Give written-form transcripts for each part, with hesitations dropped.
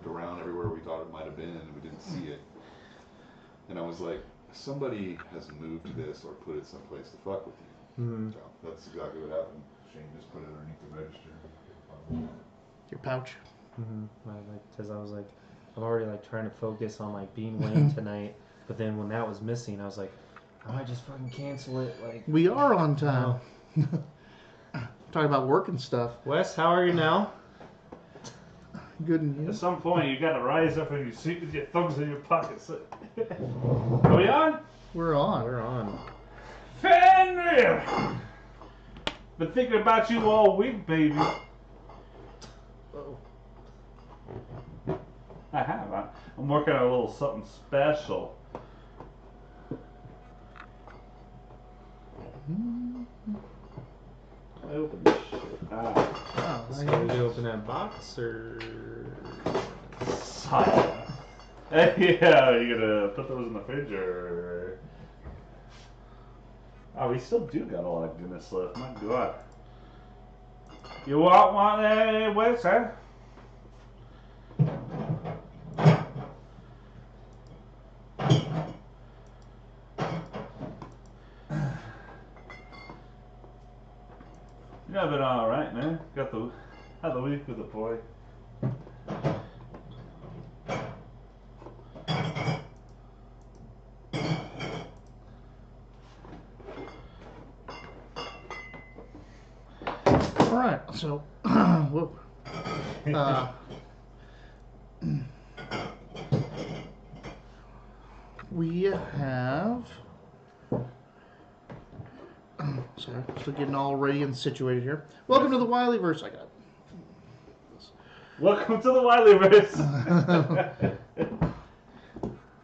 looked around everywhere we thought it might have been, and we didn't see it. And I was like, somebody has moved this or put it someplace to fuck with you. Mm-hmm. So that's exactly what happened. Shane just put it underneath the register. Your pouch. Mm-hmm. Because I was like, I'm already like trying to focus on like being late tonight, but then when that was missing, I was like, I might just fucking cancel it. Like We are on time. Talking about work and stuff. Wes, how are you now? Good and At you. some point, you got to rise up and you sit with your thumbs in your pockets. Are we on? We're on. We're on. Fenrir! Been thinking about you all week, baby. Oh. I have. I'm working on a little something special. I opened this shit. Oh, So did you open that box or? Hey, yeah, are you gonna put those in the fridge or? Oh, we still do got a lot of goodness left. My God. You want one, Wes, huh? Yeah, been all right, man. Had the week with the boy. all right. So, whoa. We have. Sorry, still getting all ready and situated here. Welcome to the Wileyverse. I got. Welcome to the Wileyverse.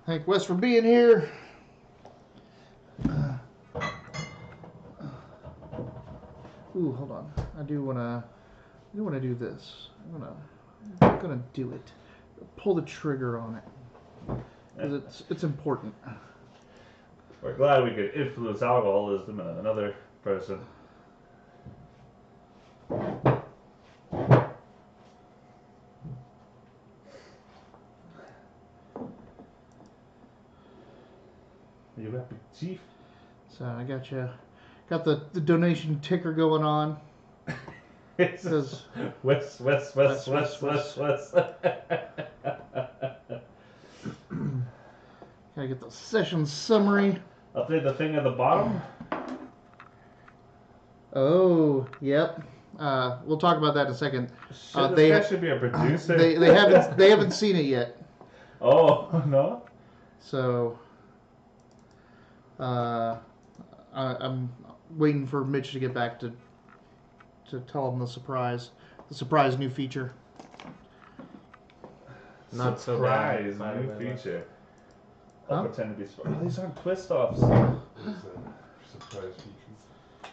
Thank Wes for being here. Ooh, hold on. I do wanna do this. I'm gonna do it. Pull the trigger on it because it's important. We're glad we could influence alcoholism in another person. You happy, Chief? So I got the donation ticker going on. It says West. Gotta get the session summary. Update the thing at the bottom. Oh, yep. We'll talk about that in a second. This guy should be a producer. They haven't seen it yet. Oh no. So I'm waiting for Mitch to get back to tell him the surprise new feature. Not so Surprise, bad. new feature. Huh? I'll pretend to be surprised. These aren't twist offs. It's a surprise feature.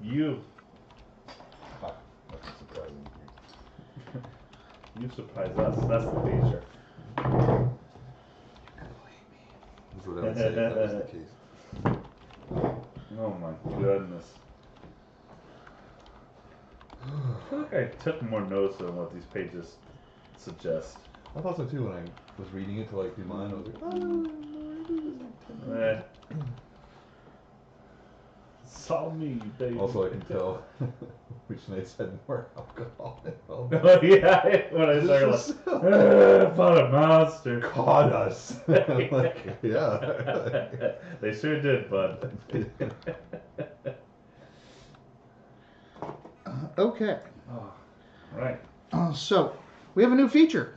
You That's surprising. You surprise us. That's the feature. That's what I would say if that was the case. Oh my goodness. I feel like I took more notes than what these pages suggest. I thought so too when I was reading it to like do mine. I was like, It's all me, baby. Also, I can tell which nights had more alcohol involved. Oh yeah, when I started like, fought a monster. Caught us. Like, yeah. They sure did, bud. Okay. Oh, right. So we have a new feature.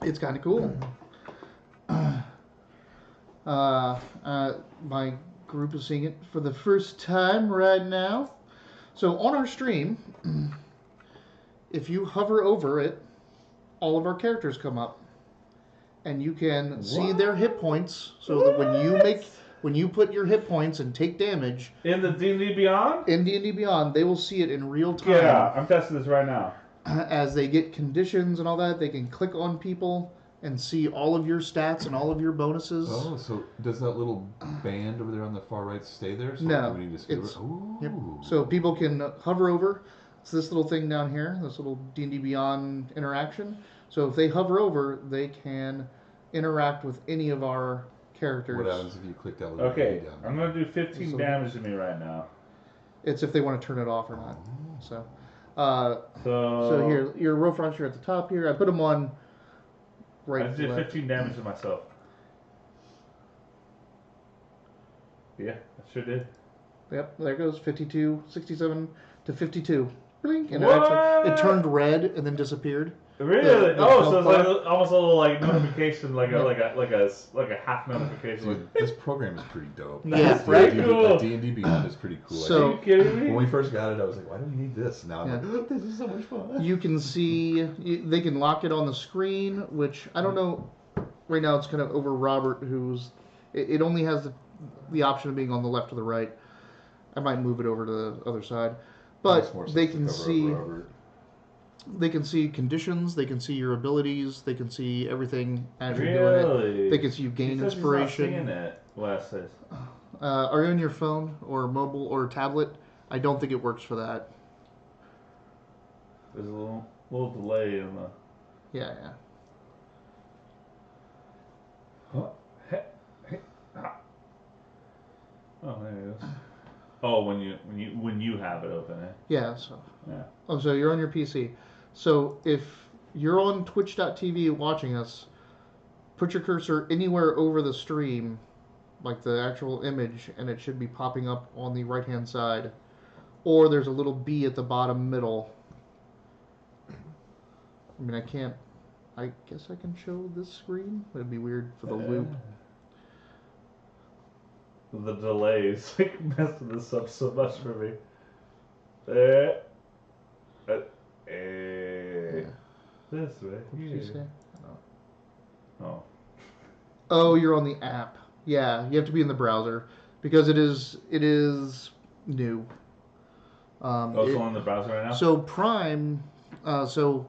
It's kind of cool. My group is seeing it for the first time right now. So on our stream, if you hover over it, all of our characters come up, and you can see their hit points. So that when you put your hit points and take damage In the D&D Beyond? in D&D Beyond, they will see it in real time. Yeah, I'm testing this right now. As they get conditions and all that, they can click on people and see all of your stats and all of your bonuses. Oh, so does that little band over there on the far right stay there? So No, do we need to skip it's- it? Ooh. Yep. So people can hover over. It's this little thing down here, this little D&D Beyond interaction. So if they hover over, they can interact with any of our characters. What happens if you click that little Okay, down I'm there? gonna do 15 damage to me right now. It's if they want to turn it off or not. Oh. So here, your row fronts are at the top here. I put them on right. I did left. 15 damage to myself. Yeah, I sure did. Yep, there it goes. 52, 67 to 52. Blink, and What? it turned red and then disappeared. Really? The So it's health like almost a little like notification, like a half notification. Dude, this program is pretty dope. Yeah, This right? Cool. D&D Beyond is pretty cool. So- Are you kidding me? when we first got it, I was like, why do we need this? Now I'm Yeah. like, oh, this is so much fun. You can see they can lock it on the screen, which I don't know. Right now, it's kind of over Robert, who's it only has the option of being on the left or the right. I might move it over to the other side, Makes more but sense they to can cover see. over Robert. They can see conditions. They can see your abilities. They can see everything as you're doing it. Really? They can see you gain He says he's not inspiration. seeing it, Wes says. Are you on your phone or mobile or tablet? I don't think it works for that. There's a little delay in the. Yeah. Huh? Hey, ah. Oh, there it is. Oh, when you have it open, eh? Yeah. So. Yeah. Oh, so you're on your PC. So if you're on Twitch.tv watching us, put your cursor anywhere over the stream, like the actual image, and it should be popping up on the right-hand side. Or there's a little B at the bottom middle. I mean, I guess I can show this screen. It'd be weird for the loop. The delays like messing this up so much for me. This way. What did you say? Oh. Oh, you're on the app. Yeah, you have to be in the browser because it is new. It's on the browser right now. So Prime, so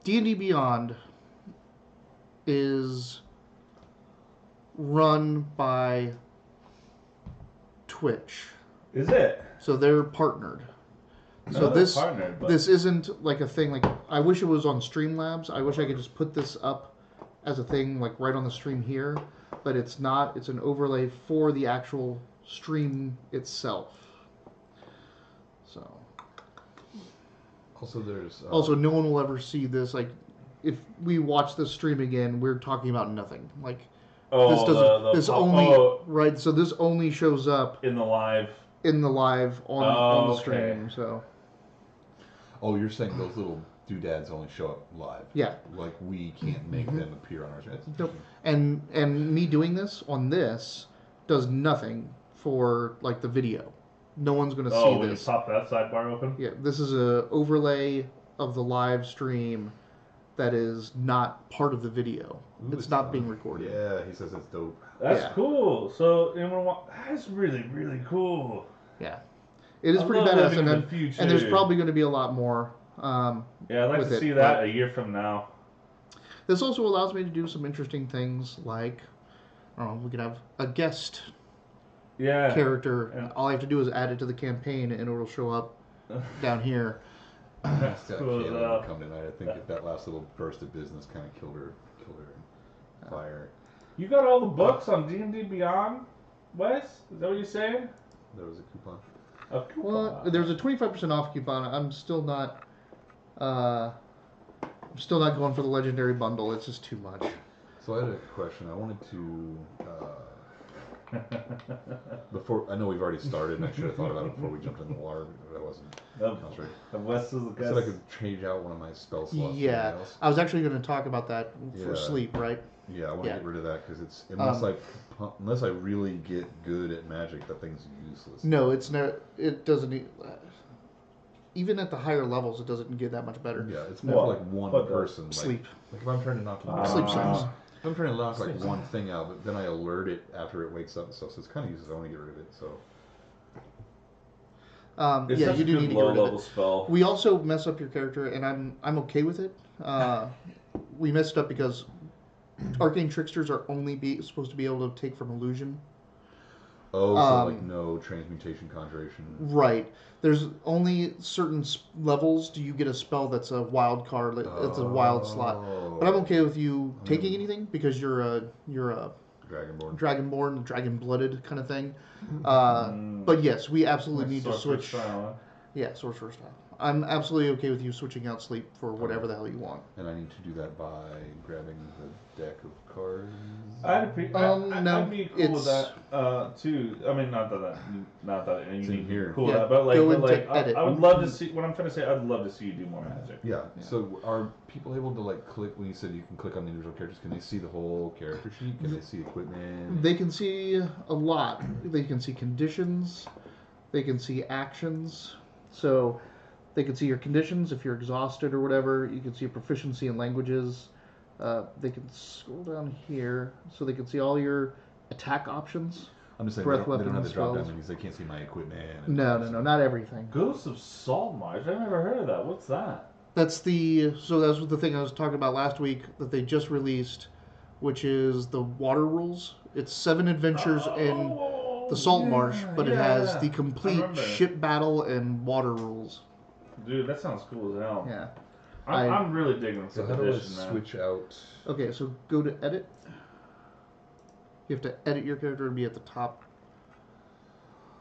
D&D Beyond is run by Twitch. Is it? So they're partnered. No, So they're this partnered, but- this isn't like a thing like I wish it was on Streamlabs. I wish I could just put this up as a thing like right on the stream here, but it's not. It's an overlay for the actual stream itself. So Also, there's also no one will ever see this. Like if we watch this stream again, we're talking about nothing. Like this doesn't. This only right. So this only shows up in the live on the okay. stream. So Oh, you're saying those little doodads only show up live? yeah. Like we can't make them appear on our channel. Nope. And me doing this on this does nothing for like the video. No one's going to see when this. you pop that sidebar open. Yeah, this is a overlay of the live stream that is not part of the video. Ooh, it's not fun. being recorded. Yeah, he says it's dope. That's Yeah. cool. So that's really cool. Yeah. It is I pretty love badass, living and in then the future. and there's probably going to be a lot more. Yeah, I'd like with to it, see that but- a year from now. This also allows me to do some interesting things like, I don't know, we could have a guest Yeah. character. Yeah. All I have to do is add it to the campaign, and it'll show up down here. That's That cool. Kayla would come tonight. I think that last little burst of business kind of killed her in fire. You got all the books on D&D Beyond, Wes? Is that what you're saying? There was a coupon. A coupon. Well, there's a 25% off coupon. I'm still not going for the legendary bundle. It's just too much. So I had a question. I wanted to before I know we've already started, and I should have thought about it before we jumped in the water. But I wasn't concentrating. Wes is the I guest. said I could change out one of my spell slots. For Yeah, something else. I was actually going to talk about that for Yeah. sleep, right? Yeah, I want to Yeah. get rid of that because it's unless I really get good at magic, that thing's useless. No, it's no. It doesn't. Even at the higher levels, it doesn't get that much better. Yeah, it's more What? like one What person. Like, Sleep. Like if I'm trying to knock Sleep sucks. If I'm trying to knock like one thing out, but then I alert it after it wakes up and stuff, so it's kind of useless. I want to get rid of it. So It's yeah, such you a do good need to get rid of low-level it. spell. We also mess up your character, and I'm okay with it. We messed up because arcane tricksters are only supposed to be able to take from illusion. Oh, so like no transmutation, conjuration. Right. There's only certain levels do you get a spell that's a wild card. It's a wild slot. But I'm okay with you taking anything because you're a Dragonborn, dragon-blooded kind of thing. But yes, we absolutely need to switch. Style. Yeah, sorcerer style. I'm absolutely okay with you switching out sleep for whatever the hell you want. And I need to do that by grabbing the deck of cards. I'd be cool with that too. I mean, not that you need to be cool with that, but I would love to see. What I'm trying to say, I'd love to see you do more magic. Yeah. So are people able to like click when you said you can click on the individual characters? Can they see the whole character sheet? Can they see equipment? They can see a lot. They can see conditions. They can see actions. So they can see your conditions if you're exhausted or whatever. You can see your proficiency in languages. They can scroll down here so they can see all your attack options. I'm just saying they don't have the drop down menus. They can't see my equipment. No, not everything. Ghosts of Saltmarsh. I've never heard of that. That's that's the thing I was talking about last week that they just released, which is the water rules. It's 7 adventures in the Saltmarsh, but it has the complete ship battle and water rules. Dude, that sounds cool as hell. Yeah. I'm really digging this. So how do I switch out? Okay, so go to edit. You have to edit your character and be at the top.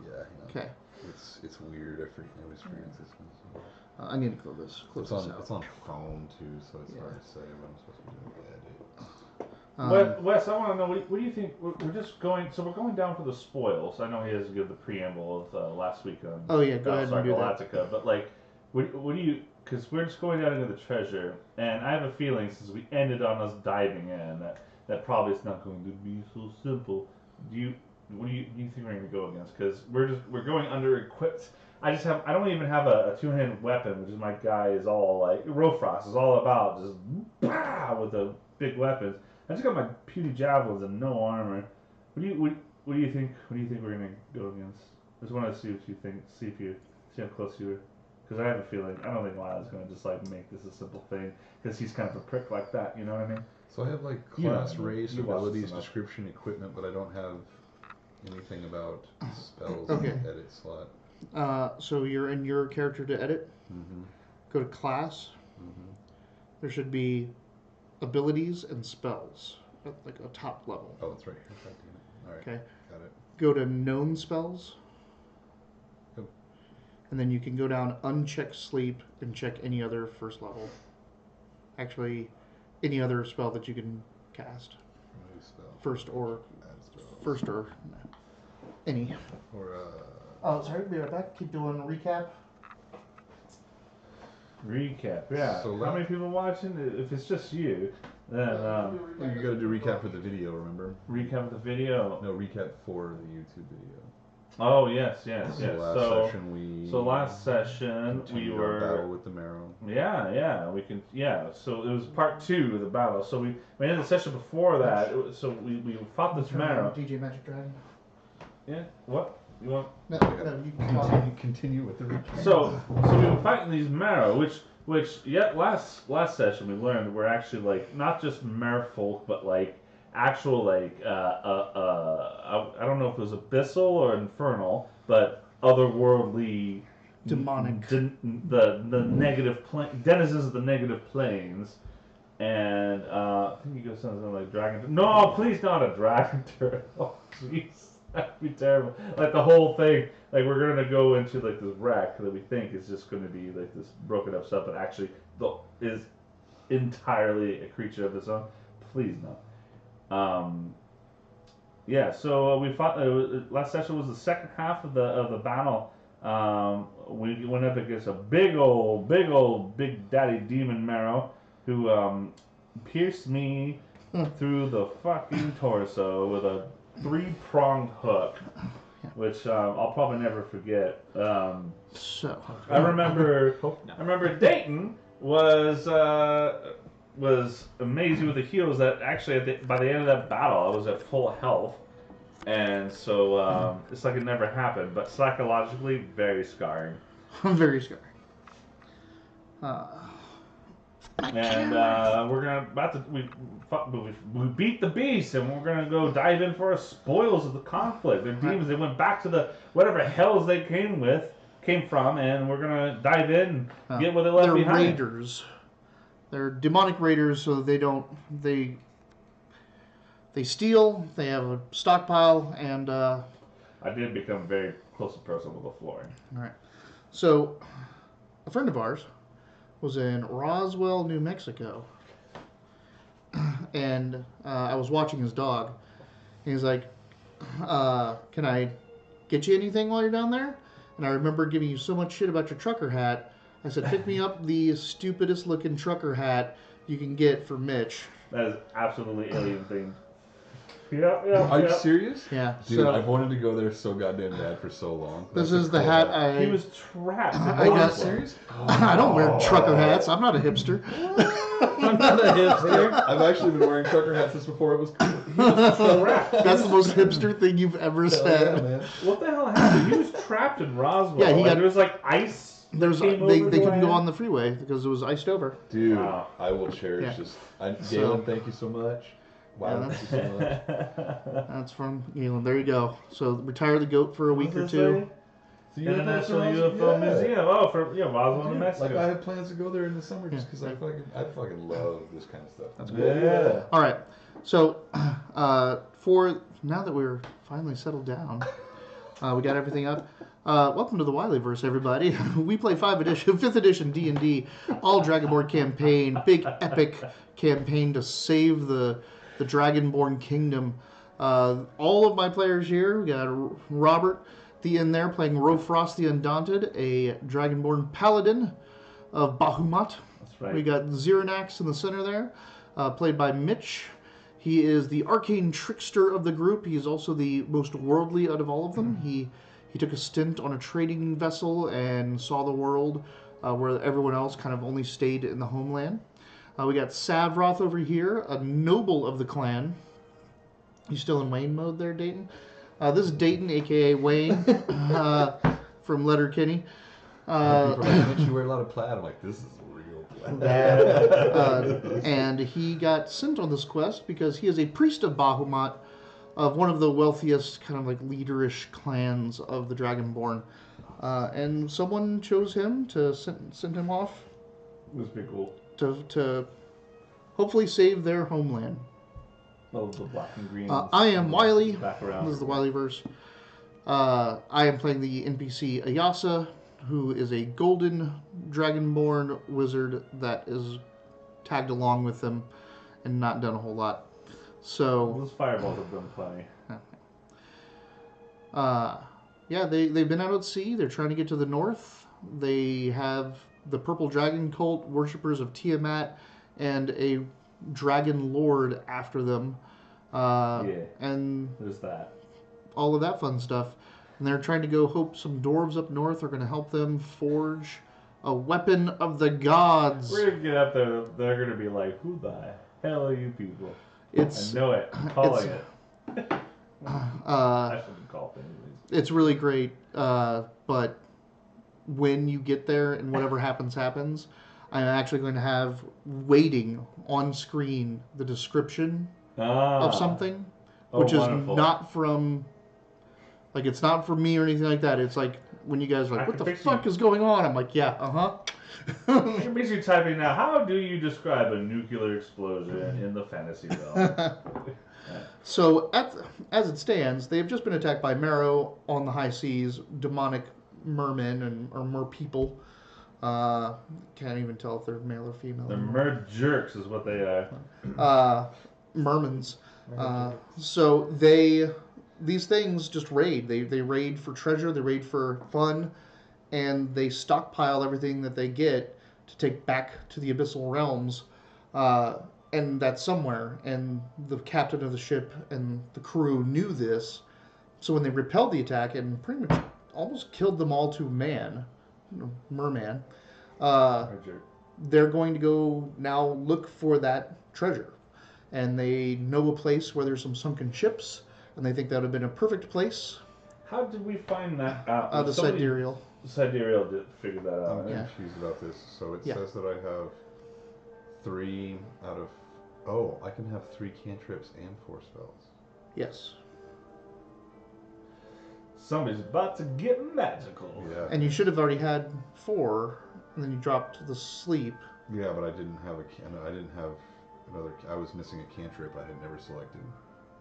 Yeah. Okay. It's weird. I always forget this one. I need to close this. Close this out. It's on phone too, so it's hard to say what I'm supposed to do. Edit. Wes, I want to know what do you think? We're just going. So we're going down for the spoils. I know he has to give the preamble of last week on. Oh yeah, go ahead and do Galactica. But like, what do you? Because we're just going down into the treasure, and I have a feeling since we ended on us diving in that probably it's not going to be so simple. Do you think we're going to go against? Because we're going under equipped. I don't even have a 2-handed weapon, which is my guy is all like Rofrost is all about just with the big weapons. I just got my puny javelins and no armor. What do you think? What do you think we're going to go against? I just want to see what you think. See how close you are. Because I have a feeling, I don't think Lyle's going to just like make this a simple thing. Because he's kind of a prick like that, you know what I mean? So I have like class, race, abilities, description, equipment, but I don't have anything about spells in the edit slot. So you're in your character to edit. Mm-hmm. Go to class. Mm-hmm. There should be abilities and spells at like a top level. Oh, it's right here. All right. Okay. Got it. Go to known spells. Yep. And then you can go down uncheck sleep and check any other first level. Actually, any other spell that you can cast. Remove spell. First or no. Any. Or Oh, sorry. Be right back. Keep doing recap. Yeah. So how many people watching? If it's just you, then you got to do recap for the video. Remember? Recap of the video. No, recap for the YouTube video. Oh yes. So last session we were battle with the marrow. Yeah. We can. Yeah. So it was part 2 of the battle. So we ended the session before that. We fought this marrow. DJ Magic Dragon. Yeah. What? You want? No, you continue with the recap. So we were fighting these marrow, which last session we learned were actually like not just merfolk, but like actual like I don't know if it was abyssal or infernal, but otherworldly demonic the negative denizens of the negative planes. And I think he goes something like dragon. No, please not a dragon turtle. Oh, jeez. That'd be terrible. Like the whole thing, like we're gonna go into like this wreck that we think is just gonna be like this broken up stuff, but actually is entirely a creature of its own. Please no. Yeah. So we fought. Last session was the second half of the battle. We went up against a big daddy demon marrow who pierced me through the fucking torso with a 3-pronged hook, which I'll probably never forget. I remember Dayton was amazing with the heals. That actually by the end of that battle, I was at full health, and so it's like it never happened. But psychologically, very scarring. Very scarring. And we're gonna we beat the beast, and we're gonna go dive in for our spoils of the conflict. They're demons. They went back to the whatever hells they came from, and we're gonna dive in and get what they left behind. They're raiders. They're demonic raiders, so they steal. They have a stockpile, and I did become very close to personal with the flooring. all right. So, a friend of ours was in Roswell, New Mexico, and I was watching his dog. And he's like, "Can I get you anything while you're down there?" And I remember giving you so much shit about your trucker hat. I said, "Pick me up the stupidest looking trucker hat you can get for Mitch." That is absolutely alien themed. Yeah. Are you serious? Yeah. Dude, so I've wanted to go there so goddamn bad for so long. this That's is a the cool hat He was trapped. I got serious? I don't wear trucker hats. I'm not a hipster. I'm not a hipster. I've actually been wearing trucker hats since before it was cool. That's the most hipster thing you've ever said. man. What the hell happened? He was trapped in Roswell. Yeah, he got- there was like ice. There's came they over couldn't go land. on the freeway because it was iced over. Dude, Wow. I will cherish Yeah. this. So- Galen, thank you so much. Wow, Yeah, thank you so much. That's from England. There you go. So retire the goat for a week or two. International UFO Museum. Oh, for Roswell, New Mexico. Like I had plans to go there in the summer just because I fucking love this kind of stuff. That's cool. Yeah. All right. So for now that we're finally settled down, we got everything up. Welcome to the Wileyverse, everybody. We play 5th edition D&D, all Dragonborn campaign, big epic campaign to save the Dragonborn kingdom. All of my players here, we got Robert in there playing Rofrost the Undaunted, a Dragonborn paladin of Bahamut. That's right. We got Xerinax in the center there, played by Mitch. He is the arcane trickster of the group. He is also the most worldly out of all of them. He took a stint on a trading vessel and saw the world where everyone else kind of only stayed in the homeland. We got Savroth over here, a noble of the clan. You still in Wayne mode there, Dayton? This is Dayton, a.k.a. Wayne, from Letterkenny. People are like, "Mitch, you wear a lot of plaid." I'm like, this is real plaid. And he got sent on this quest because he is a priest of Bahamut, of one of the wealthiest kind of like leaderish clans of the Dragonborn. And someone chose him to send him off It was pretty cool. to hopefully save their homeland. Oh, the black and green. I am Wiley. Back around. This is the Wileyverse. I am playing the NPC Ayasa, who is a golden Dragonborn wizard that is tagged along with them and not done a whole lot. So Those fireballs have done plenty. yeah, they've been out at sea. They're trying to get to the north. They have the Purple Dragon cult, worshippers of Tiamat, and a dragon lord after them. And There's that. all of that fun stuff. And they're trying to go hope some dwarves up north are going to help them forge a weapon of the gods. We're gonna get up there. They're gonna be like, "Who the hell are you people?" It's I know it. I'm calling it. I shouldn't call it anyways. it's really great, but when you get there and whatever happens, I'm actually going to have waiting on screen the description of something, which is wonderful. not from, like, it's not from me or anything like that. It's like when you guys are like, I what can the picture fuck you- is going on? I'm like, yeah, You're basically typing now. How do you describe a nuclear explosion in the fantasy realm? So, as it stands, they have just been attacked by Marrow on the high seas, demonic mermen or mer people. Can't even tell if they're male or female. The mer jerks is what they are. Mermans. So these things just raid. They raid for treasure. They raid for fun, and they stockpile everything that they get to take back to the abyssal realms. And that's somewhere. And the captain of the ship and the crew knew this. So when they repelled the attack and pretty much almost killed them all to merman, Mer jerk. they're going to go now look for that treasure. And they know a place where there's some sunken ships, and they think that would have been a perfect place. How did we find that out? The Somebody- sidereal. Sidereal did figure that out. I'm Yeah. confused about this. So it Yeah. says that I have 3 out of... Oh, I can have 3 cantrips and 4 spells. Yes. Somebody's about to get magical. Yeah. And you should have already had 4, and then you dropped to the sleep. Yeah, but I didn't have another... I was missing a cantrip I had never selected.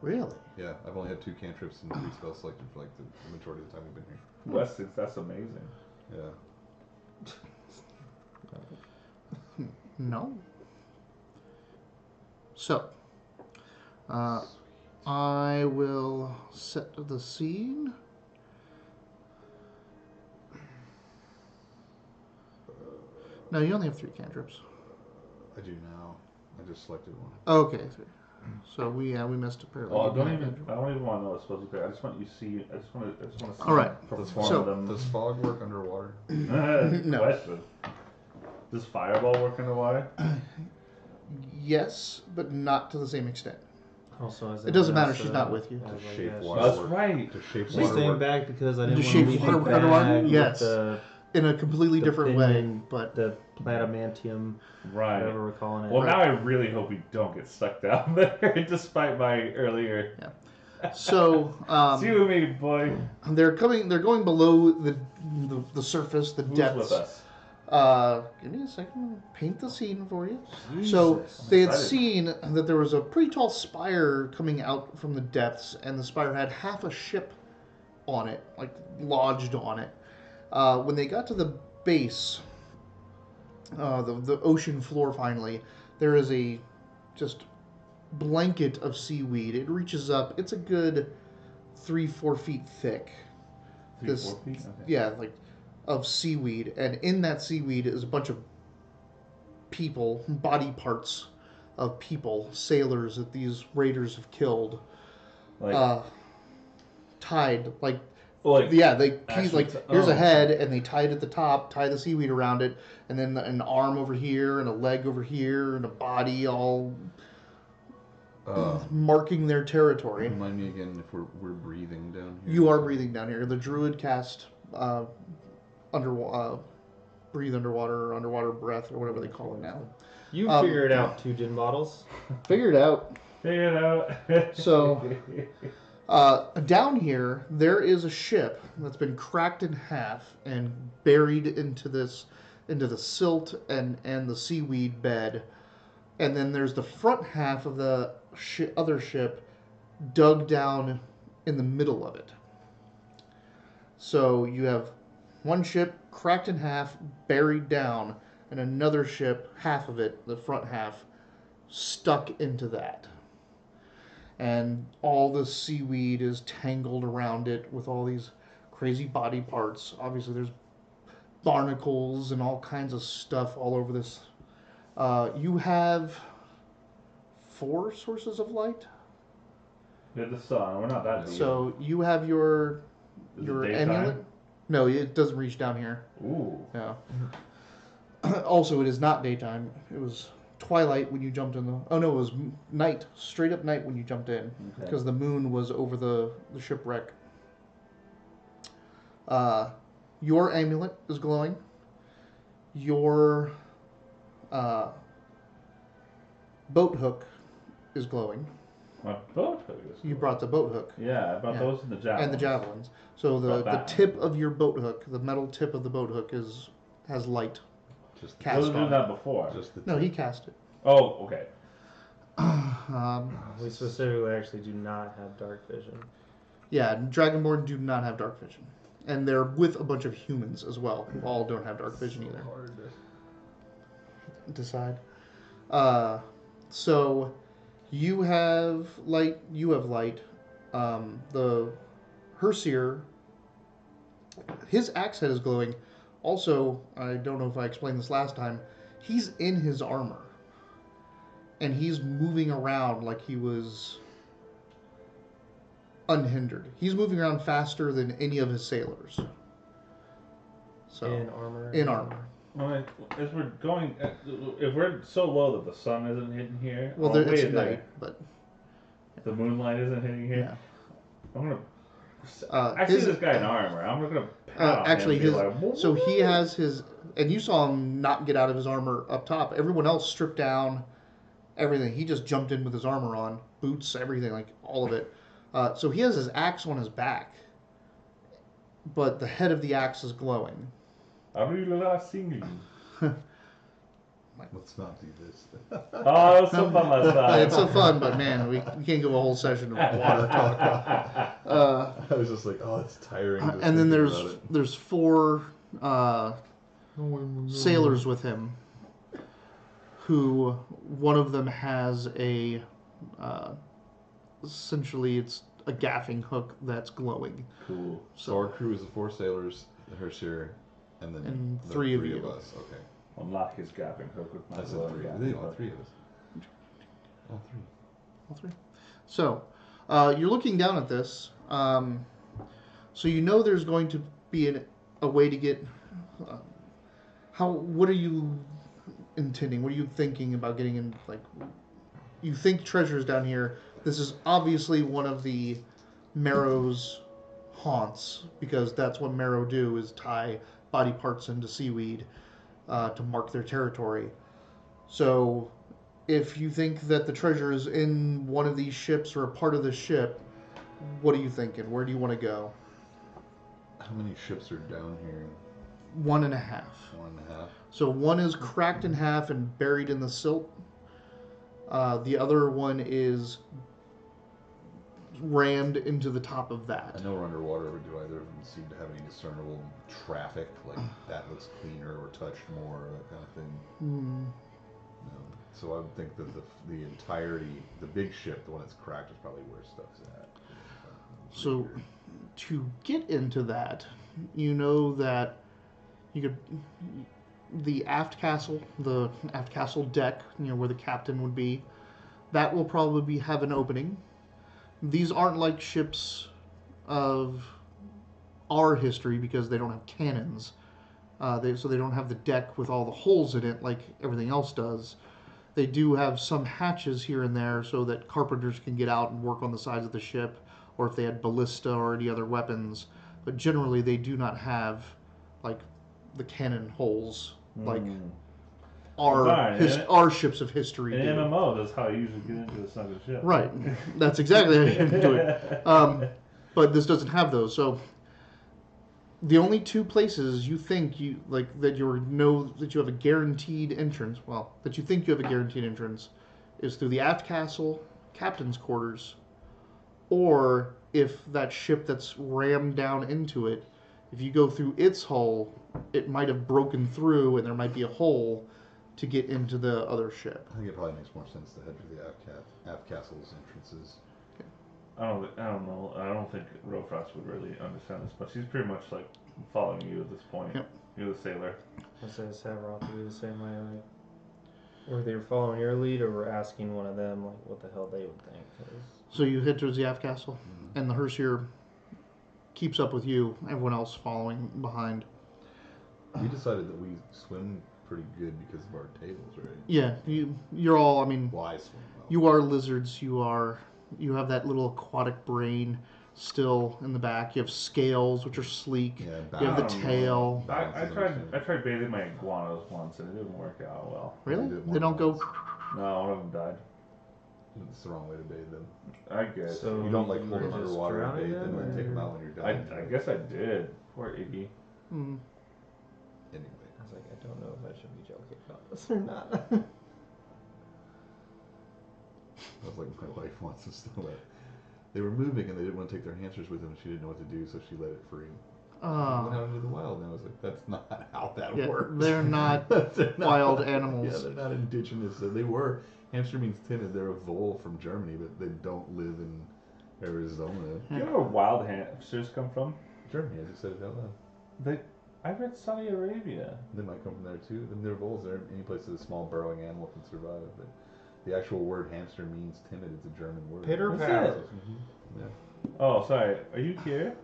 Really? Yeah, I've only had 2 cantrips and 3 spells selected for like the majority of the time we've been here. Wessex, that's amazing. Yeah. No. So, I will set the scene. No, you only have 3 cantrips. I do now. I just selected one. Okay. So we missed a pair. Oh, I don't even want to know what spells you pick. I just want you to see. I just want to see. All right. Perform So- them. Does fog work underwater? No. Question. Does fireball work underwater? Yes, but not to the same extent. Also, as It doesn't matter, she's not with you. To shape water That's work? right. To shape She's water staying work? back because I To didn't want shape to leave water you underwater? bag Yes. with In a completely the different way, pinion, but the platamantium, Right. whatever we're calling it. Well, now I really hope we don't get stuck down there, despite my earlier. so See you with me, boy. they're going below the surface, the Who's depths. with us? Give me a second. I'll paint the scene for you. So Jesus. they had excited. seen that there was a pretty tall spire coming out from the depths, and the spire had half a ship on it, like lodged on it. When they got to the base, the ocean floor finally, there is a just blanket of seaweed. It reaches up. It's a good 3-4 feet thick. 3-4 feet? Okay. Yeah, like of seaweed, and in that seaweed is a bunch of people, body parts of people, sailors that these raiders have killed, Like, tied like. like Yeah, they actually here's oh. a head, and they tied at the top, tie the seaweed around it, and then an arm over here, and a leg over here, and a body all marking their territory. Remind me again if we're breathing down here. You are breathing down here. The druid cast breathe underwater, or underwater breath, or whatever they call it now. You figure it out, 2 gin bottles. Figure it out. Figure it out. So, down here, there is a ship that's been cracked in half and buried into the silt and the seaweed bed. And then there's the front half of the other ship dug down in the middle of it. So you have one ship cracked in half, buried down, and another ship, half of it, the front half, stuck into that. And all the seaweed is tangled around it with all these crazy body parts. Obviously, there's barnacles and all kinds of stuff all over this. You have 4 sources of light. We have the sun. We're not that deep. So you have your Is it daytime? amulet. No, it doesn't reach down here. Ooh. Yeah. Also, it is not daytime. It was twilight when you jumped in the. Oh no, it was night, straight up night when you jumped in, Okay. because the moon was over the shipwreck. Your amulet is glowing. Your boat hook is glowing. My boat hook is You cool. brought the boat hook Yeah, I brought Yeah. those in the javelins. and the javelins. So the Brought that. tip of your boat hook, the metal tip of the boat hook, has light. Just Cast Wasn't doing on. that before. Just the No, he cast it. Oh, okay. We specifically actually do not have dark vision. Yeah, Dragonborn do not have dark vision. And they're with a bunch of humans as well, who all don't have dark vision either. hard. Decide. So you have light. The Herseer, his axe head is glowing. Also, I don't know if I explained this last time, he's in his armor. And he's moving around like he was unhindered. He's moving around faster than any of his sailors. So In armor. in armor. All right. As we're going, if we're so low that the sun isn't hitting here, Well, or it's way there, night, but the moonlight isn't hitting here. yeah. I'm gonna I see this guy in armor. I'm not gonna pat on actually, him. so he has his, and you saw him not get out of his armor up top. Everyone else stripped down everything. He just jumped in with his armor on, boots, everything, like all of it. So he has his axe on his back, but the head of the axe is glowing. Let's not do this. Oh, it was so fun last time. It's so fun, but man, we can't go a whole session of water talk. I was just like, oh, it's tiring. Just And then thinking about there's 4 sailors with him, who one of them has a essentially it's a gaffing hook that's glowing. Cool. So our crew is the 4 sailors, the Hershir, and then And the 3 of three you. us. Okay. Unlock his gapping hook with my I said glowing 3. gapping They hook. want 3 of us. All 3. So, you're looking down at this. So you know there's going to be a way to get. What are you intending? What are you thinking about getting in? Like, you think treasure's down here. This is obviously one of the Marrow's haunts, because that's what Marrow do, is tie body parts into seaweed to mark their territory. So if you think that the treasure is in one of these ships or a part of the ship, what are you thinking? Where do you want to go? How many ships are down here? 1.5. 1.5. So one is cracked in half and buried in the silt. The other one is rammed into the top of that. I know we're underwater, but do either of them seem to have any discernible traffic? Like, that looks cleaner or touched more, or that kind of thing? No. So I would think that the entirety, the big ship, the one that's cracked, is probably where stuff's at. So to get into that, you know that you could, the aft castle deck, where the captain would be, that will probably have an opening. These aren't like ships of our history because they don't have cannons. So they don't have the deck with all the holes in it like everything else does. They do have some hatches here and there so that carpenters can get out and work on the sides of the ship, or if they had ballista or any other weapons. But generally they do not have like the cannon holes like our ships of history in do. MMO, that's how you usually get into the side of the ship. Right. That's exactly how you do it. But this doesn't have those. So the only 2 places you think you like that you have a guaranteed entrance, that you think you have a guaranteed entrance, is through the aft castle, captain's quarters, or if that ship that's rammed down into it, if you go through its hull, it might have broken through and there might be a hole to get into the other ship. I think it probably makes more sense to head for the aft castle's entrances. I don't know. I don't think Rofrost would really understand this, but she's pretty much like following you at this point. Yep. You're the sailor. I say Savroth would be the same way. Like, or they were following your lead, or we're asking one of them like what the hell they would think. 'Cause So you head towards the aft castle, and the Hershir keeps up with you, everyone else following behind. We decided that we swim pretty good because of our tables, right? Yeah, you're all, Well, I swim well. you are lizards, you have that little aquatic brain still in the back. You have scales, which are sleek. Yeah, You have the I don't tail. I tried bathing my iguanas once and it didn't work out well. Really? did They don't go... No, one of them died. It's the wrong way to bathe them. I guess. So You don't like you hold them just underwater and drowning bathe them them, and or- take them out when you're done. I guess I did. Poor Iggy. Mm. Anyway. I was like, I don't know if I should be joking about this or not. I was like my wife wants us to let. They were moving and they didn't want to take their hamsters with them and she didn't know what to do, so she let it free. Went out into the wild and I was like, that's not how that Yeah, works. they're not wild animals. Yeah, they're not indigenous. They were. Hamster means timid. They're a vole from Germany, but they don't live in Arizona. You know where wild hamsters come from? Germany, I just said it out loud. I read Saudi Arabia. They might come from there too. They're voles. They're any place that a small burrowing animal can survive. But the actual word hamster means timid. It's a German word. Pitter What's patter. it? Yeah. Oh, sorry. Are you here?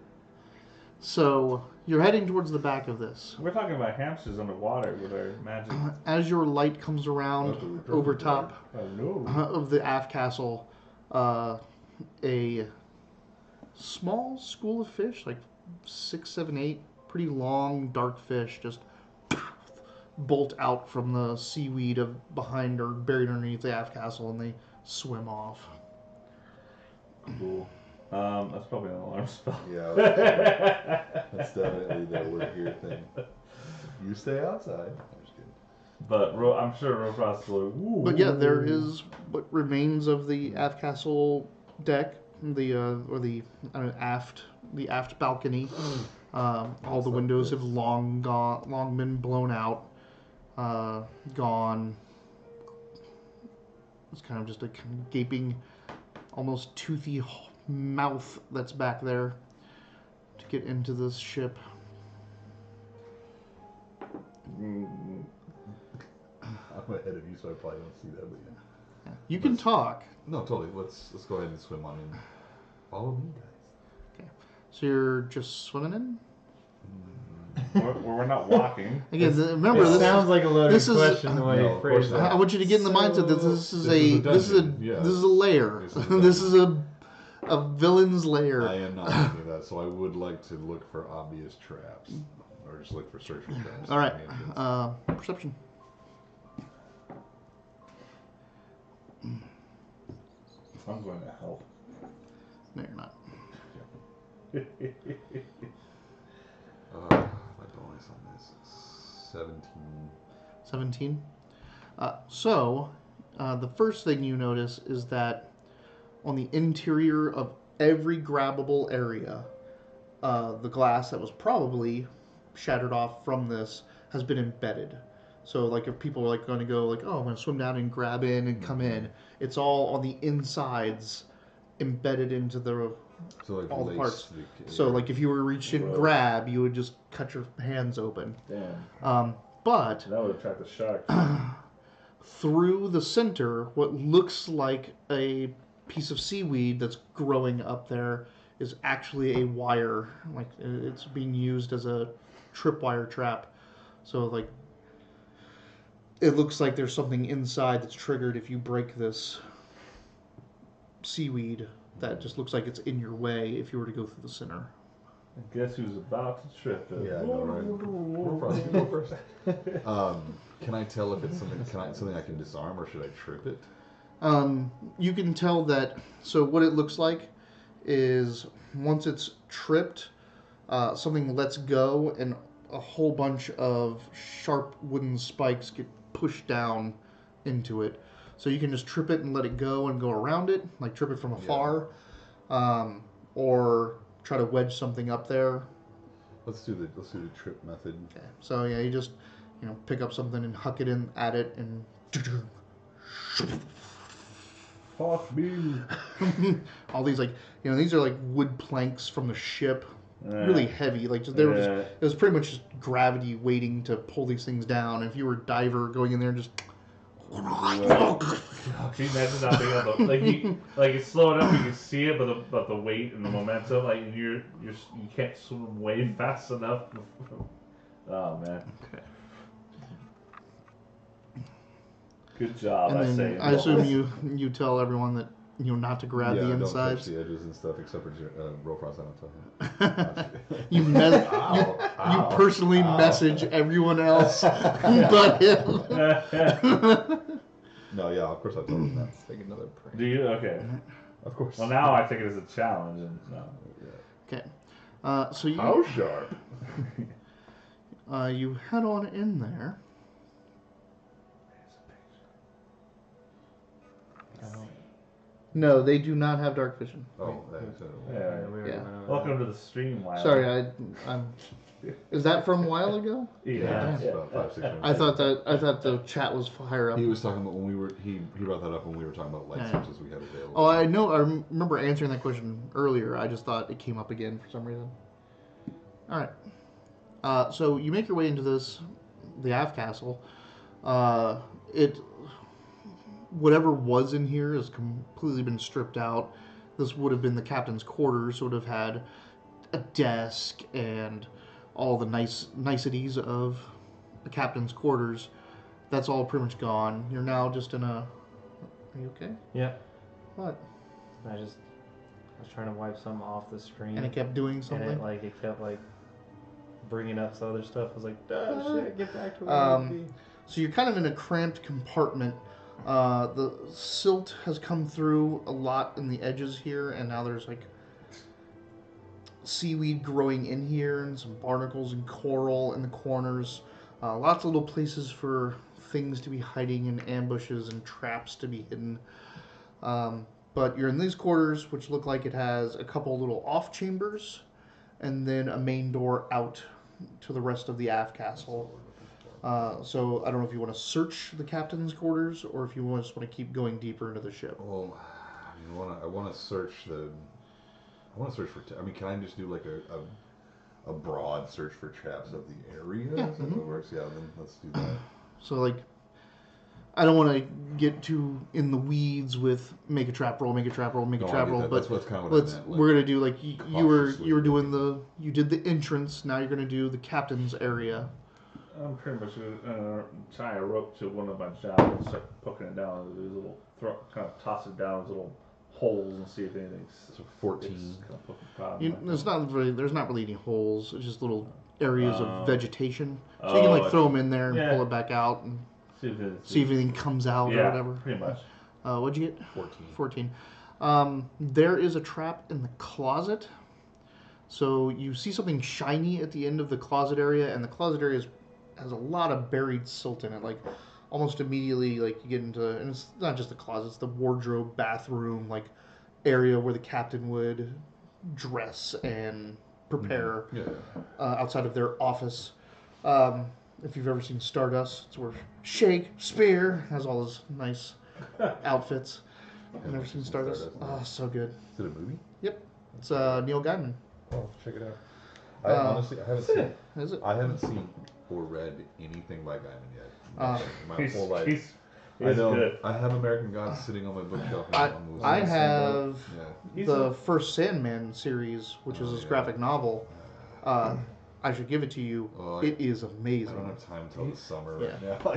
So you're heading towards the back of this. We're talking about hamsters underwater with our magic. As your light comes around over top Hello. of the aft castle, a small school of fish, like 6, 7, 8, pretty long, dark fish, just bolt out from the seaweed of behind or buried underneath the aft castle, and they swim off. Cool. That's probably an alarm spell. Yeah, that's definitely the we're here thing. You stay outside. I'm just kidding. But I'm sure Rofrost will. Ooh. But yeah, there is what remains of the aft castle deck, the aft balcony. All the windows have long been blown out, gone. It's kind of just a kind of gaping, almost toothy mouth that's back there to get into this ship. I'm ahead of you, so I probably don't see that. But yeah. You can talk. No, totally. Let's go ahead and swim on in. Follow me, guys. Okay. So you're just swimming in? We're not walking. Again, remember, It this sounds like a loaded this is- question the way No, you of course phrased not. it. I want you to get in the mindset that this is a lair. This is a This is a villain's lair. I am not looking at that, so I would like to look for obvious traps, or just look for search for traps. All right, in the entrance. perception. I'm going to help. No, you're not. My bonus on this is 17. 17. The first thing you notice is that on the interior of every grabbable area, the glass that was probably shattered off from this has been embedded. So, like, if people are like going to go like, oh, I'm going to swim down and grab in and come in, it's all on the insides, embedded into the So like all the parts. to the- So, like, if you were to reach in and grab, you would just cut your hands open. Damn. But That would attract the shark. through the center, what looks like a piece of seaweed that's growing up there is actually a wire. Like, it's being used as a tripwire trap. So, like, it looks like there's something inside that's triggered if you break this seaweed that just looks like it's in your way if you were to go through the center. I guess who's about to trip it? Yeah, no, right. You go first. Can I tell if it's something I can disarm, or should I trip it? You can tell that. So what it looks like is once it's tripped, something lets go, and a whole bunch of sharp wooden spikes get pushed down into it. So you can just trip it and let it go and go around it, like trip it from afar, or try to wedge something up there. Let's do the trip method. Okay. So yeah, you just pick up something and huck it in at it and. Fuck me. All these these are like wood planks from the ship, really heavy. Like just, they were just it was pretty much just gravity waiting to pull these things down. If you were a diver going in there and just. Can you imagine not being able to it's slow enough you can see it, but the weight and the momentum, like you can't swim way fast enough. Oh man. Okay. Good job. And then I assume you tell everyone that not to grab the Don't insides. touch the edges and stuff, except for Rofrost. I don't tell him. You personally message everyone else but him. No, yeah, of course I told him that. Let's take another prank. Do you? Okay. Of course. Well, now I take it as a challenge, and no. Yeah. Okay. So you. How sharp? You head on in there. No, they do not have dark vision. Oh, Yeah. Welcome to the stream, Wiley. Sorry, I'm. Is that from a while ago? Yeah. It's about 5, 6 minutes. I thought the chat was higher up. He was talking about when we were. He brought that up when we were talking about light Yeah. sources we had available. Oh, I know. I remember answering that question earlier. I just thought it came up again for some reason. All right. So you make your way into the aft castle. Whatever was in here has completely been stripped out. This would have been the captain's quarters. Would have had a desk and all the niceties of the captain's quarters. That's all pretty much gone. You're now just in a. Are you okay? Yeah. What? I just was trying to wipe something off the screen. And it kept doing something. And it kept bringing up some other stuff. I was like, oh shit, get back to where I need to be. So you're kind of in a cramped compartment. The silt has come through a lot in the edges here, and now there's seaweed growing in here, and some barnacles and coral in the corners. Lots of little places for things to be hiding, and ambushes and traps to be hidden. But you're in these quarters, which look like it has a couple little off chambers, and then a main door out to the rest of the aft castle. So I don't know if you want to search the captain's quarters, or if you just want to keep going deeper into the ship. Well, I want to search for. I mean, can I just do a broad search for traps of the area? Yeah. Is that how it works? Yeah. Then let's do that. So I don't want to get too in the weeds with make a trap roll, but that's what's kind of what I meant, we're gonna do you were doing you did the entrance. Now you're gonna do the captain's area. I'm pretty much gonna tie a rope to one of my javelins, start poking it down into these little kind of toss it down these little holes and see if anything's. So 14. There's not really any holes. It's just little areas of vegetation. So you can throw them in there and pull it back out and see if anything comes out or whatever. Pretty much. What'd you get? 14. There is a trap in the closet. So you see something shiny at the end of the closet area, and the closet area has a lot of buried silt in it. Almost immediately, you get into, and it's not just the closet, it's the wardrobe, bathroom, area where the captain would dress and prepare outside of their office. If you've ever seen Stardust, it's where Shakespeare has all his nice outfits. I've never seen Stardust. Oh, so good. Is it a movie? Yep. It's Neil Gaiman. Oh, check it out. I honestly haven't seen. Is it? I haven't seen or read anything by Gaiman yet. My whole life. He's I know. good. I have American Gods sitting on my bookshelf. I have He's the first Sandman series, which is his graphic novel. I should give it to you. It is amazing. I don't have time until the summer right Yeah. now.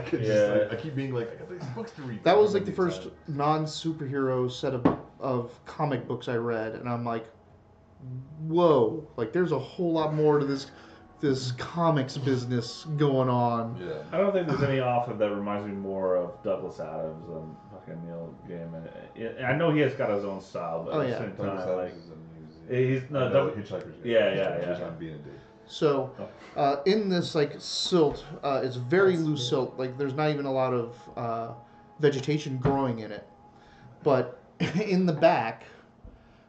I keep being I got these books to read. That was the first non-superhero set of comic books I read, and I'm like, whoa! There's a whole lot more to this comics business going on. Yeah. I don't think there's any author that reminds me more of Douglas Adams than fucking Neil Gaiman. I know he has got his own style, but at the same Douglas time, Adams is he's Hitchhiker's Guide. Yeah. On D&D. So, in this silt, it's very loose silt. There's not even a lot of vegetation growing in it. But in the back,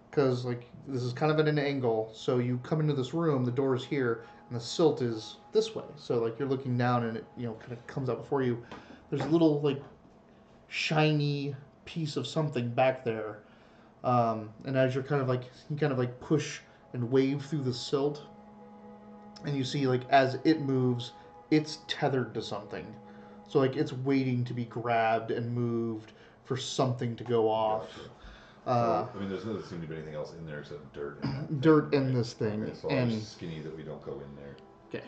because this is kind of at an angle, so you come into this room, the door is here, and the silt is this way. So you're looking down, and it kind of comes out before you. There's a little shiny piece of something back there, and as you're you push and wave through the silt. And you see, as it moves, it's tethered to something. So, it's waiting to be grabbed and moved for something to go off. Gotcha. So, there doesn't seem to be anything else in there except dirt. Dirt in this thing. Okay, so I'm just skinny that we don't go in there. Okay.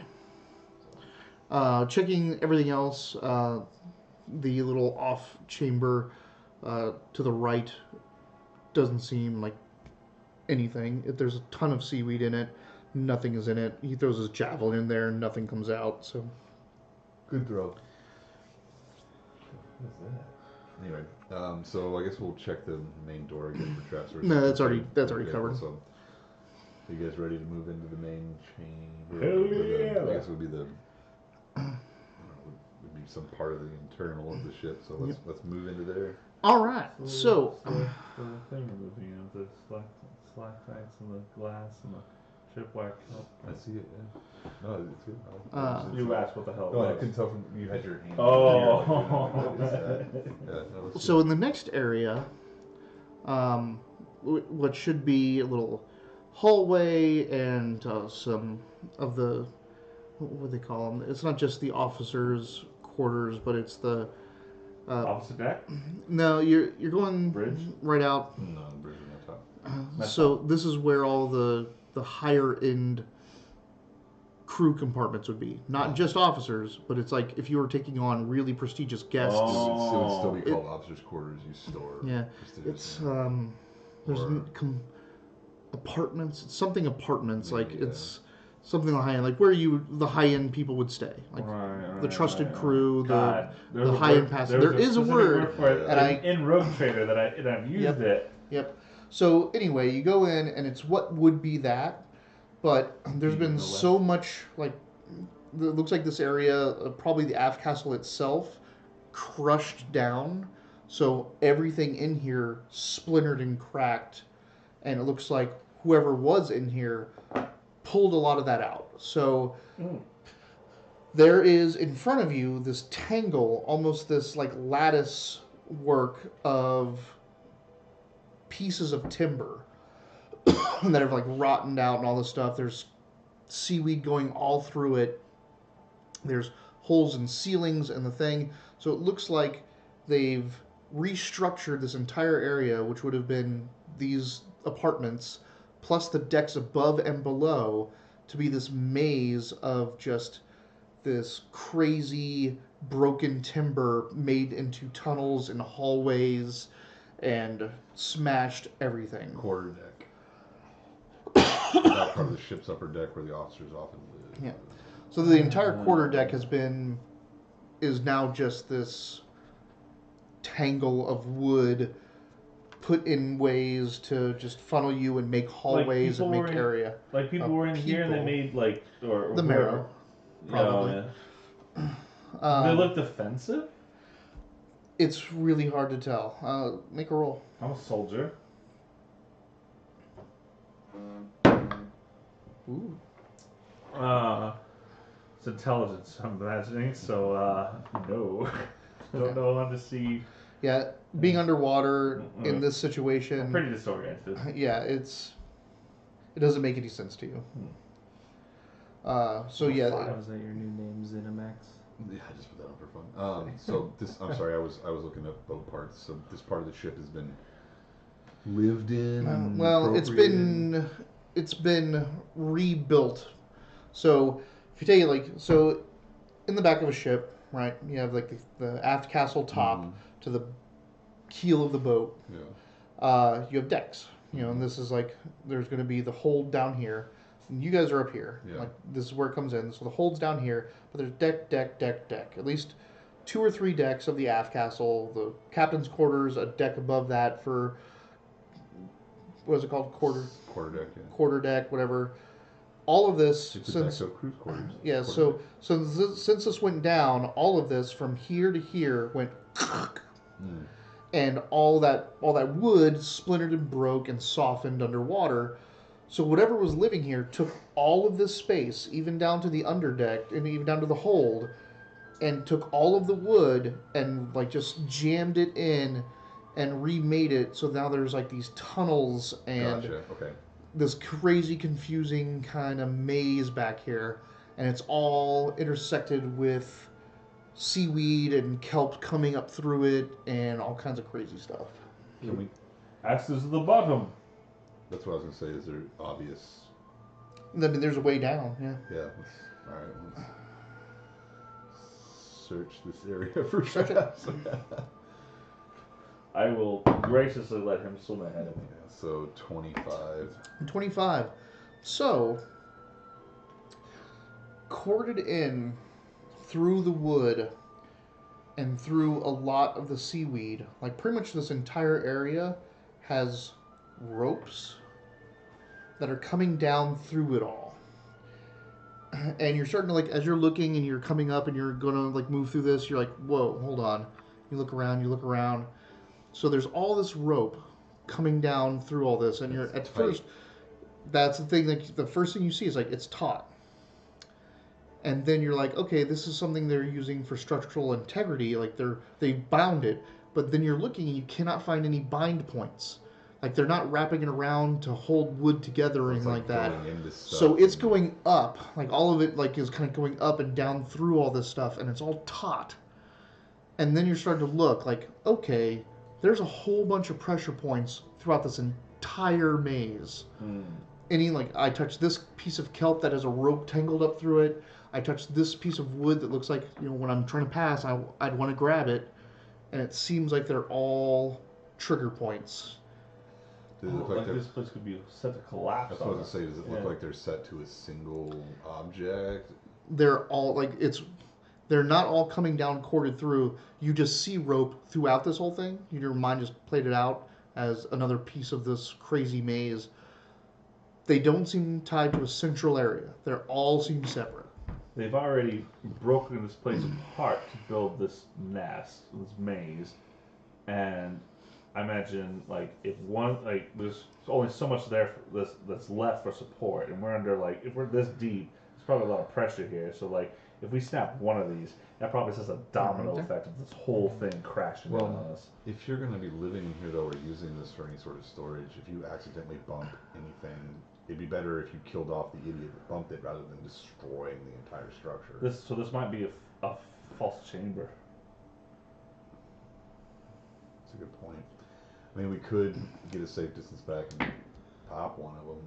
Checking everything else, the little off chamber to the right doesn't seem like anything. There's a ton of seaweed in it. Nothing is in it. He throws his javelin in there, and nothing comes out. So, good throw. What is that? Anyway, so I guess we'll check the main door again for traps. No, that's already covered. So, are you guys ready to move into the main chamber? Hell yeah! I guess it would be would be some part of the internal of the ship. So let's move into there. All right. So the thing moving the stalactites and the glass and the shipwreck. I see it. Yeah. No, it's good. You asked what the hell. No, I couldn't tell from you had your hand. Oh. What is that? So in the next area, what should be a little hallway and some of the, what would they call them? It's not just the officers' quarters, but it's the opposite deck. No, you're going Bridge? right out. No, the bridge on the top. So this is where all the higher end crew compartments would be. Not just officers, but it's if you were taking on really prestigious guests. So it would still be called officers' quarters. You store. Yeah, prestigious it's things. there's apartments. It's something apartments. Like Yeah. it's something high end, like where the high end people would stay, like the trusted crew, God, the high end passive. There is a word for it and in Rogue Trader that I've used it. Yep. So anyway, you go in and it's what would be that, but there's been so much like it looks like this area, probably the aft castle itself, crushed down. So everything in here splintered and cracked, and it looks like whoever was in here pulled a lot of that out. So there is in front of you this tangle, almost this like lattice work of pieces of timber that have like rotted out and all this stuff. There's seaweed going all through it. There's holes in ceilings and the thing. So it looks like they've restructured this entire area, which would have been these apartments, plus the decks above and below, to be this maze of just this crazy broken timber made into tunnels and hallways and smashed everything. Quarter deck. That part of the ship's upper deck where the officers often live. Yeah. So the entire quarter deck is now just this tangle of wood put in ways to just funnel you and make hallways and make area. Like people were in here and they made like or the marrow, probably. Oh, yeah. They look defensive. It's really hard to tell. Make a roll. I'm a soldier. Ooh. It's intelligence, I'm imagining. So no, don't know how to see. Yeah, being underwater in this situation. I'm pretty disoriented. Yeah, it doesn't make any sense to you. So yeah. Was that your new name, Zenimax? Yeah, I just put that on for fun. So this, I'm sorry, I was looking at boat parts. So this part of the ship has been lived in. Well, it's been rebuilt. So if you take it in the back of a ship, right? You have like the aft castle top to the keel of the boat. Yeah. You have decks. And this is like there's going to be the hold down here. And you guys are up here. Yeah. Like this is where it comes in. So the hold's down here, but there's deck. At least 2 or 3 decks of the aft castle. The captain's quarters, a deck above that for what is it called? Quarter deck. Yeah. Quarter deck, whatever. All of this It's since cruise quarters. yeah. Since this went down, all of this from here to here went. And all that wood splintered and broke and softened underwater. So whatever was living here took all of this space, even down to the underdeck and even down to the hold, and took all of the wood and like just jammed it in and remade it. So now there's like these tunnels and this crazy confusing kind of maze back here, and it's all intersected with seaweed and kelp coming up through it and all kinds of crazy stuff. Can we access the bottom? That's what I was going to say. Is there obvious? I mean, there's a way down, yeah. Yeah. All right. Let's search this area for Search traps. I will graciously let him swim ahead of me. Yeah, so 25. 25. So, corded in through the wood and through a lot of the seaweed, like pretty much this entire area has ropes that are coming down through it all. And you're starting to like, as you're looking and you're coming up and you're going to like move through this, you're like, whoa, hold on. You look around. So there's all this rope coming down through all this, and you're at first, that's the thing, like the first thing you see is like it's taut. And then you're like, okay, this is something they're using for structural integrity, like they bound it, but then you're looking and you cannot find any bind points. Like they're not wrapping it around to hold wood together or anything like that. So it's going up, like all of it like is kind of going up and down through all this stuff, and it's all taut. And then you're starting to look like, okay, there's a whole bunch of pressure points throughout this entire maze. Any like I touched this piece of kelp that has a rope tangled up through it. I touched this piece of wood that looks like, when I'm trying to pass, I'd want to grab it. And it seems like they're all trigger points. Does it look like this place could be set to collapse. That's what I was gonna say. Does it look like they're set to a single object? They're all like they're not all coming down corded through. You just see rope throughout this whole thing. Your mind just played it out as another piece of this crazy maze. They don't seem tied to a central area. They're all seem separate. They've already broken this place apart to build this nest, this maze, and I imagine like if one there's only so much there that's left for support, and we're under if we're this deep, there's probably a lot of pressure here. So if we snap one of these, that probably has a domino effect of this whole thing crashing down on us. If you're going to be living in here though, or using this for any sort of storage, if you accidentally bump anything, it'd be better if you killed off the idiot that bumped it rather than destroying the entire structure. This might be a false chamber. That's a good point. I mean, we could get a safe distance back and pop one of them.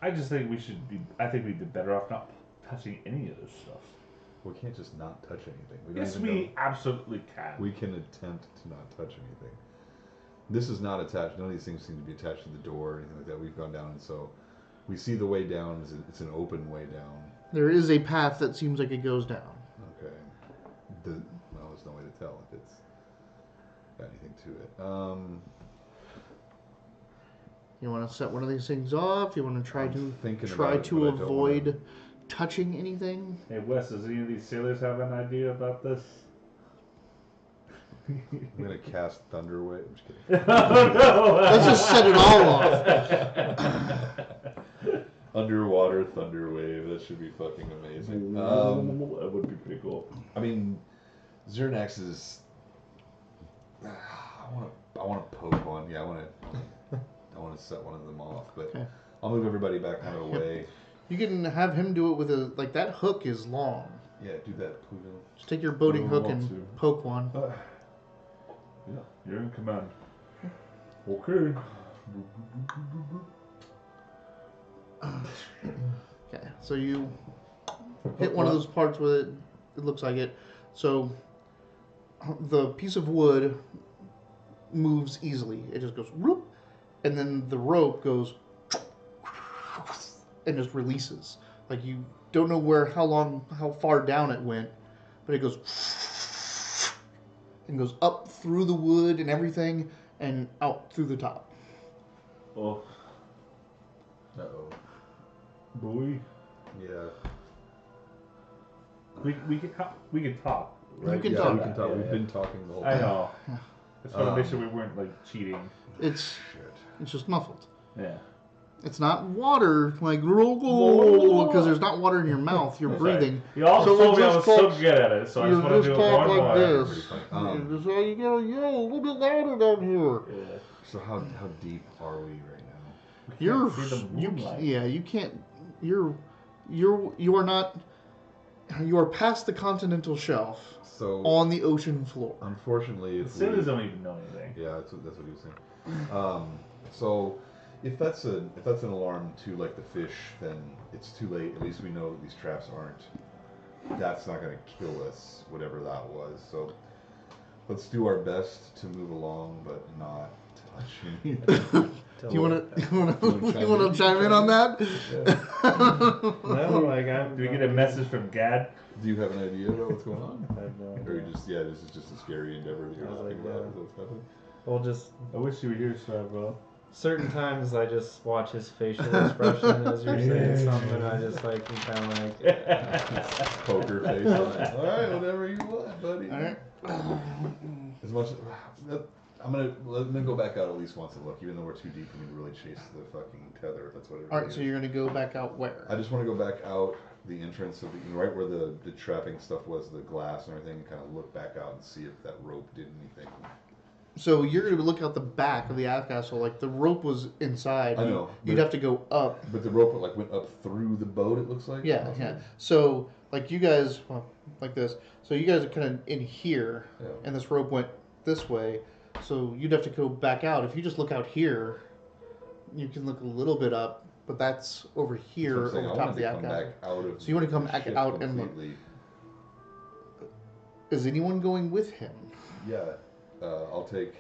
I just think I think we'd be better off not touching any of this stuff. We can't just not touch anything. Yes, we absolutely can. We can attempt to not touch anything. This is not attached. None of these things seem to be attached to the door or anything like that. We've gone down, and so we see the way down. It's an open way down. There is a path that seems like it goes down. Okay. Well, there's no way to tell if it's got anything to it. You want to set one of these things off? You want to try I'm to avoid touching anything? Hey Wes, does any of these sailors have an idea about this? I'm gonna cast Thunder Wave. I'm just kidding. Let's just set it all off. Underwater Thunder Wave. That should be fucking amazing. That would be pretty cool. I mean, Zernax is. I want to poke one. Yeah, I want to set one of them off, but okay. I'll move everybody back kind of away. You can have him do it with that hook is long. Yeah, do that, Pluto. Just take your boating hook and poke one. Yeah, you're in command. Okay. Okay, so you hit one of those parts where it looks like it. So the piece of wood moves easily. It just goes whoop, and then the rope goes and just releases. Like you don't know how far down it went, but it goes and goes up through the wood and everything and out through the top. Oh. Uh-oh. Boy. Yeah. We can talk. Right? You can Yeah, talk. we can talk. We've been talking the whole time. I know. Just want to make sure we weren't cheating. It's Shit. just muffled. Yeah. It's not water, because there's not water in your mouth. You're breathing. You also So told me I just was talk- so good at it, so I just want to do it talk more and like more. this. Pretty funny. You gotta yell a little bit louder down here. Yeah. So how deep are we right now? You're See the moonlight. you can't. You are not. You are past the continental shelf So on the ocean floor. unfortunately, The it's sailors don't even know anything. Yeah, that's what he was saying. So if that's an alarm to the fish, then it's too late. At least we know that these traps aren't. That's not going to kill us, whatever that was. So let's do our best to move along, but not touch anything. Do you want to chime in on that? No, Do we get a message from Gad? Do you have an idea about what's going on? I have no Or you idea. this is just a scary endeavor that you're I was laughing like, about? yeah. Is that what's happening? Well, just I wish you were here, bro. certain times I just watch his facial expression as you're saying something. I just am kind of like. Poker face. All right, whatever you want, buddy. All right. As much. I'm gonna go back out at least once and look, even though we're too deep for me to really chase the fucking tether. If that's what it All right. really So is. you're gonna go back out where? I just want to go back out the entrance of right where the trapping stuff was, the glass and everything, and kind of look back out and see if that rope did anything. So you're gonna look out the back of the outcastle. Like the rope was inside. I know. You'd have to go up. But the rope went up through the boat. It looks like. Yeah, yeah. So you guys, like this. So you guys are kind of in here, Yeah. and this rope went this way. So you'd have to go back out. If you just look out here, you can look a little bit up, but that's over here That's what I'm over saying. top of the I wanted to come outcastle. back out of So you want to come the back ship out and look. completely. Is anyone going with him? Yeah. I'll take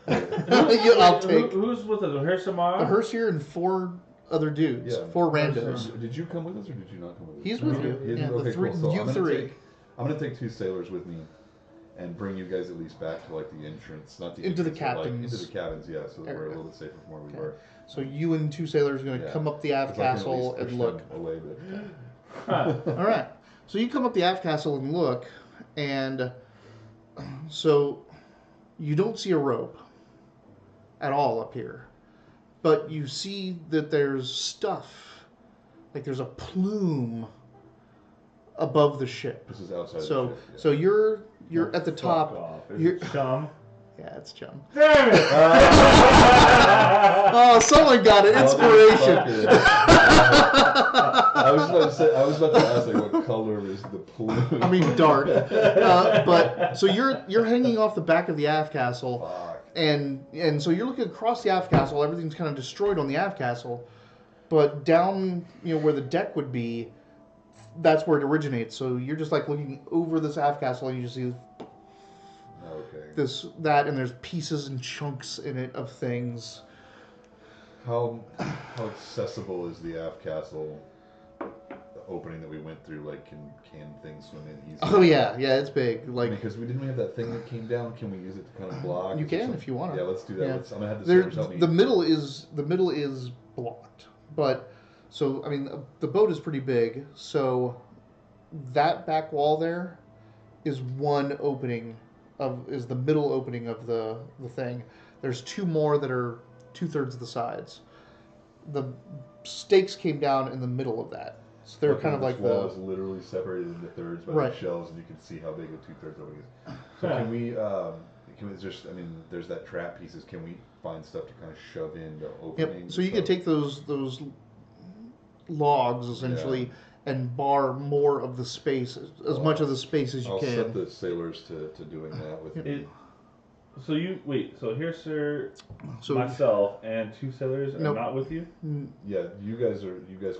I'll take Who's with us? Here's Samara. the Hersier and 4 other dudes, Yeah. 4 randos. Did you come with us or did you not come with us? He's with you. He is? Yeah, the Okay, three, cool. So you I'm gonna 3. I'm gonna take 2 sailors with me, and bring you guys at least back to like the entrance, not the Into the entrance, but, like, captain's into the cabins, yeah, so that we're a area. little bit safer from where we Okay. were. So you and 2 sailors are going to Yeah. come up the aft 'Cause I can at castle least and push look. them away, but... All right. So you come up the aft castle and look, and so you don't see a rope at all up here, but you see that there's stuff, like there's a plume above the ship. This is outside So the ship, yeah. so you're at the Fuck top. off. Is You're- it chum? Yeah, it's chum. Damn it! Oh, someone got it. Inspiration. I was about to ask like what color is the plume? I mean, dark. But so you're hanging off the back of the aft castle. Fuck. And so you're looking across the aft castle. Everything's kind of destroyed on the aft castle, but down where the deck would be, that's where it originates. So you're just like looking over this aft castle, and you just see Okay. that, and there's pieces and chunks in it of things. How accessible is the aft castle? The opening that we went through, like, can things swim in easily? Oh yeah, it's big. Like because we didn't have that thing that came down. Can we use it to kind of block? you Is there can some- if you want to. Yeah, let's do that. Yeah. I'm gonna have the There, sailors help me. the middle is blocked, but so I mean the boat is pretty big. So that back wall there is one opening is the middle opening of the thing. There's 2 more that are 2/3 of the sides. The stakes came down in the middle of that, so they're kind of like the wall the is literally separated into thirds by Right. the shelves, and you can see how big a 2/3 opening is. So can we just? I mean, there's that trap pieces. Can we find stuff to kind of shove into openings? Yep. So you could take those logs essentially and bar more of the space, as much of the space as you I'll can. set the sailors to doing that with me. So here's Sir, So myself, and 2 sailors are Nope. not with you? Yeah, you guys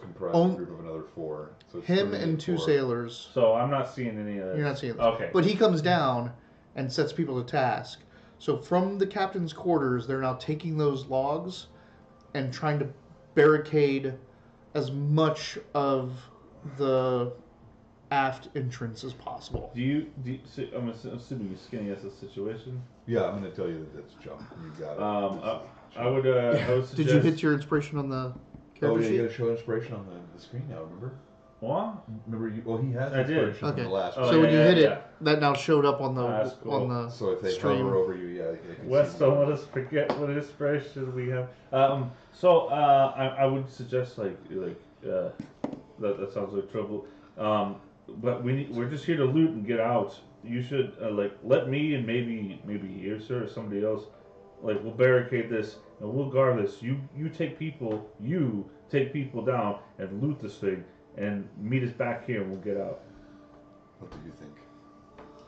comprise On- a group of another 4. So it's him 3 and 2 4. sailors. So I'm not seeing any of this. You're not seeing this. Okay. But he comes down and sets people to task. So from the captain's quarters, they're now taking those logs and trying to barricade as much of the aft entrance as possible. So I'm assuming you're skinning us a situation. Yeah, I'm going to tell you that that's jump. You got it. I would suggest. Did you hit your inspiration on the character Oh yeah, sheet? you got to show inspiration on the screen now. Remember? What? Remember you? Well, he has I did. inspiration Okay. from the last. Oh, So when you hit yeah. it, that now showed up on the That's cool. on the So if they stream. hover over you, yeah, they can Wes, see don't you. let us forget what inspiration we have. I would suggest that sounds like trouble. But we're just here to loot and get out. You should let me and maybe you, sir, or somebody else, we'll barricade this and we'll guard this. You take people down and loot this thing and meet us back here and we'll get out. What do you think?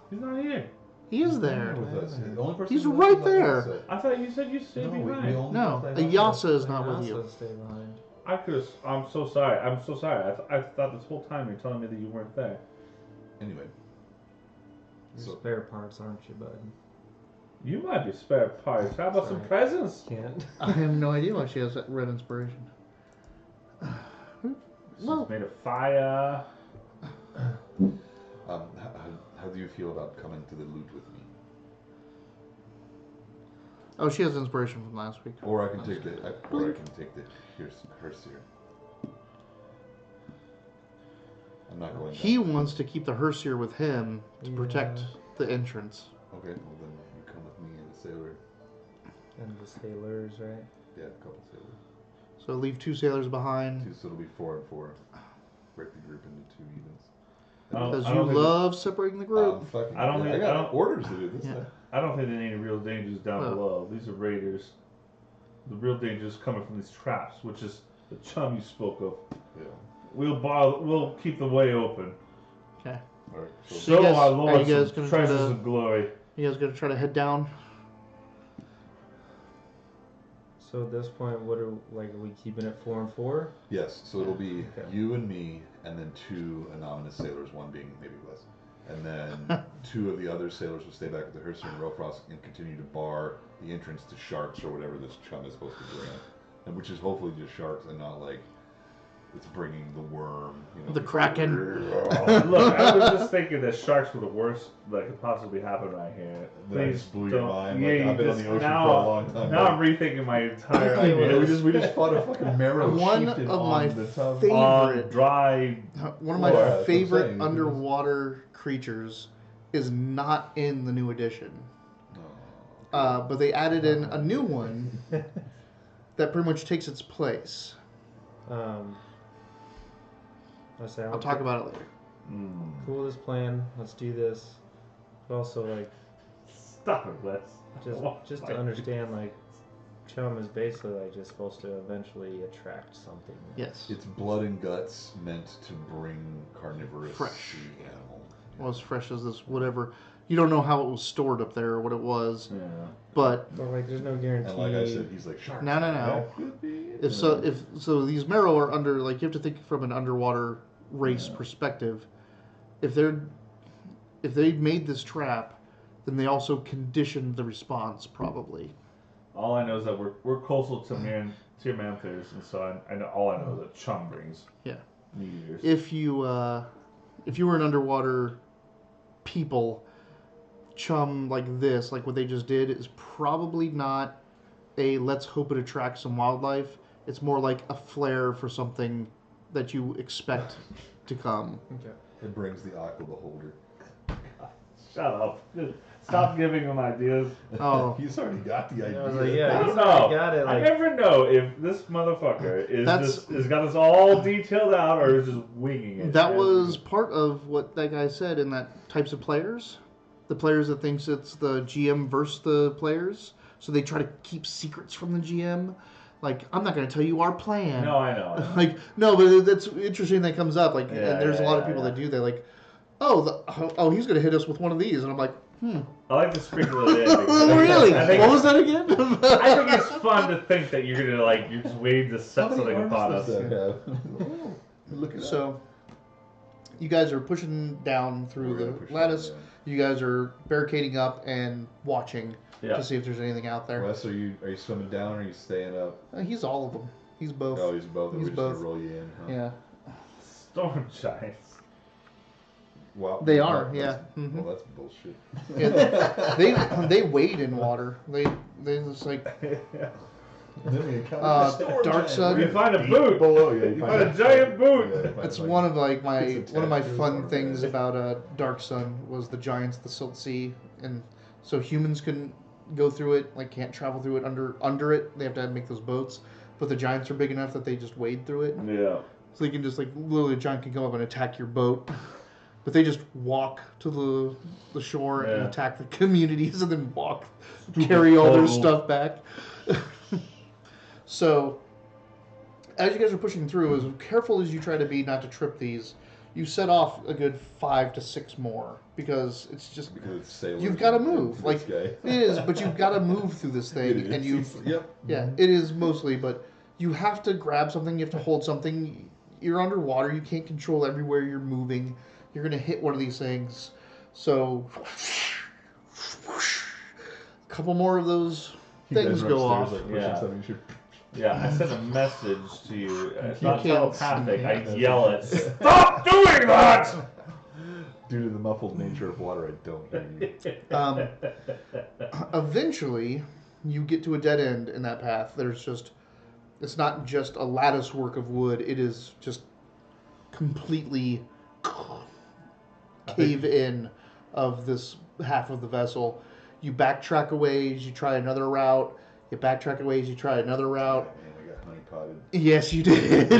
He's not here. He is there. With us. The only person He's who right knows there. is us. I thought you said you stayed No, we behind. only No, know Yasa is not with you. Stay behind. I could have. I'm so sorry. I thought this whole time you're telling me that you weren't there. Anyway. You're So- spare parts, aren't you, bud? You might be spare parts. How about some Sorry. presents? Can't. I have no idea why she has that red inspiration. Well- She's made of fire. How do you feel about coming to the loot with me? Oh, she has inspiration from last week. Or I can take the Hersier. I'm not going. He down. wants to keep the Hersier with him to protect Yeah. the entrance. Okay, well then you come with me and a sailor. And the sailors, right? Yeah, a couple sailors. So leave 2 sailors behind. 2, so it'll be 4 and 4. Break the group into 2 evens. Because I you don't think love separating the group. I don't think- I I got don't- orders to do this. Yeah. Thing. I don't think there are any real dangers down Oh. below. These are raiders. The real danger is coming from these traps, which is the chum you spoke of. Yeah. We'll keep the way open. Okay. All right. So Show guys- our are Lord you guys some gonna try treasures to- of glory. You guys gonna try to head down? So at this point, are we keeping it 4 and 4? yes, so it'll be Okay. you and me, and then 2 anonymous sailors. One being maybe Wes. and then 2 of the other sailors will stay back with the Herser and Rofrost and continue to bar the entrance to sharks or whatever this chum is supposed to bring, and which is hopefully just sharks and not like it's bringing the worm, The Kraken. Look, I was just thinking that sharks were the worst that could possibly happen right here. That Please just blew your don't- mind. Yeah, Like, you I've been on just- the ocean now, for a long time. Now I'm rethinking my entire idea. we just fought a fucking marrow One chieftain of on my the top. favorite- on dry. One of my Well, that's what I'm favorite saying. underwater creatures is not in the new edition. But they added in a new one that pretty much takes its place. I'll talk about it later. Cool this plan. Let's do this. But also, like, Stop it, Wes. just to understand, like, chum is basically like just supposed to eventually attract something. Yes. It's blood and guts meant to bring carnivorous Fresh. sea animal. Well, as fresh as this, whatever. You don't know how it was stored up there or what it was, Yeah. but But like, there's no guarantee. And like I said, he's like sharks. No. That could be it. if these marrow are under, like, you have to think from an underwater race perspective. If they made this trap, then they also conditioned the response probably. All I know is that we're coastal to Manthers, and so I know all I know is that chum brings. Yeah. Meteors. If you were an underwater people, chum like this, like what they just did, is probably not a let's hope it attracts some wildlife. It's more like a flare for something that you expect to come. Okay. It brings the aqua beholder. Shut up. Stop giving him ideas. Oh. He's already got the idea. I was like, I yeah, don't he's know. already got it. I Like, never know if this motherfucker is got this all detailed out or is just winging it. That was part of what that guy said in that types of players. The players that thinks it's the GM versus the players. So they try to keep secrets from the GM. Like, I'm not going to tell you our plan. No, I know. Like, no, but that's interesting that comes up. Like, Yeah, and there's a lot of people that do that. Like, oh, he's going to hit us with one of these. And I'm like, I like to sprinkle it in. because Oh, really? I think, What was that again? I think it's fun to think that you're gonna you're just waiting to set something upon us. Look at So, you guys are pushing down through We're gonna the push lattice. down, You guys are barricading up and watching Yeah. to see if there's anything out there. Wes, are you swimming down or are you staying up? He's all of them. He's both. Oh, he's both. He's We're just both. gonna roll you in. Huh? Yeah. Storm giants. Wow. They are, That's- yeah. Mhm. Well, that's bullshit. Yeah, they wade in water. They just like Dark Sun. You find a boot. Below you. You find a giant boot. Yeah, you find that's like- one of like it's one of my attached to fun his things arm. about Dark Sun was the giants, the Silt Sea, and so humans couldn't go through it, like can't travel through it under it. They have to make those boats, but the giants are big enough that they just wade through it. Yeah. So they can just like literally a giant can come up and attack your boat. But they just walk to the shore and Yeah. attack the communities and then carry all their turtle. stuff back. So, as you guys are pushing through, as careful as you try to be not to trip these, you set off a good 5 to 6 more because it's just Because it's sailors. you've got to and move. this Like guy. it is, but you've got to move through this thing, It and is. Yep. yeah, it is mostly, but you have to grab something, you have to hold something. You're underwater, you can't control everywhere you're moving. You're going to hit one of these things. So, a couple more of those You guys things are go upstairs, off. like, pushing Yeah. something, you should- Yeah, I send a message to you. It's You not can't telepathic. see I that. yell it. Stop doing that! Due to the muffled nature of water, I don't hear you. Eventually, you get to a dead end in that path. It's not just a lattice work of wood, it is just completely cave in of this half of the vessel. You backtrack a ways, you try another route. You backtrack a ways, you try another route. Man, we got honey potted. Yes, you did.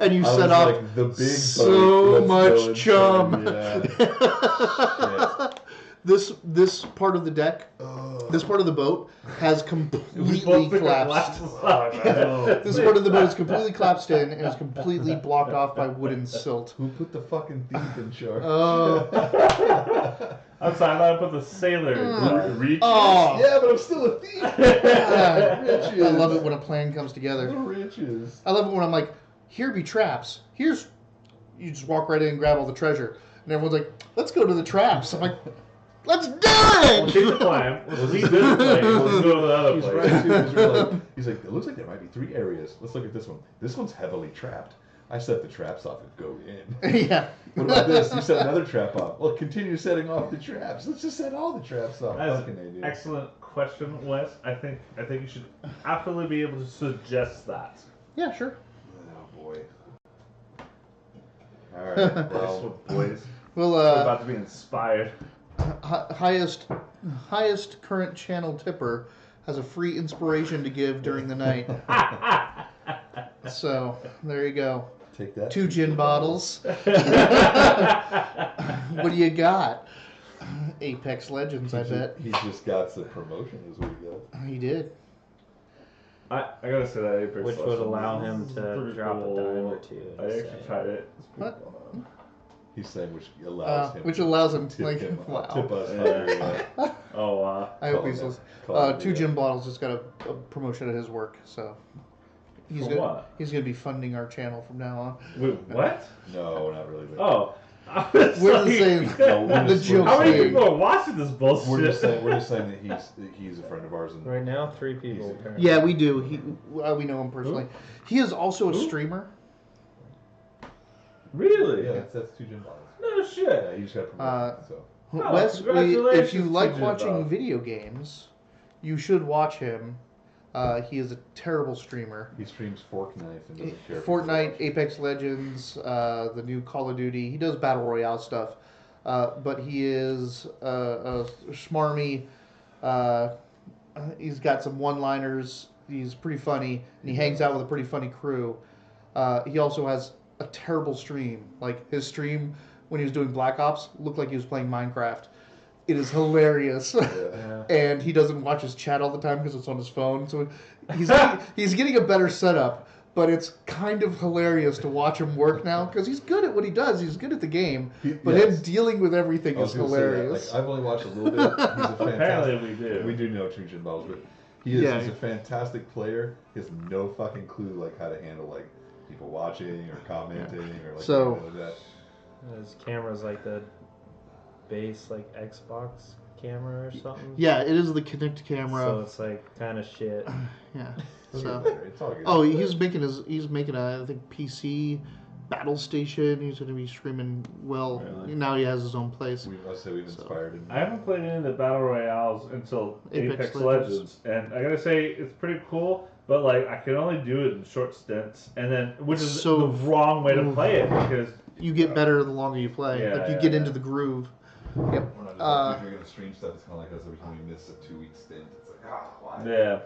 And you I set was off like, the big so boat, let's much go chum. inside. Yeah. This part of the deck, this part of the boat has completely collapsed. This part of the boat is completely collapsed in and is completely blocked off by wooden silt. Who put the fucking thief in charge? I'm sorry, I thought I put the sailor reach. Oh, Yeah, but I'm still a thief. God. Riches. I love it when a plan comes together. Riches. I love it when I'm like, here be traps. You just walk right in and grab all the treasure. And everyone's like, let's go to the traps. I'm like, let's do We'll it! keep the plan. Let's leave this place. Let's go to the other He's place. right too. 'Cause we're like, he's like, it looks like there might be 3 areas. Let's look at this one. This one's heavily trapped. I set the traps off and go in. Yeah. What about this? You set another trap off. Well, continue setting off the traps. Let's just set all the traps off. That's Fucking idea. excellent question, Wes. I think you should absolutely be able to suggest that. Yeah, sure. Oh boy. All right. That's Well, what boys. Well, We're about to be inspired. highest current channel tipper has a free inspiration to give during the night. So, there you go. take that. 2 gin bottles. What do you got? Apex Legends, I bet. He just got some promotion, is what he got. He did. I gotta say that Apex Which would Legends allow him is to pretty drop a cool. dime or two. I actually tried it. It's pretty What? fun. He's saying which allows him. Tip us. Yeah. Oh wow. I hope Call he's him listening. that. Call him 2 that. gin bottles just got a promotion at his work, so he's For gonna what? he's gonna be funding our channel from now on. Wait, what? No, not really. But Oh. I was We're like, the same. No, we're The just- joke How many being- people are watching this bullshit? We're just saying that he's a friend of ours. And Right now, 3 people. Easy. Apparently. Yeah, we do. We know him personally. He is also a Who? streamer. Really? yeah, that's 2 gin bottles. No shit. Yeah, he just got promoted. So Oh, Wes, if congratulations you to like Jim watching Bob. video games, you should watch him. He is a terrible streamer. he streams Fork Knife and doesn't care. if Fortnite, people Apex Legends, the new Call of Duty. He does Battle Royale stuff. But he is a smarmy. He's got some one-liners. He's pretty funny, and he hangs out with a pretty funny crew. He also has a terrible stream. Like, his stream when he was doing Black Ops looked like he was playing Minecraft. It is hilarious. watch. Yeah. Yeah. And he doesn't watch his chat all the time because it's on his phone. So he's getting a better setup, but it's kind of hilarious to watch him work now because he's good at what he does. He's good at the game, but Yes. him dealing with everything I was is gonna say that. hilarious. Like, I've only watched a little bit. He's a fantastic. Apparently we do. We do know 2 gin bottles, but he's Yeah. a fantastic player. He has no fucking clue like how to handle like people watching or commenting or like So- anything like that. His camera's like the base, like Xbox camera or something. Yeah, it is the Kinect So camera. it's like kind of shit. Yeah. It's So. okay, it's all good. Oh, he's making a I think PC battle station. He's going to be streaming well. Really? Now he has his own place. Must say we've inspired him. I haven't played any of the battle royales until Apex Apex Legends. Legends, and I gotta say it's pretty cool. But like I can only do it in short stints, and then which is So- the wrong way to play it because You get better the longer you play. Yeah, like you yeah, get yeah. into the groove. Yep. We're not just if you're gonna stream stuff, it's kind of like us every time we miss a 2-week stint. It's like, why? yeah.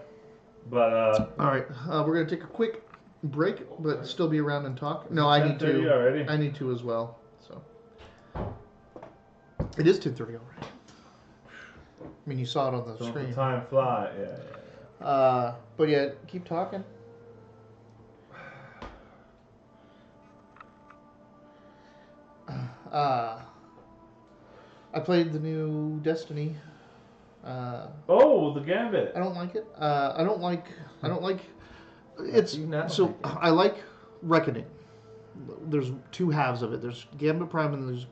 But All right, we're gonna take a quick break, but still be around and talk. No, I need 10:30 to. already. I need to as well. So it is 10:30 already. I mean, you saw it on the don't screen. the time fly. Yeah. But yeah, keep talking. I played the new Destiny. Oh, the Gambit. I don't like it. I don't like. It's You not so. like it. I like Reckoning. There's 2 halves of it. There's Gambit Prime and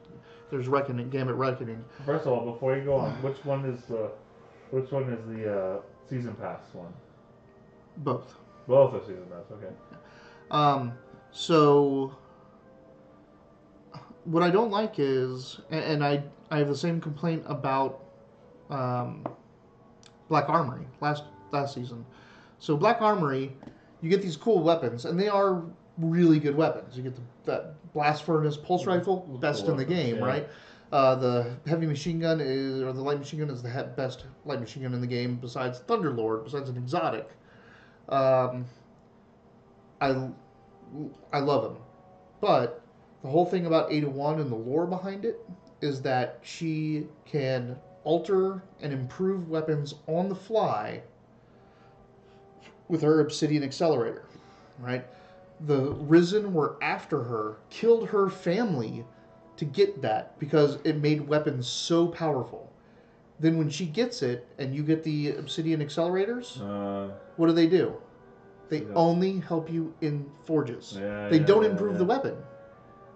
there's Reckoning. Gambit Reckoning. First of all, before you go on, which one is the season pass one? Both. Both are season pass. Okay. So what I don't like is, and I have the same complaint about Black Armory last season. So Black Armory, you get these cool weapons, and they are really good weapons. You get that blast furnace pulse rifle, best in the game, yeah. right? The heavy machine gun or the light machine gun is the best light machine gun in the game besides Thunderlord, besides an exotic. I love him, but the whole thing about Ada 1 and the lore behind it is that she can alter and improve weapons on the fly with her obsidian accelerator, right? The Risen were after her, killed her family to get that because it made weapons so powerful. Then when she gets it and you get the obsidian accelerators, what do? They Yeah. only help you in forges. Yeah, They yeah, don't yeah, improve yeah. the weapon,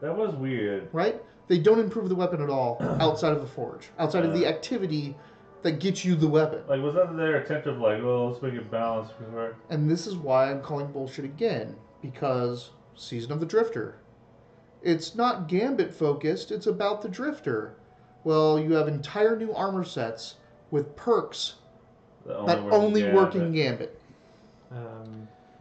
That was weird. right? They don't improve the weapon at all outside of the forge, outside of the activity that gets you the weapon. Like, was that their attempt of like, well, let's make it balanced before? And this is why I'm calling bullshit again, because Season of the Drifter. It's not Gambit focused, it's about the Drifter. Well, you have entire new armor sets with perks that only work in Gambit.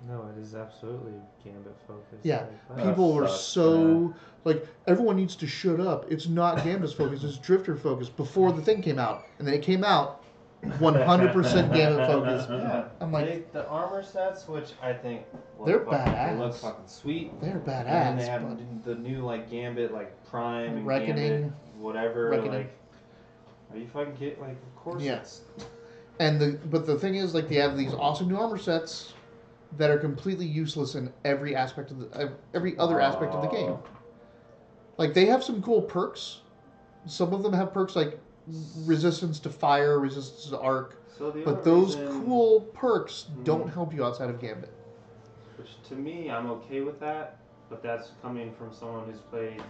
No, it is absolutely Gambit focused. Yeah, Like, people were sucks, so like everyone needs to shut up. It's not Gambit focused; it's Drifter focused. Before the thing came out, and then it came out, 100% Gambit focused. Yeah, I'm like, the armor sets, which I think they're fucking, badass. They look fucking sweet. They're And then they badass. have But the new like Gambit, like Prime and Reckoning. Gambit, whatever. Reckoning. Like, are you fucking kidding? Like, of course. Yeah. It's, but the thing is, like, they have these awesome new armor sets that are completely useless in every aspect of every other aspect of the game. Like, they have some cool perks. Some of them have perks like resistance to fire, resistance to arc. so the But other those reason, cool perks don't help you outside of Gambit. which to me, I'm okay with that. But that's coming from someone who's played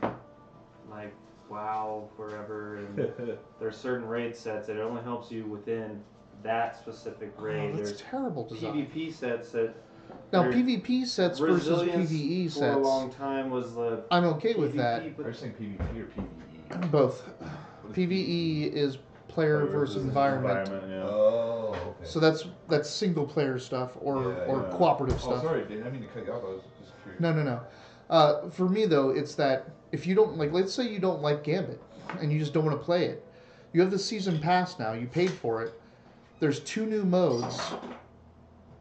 like WoW forever, and there's certain raid sets that only helps you within that specific raid. Oh, that's There's terrible design. PvP sets that. Now, there's PvP sets versus resilience PvE for a sets, long time was the I'm okay with PvP, that. but Are you saying PvP or PvE? Both. What is PvE is player versus environment. Yeah. Oh, okay. So that's single player stuff or Yeah. cooperative Oh, stuff. sorry, I didn't mean to cut you off. I was just curious. No. For me though, it's that if you don't like, let's say you don't like Gambit and you just don't want to play it, you have the season pass now. You paid for it. There's 2 new modes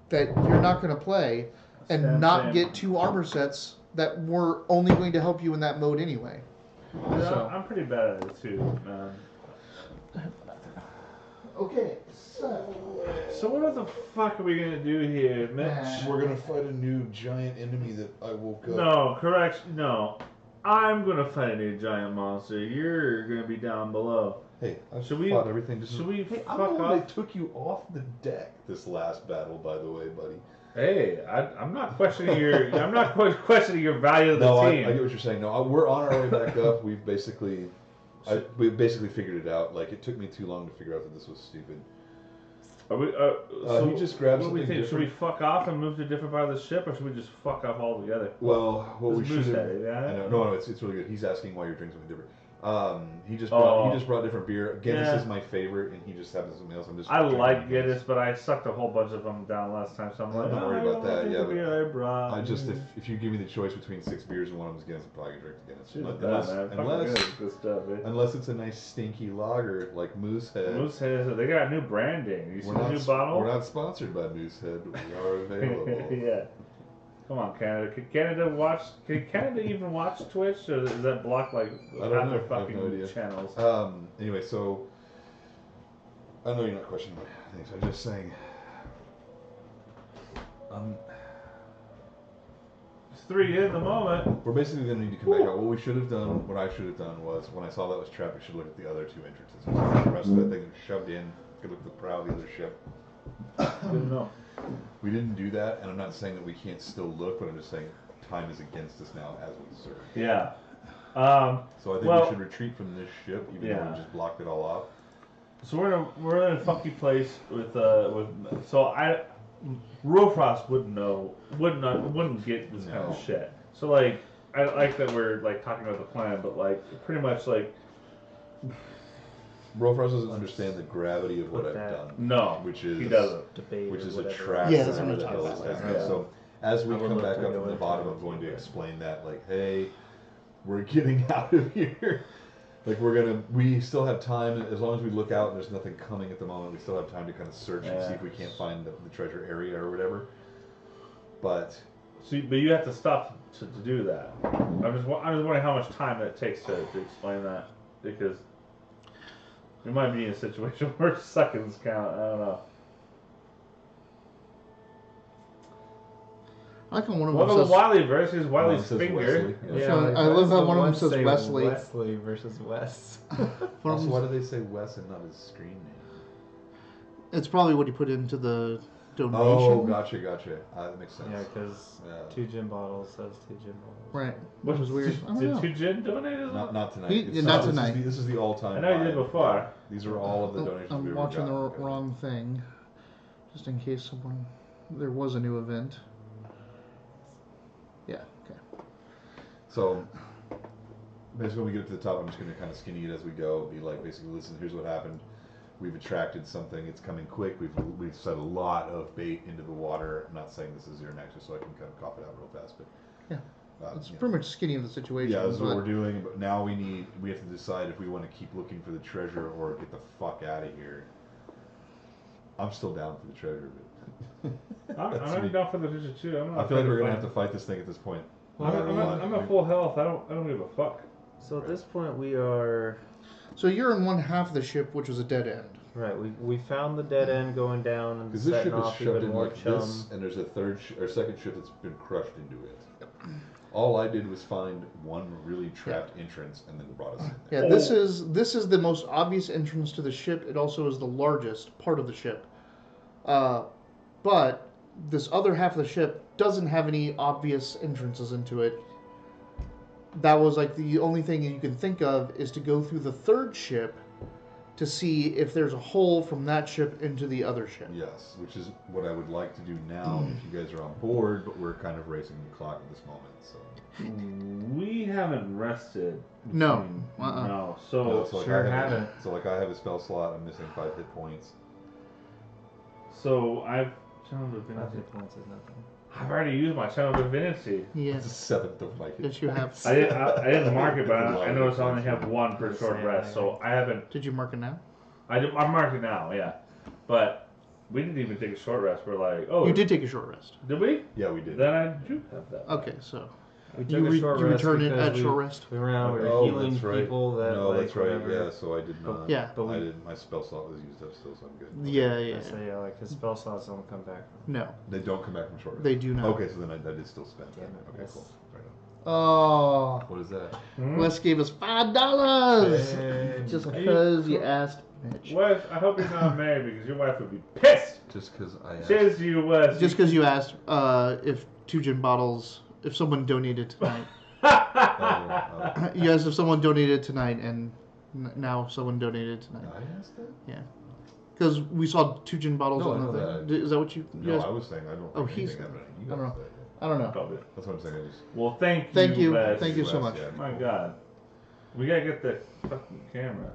that you're not going to play, and Same not thing. get 2 armor sets that were only going to help you in that mode anyway. Yeah, So- I'm pretty bad at it too, man. Okay, so So what the fuck are we gonna do here, Mitch? We're gonna fight a new giant enemy that I woke up. No, correct. No, I'm gonna fight a new giant monster. You're gonna be down below. Hey, I Should we- fought everything. Just should we Hey, I'm fuck the one that off? took you off the deck this last battle, by the way, buddy. Hey, I'm not questioning your. I'm not questioning your value of the No, I team. get what you're saying. No, we're on our way back up. We've basically, we've basically figured it out. Like, it took me too long to figure out that this was stupid. Are we, he just grabbed what do we something think? Should we different. fuck off and move to a different part of the ship, or should we just fuck off altogether? Well, what we This should have. Moosehead, yeah? I know. No, it's really good. He's asking why you're drinking something different. He just brought different beer. Guinness Yeah. is my favorite, and he just happens something else. I'm just. I drinking like Guinness, but I sucked a whole bunch of them down last time, so I'm like, Don't worry I about don't that, think yeah, the but beer I brought. I just if you give me the choice between 6 beers and one of them's Guinness, I'm probably gonna drink the Guinness. Shit, Unless, man. Fucking unless, good, good stuff, eh? unless it's a nice stinky lager like Moosehead. Moosehead, they got new branding. You see We're the not, new bottle? we're not sponsored by Moosehead, but we are available. Yeah. Come on, Canada. Can Canada even watch Twitch, or is that blocked like I don't half know. their I have fucking no idea. channels? Anyway, so I know you're not questioning my things. I'm just saying. It's 3 in the moment. We're basically going to need to come back out. What we should have done, what I should have done was, when I saw that was trapped, we should look at the other 2 entrances. The rest of that thing was shoved in. Could look at the prow of the other ship. Didn't know. We didn't do that, and I'm not saying that we can't still look, but I'm just saying time is against us now as we serve. Yeah. So I think Well- we should retreat from this ship, even though Yeah. we just blocked it all off. So we're in a funky place with so Rofrost wouldn't get this kind No. of shit. So like I like that we're like talking about the plan, but like pretty much like Rofrost doesn't understand the gravity of what Put I've that- done. no, which is he doesn't. debate. which or is a whatever. trap. Yeah, that's what I'm that talking the about. hell is down Yeah. there. So as we I would come love back to up go from the into bottom, it. I'm going to explain that, like, hey, we're getting out of here. Like, we still have time, as long as we look out and there's nothing coming at the moment, we still have time to kind of search and see if we can't find the treasure area or whatever. But But you have to stop to do that. I'm just wondering how much time it takes to explain that, because we might be in a situation where seconds count. I don't know. I like how one of them Welcome to says. Wileyverse. Here's One Wiley's says finger. Wesley. Yeah. I love how one of them says Wesley. Wesley versus Wes. One of also, why them's- do they say Wes and not his screen name? It's probably what he put into the donation. Oh, gotcha. That makes sense. Yeah, because 2 gin bottles says 2 gin bottles. Right. Which was weird. I don't Did know. 2 gin donate? Not tonight. Not tonight. This is the all-time. I know you did high. before. Yeah. These are all of the donations I'm we've watching the ever gotten. wrong thing, just in case there was a new event. Yeah. Okay. So basically, when we get to the top, I'm just going to kind of skinny it as we go. Be like, basically, listen, here's what happened. We've attracted something. It's coming quick. We've set a lot of bait into the water. I'm not saying this is your next, just so I can kind of cough it out real fast, but Yeah. It's pretty much skinny of the situation. yeah, this is what we're doing. But now we have to decide if we want to keep looking for the treasure or get the fuck out of here. I'm still down for the treasure, but I'm down for the treasure too. I feel like we're gonna have to fight this thing at this point. I'm at full health. I don't give a fuck. So at this point we are... So you're in one half of the ship, which was a dead end. Right, we found the dead end going down and Because this setting ship is off shoved even in more like chum. this, and there's a second ship that's been crushed into it. All I did was find one really trapped entrance, and then brought us in there. Yeah, this is the most obvious entrance to the ship. It also is the largest part of the ship. But this other half of the ship doesn't have any obvious entrances into it. That was like the only thing you can think of is to go through the third ship to see if there's a hole from that ship into the other ship. Yes, which is what I would like to do now if you guys are on board, but we're kind of racing the clock at this moment. So We haven't rested. No. No. No, So sure haven't. So like I have a spell slot. I'm missing 5 hit points. so I've channel 5 divinity. hit points is nothing. I've already used my channel divinity. It's Yes. a 7th of my hit Yes, you have. I didn't mark it, but I noticed I only have 1 per short rest, so I haven't. Did you mark it now? I'm marking now, yeah. But we didn't even take a short rest. We're like, oh, You did take a short rest. Did we? Yeah, we did. Then I do have that. Okay, so We you, took a short you rest return it because at we, short rest. we went out, we were Oh, healing that's right. people that No, like that's right. whatever. Yeah, so I did not. Yeah. But we, I did. My spell slot was used up still, so I'm good. Yeah, yeah. So yeah, like his spell slots don't come back. No, They don't come back from short rest. they do not. Okay, so then I did still spend. Damn it, Okay, yes. cool. Right on. Oh, What is that? Wes gave us $5 Hey, just are you because you cr- asked Mitch. Wes, I hope you're not married because your wife would be pissed. Just because I asked. Cheers to you, Wes. Just because you asked if 2 gin bottles, if someone donated tonight. Oh, You asked if someone donated tonight, and now someone donated tonight. I asked that? Because we saw 2 gin bottles No, on I the know thing. that. Is that what you No, guys? I was saying I don't. Oh, think he's- anything happened. You I don't guys know. said that. I don't know. Probably. That's what I'm saying. I just. Well, thank you, Thank you. Wes. Thank you so much. Yeah, My cool. God. We gotta get the fucking camera.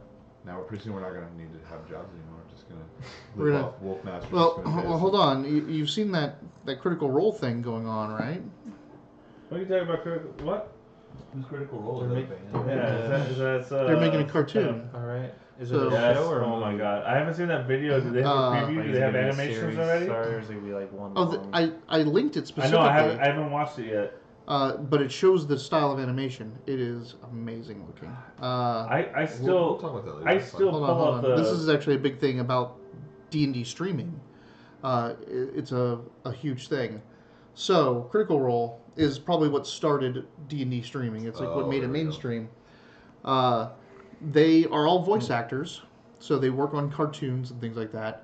Now, pretty soon we're not gonna need to have jobs anymore. We're just gonna We're live gonna- off Wolf Master. Well, hold on. You've seen that critical role thing going on, right? What are you talking about? What? Who's Critical Role? They're Is making- that a band? Yeah, is that, They're making a cartoon. All right. Is So- it a Yes. show or a Oh my movie? God, I haven't seen that video. Do they have a preview? Like, Do is they it have gonna be a animations series already? Start, or is it gonna be like one? Oh, long? I linked it I specifically. know. I haven't watched it yet. But it shows the style of animation. It is amazing looking. I We'll still. talk about that later. I It's fine. still Hold pull on. up the. This is actually a big thing about D&D streaming. It's a huge thing. So, Critical Role is probably what started D&D streaming. It's like what Oh, made it there we go. mainstream. They are all voice actors, so they work on cartoons and things like that.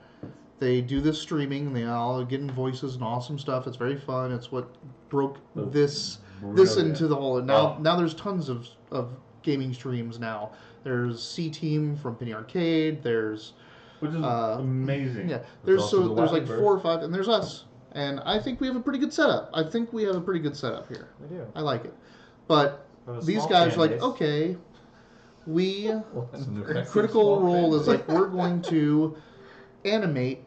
They do this streaming, and they all get in voices and awesome stuff. It's very fun. It's what broke this into the whole. Now there's tons of gaming streams now. There's C Team from Penny Arcade. There's which is amazing. yeah. There's also the there's like Wileyverse. 4 or 5, and there's us. And I think we have a pretty good setup. I think we have a pretty good setup here. We do. I like it. But We have a these small guys fan are like, base. okay, we That's a new Critical Role is like we're going to animate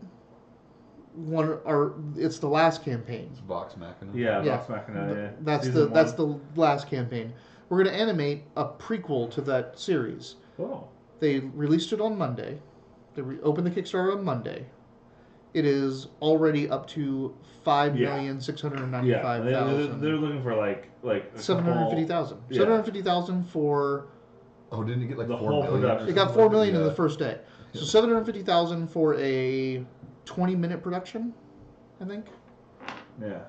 it's the last campaign. It's Vox Machina. Yeah, Yeah. Vox Machina. Yeah. That's Season that's one. the last campaign. We're going to animate a prequel to that series. Oh. They released it on Monday. They opened the Kickstarter on Monday. It is already up to 5,695,000. Yeah, they're looking for like a 750,000. Yeah. 750,000 for. Oh, didn't it get like The 4 whole million? production. It got 4 million in Yeah. the first day. So Yeah. 750,000 for a 20-minute production, I think. Yeah.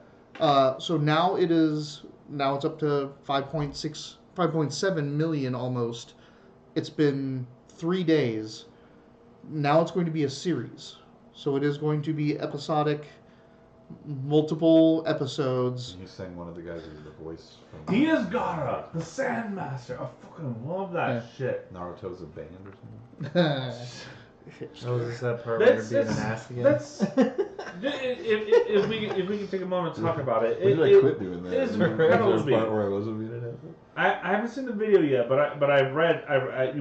So now it's up to 5.7 million almost. It's been 3 days. Now it's going to be a series. So it is going to be episodic. multiple episodes. You sang one of the guys who did the voice from He is Gara, the Sandmaster. I fucking love that shit. Naruto's a band or something. Oh, is this that part where you're being an ass again? If we can take a moment to talk about it. When did I quit doing that? It's Was there incredible a to me. part where I wasn't being an asshole? I haven't seen the video yet, but I've read.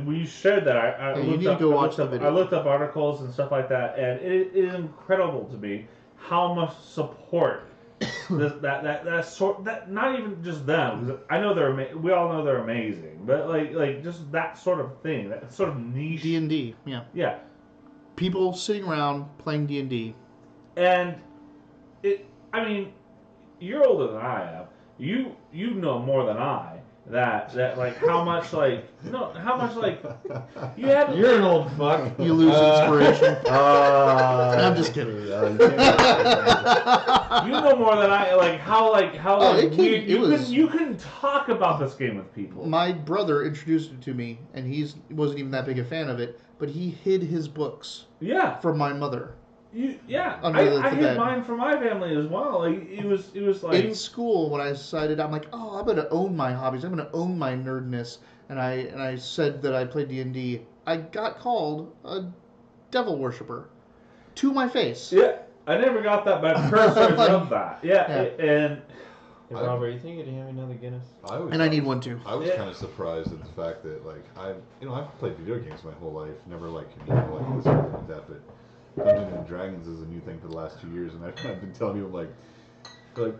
When you shared that, I you looked need to up, go I watch looked the up, video. I looked up articles and stuff like that, and it is incredible to me how much support that not even just them. 'Cause I know we all know they're amazing, but like just that sort of thing, that sort of niche. D&D, yeah. Yeah, People sitting around playing D&D. and I mean, you're older than I am. You know more than I. That like how much like you have. You're an old fuck. You lose inspiration. I'm just kidding. You know more than I. Like how you can talk about this game with people. My brother introduced it to me, and he wasn't even that big a fan of it, but he hid his books Yeah. from my mother. I hid mine from my family as well. Like it was like In school, when I decided, I'm like, oh, I'm going to own my hobbies. I'm going to own my nerdness. And I said that I played D&D. I got called a devil worshiper to my face. Yeah, I never got that, but I've heard stories of that. Yeah. And Hey, Robert, you think you'd have another Guinness? I need one too. I was kind of surprised at the fact that like I've played video games my whole life, never like like this or anything like that, but Dungeons and Dragons is a new thing for the last 2 years, and I've been telling people like, oh,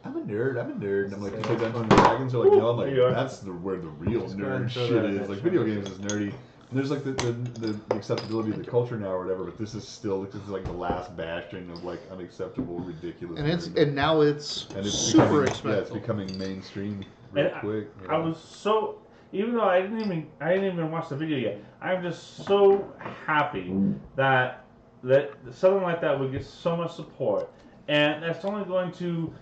I'm a nerd, and I'm like, you play Dungeons and Dragons? They're like, no, I'm like, that's where the real nerd shit is. Like, video games is nerdy. And there's like the acceptability of the culture now or whatever, but this is like the last bastion of like unacceptable, ridiculous. And now it's super expensive. Yeah, it's becoming mainstream real quick. I was so. Even though I didn't even watch the video yet, I'm just so happy that something like that would get so much support, and that's only going to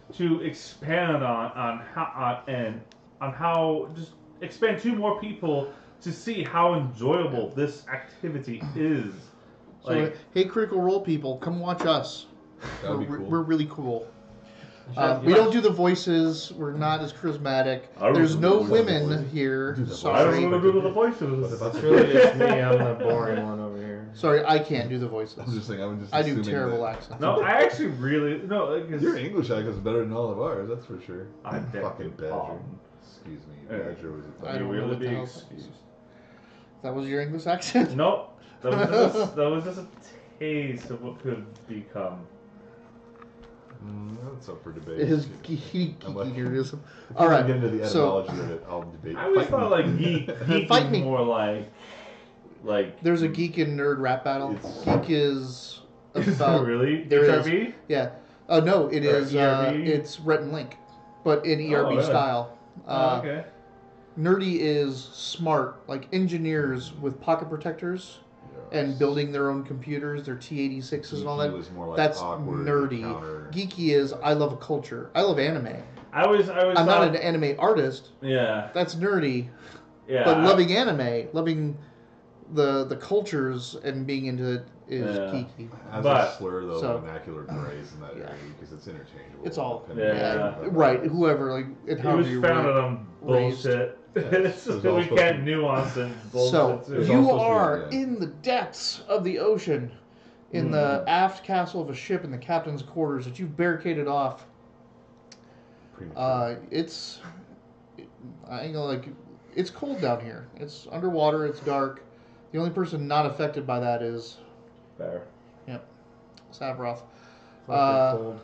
expand on how just expand to more people to see how enjoyable this activity is. So, hey, Critical Role people, come watch us. That'd be cool. We're really cool. We don't do the voices. We're not as charismatic. There's no women here. I Sorry. don't want to do the voices. It's really just me. I'm the boring one over here. Sorry, I can't do the voices. I'm just saying. I do assuming terrible that accents. No, I actually really no. Your English accent is better than all of ours. That's for sure. I'm fucking Badger. Excuse me, Badger was a I fucking. don't know really what the be hell excused. That was your English accent? Nope. That was just a taste of what could become. That's up for debate. His I'm geeky like- nerdism. If All you right. get into the So etymology of it, I'll debate. I always Fight thought me. like geek Fight is me. more like. there's a geek and nerd rap battle. It's- Geek is Is about that really? there is- HRV? yeah. No, it Or is. ERB? It's Rhett and Link, but in ERB really? style. Oh, okay. Nerdy is smart, like engineers with pocket protectors and building their own computers, their T86s and all Geeky that. was more like That's awkward, nerdy. counter- Geeky is I love a culture. I love anime. I always I'm thought, not an anime artist. Yeah. That's nerdy. Yeah. But loving anime, loving the cultures and being into it is Yeah. geeky. As But- a slur, though, so- vernacular praise in that Yeah. area because it's interchangeable. It's all depending Yeah. on- Right. Whoever like and It however was you founded really- on raised. bullshit. Yeah, It's just it that was we all can't supposed nuance and So bullshit too. It's you all supposed to be, are yeah. in the depths of the ocean, in the aft castle of a ship in the captain's quarters that you've barricaded off. Premature. It's it's cold down here. It's underwater. It's dark. The only person not affected by that is Fair. Savroth. Fucking cold.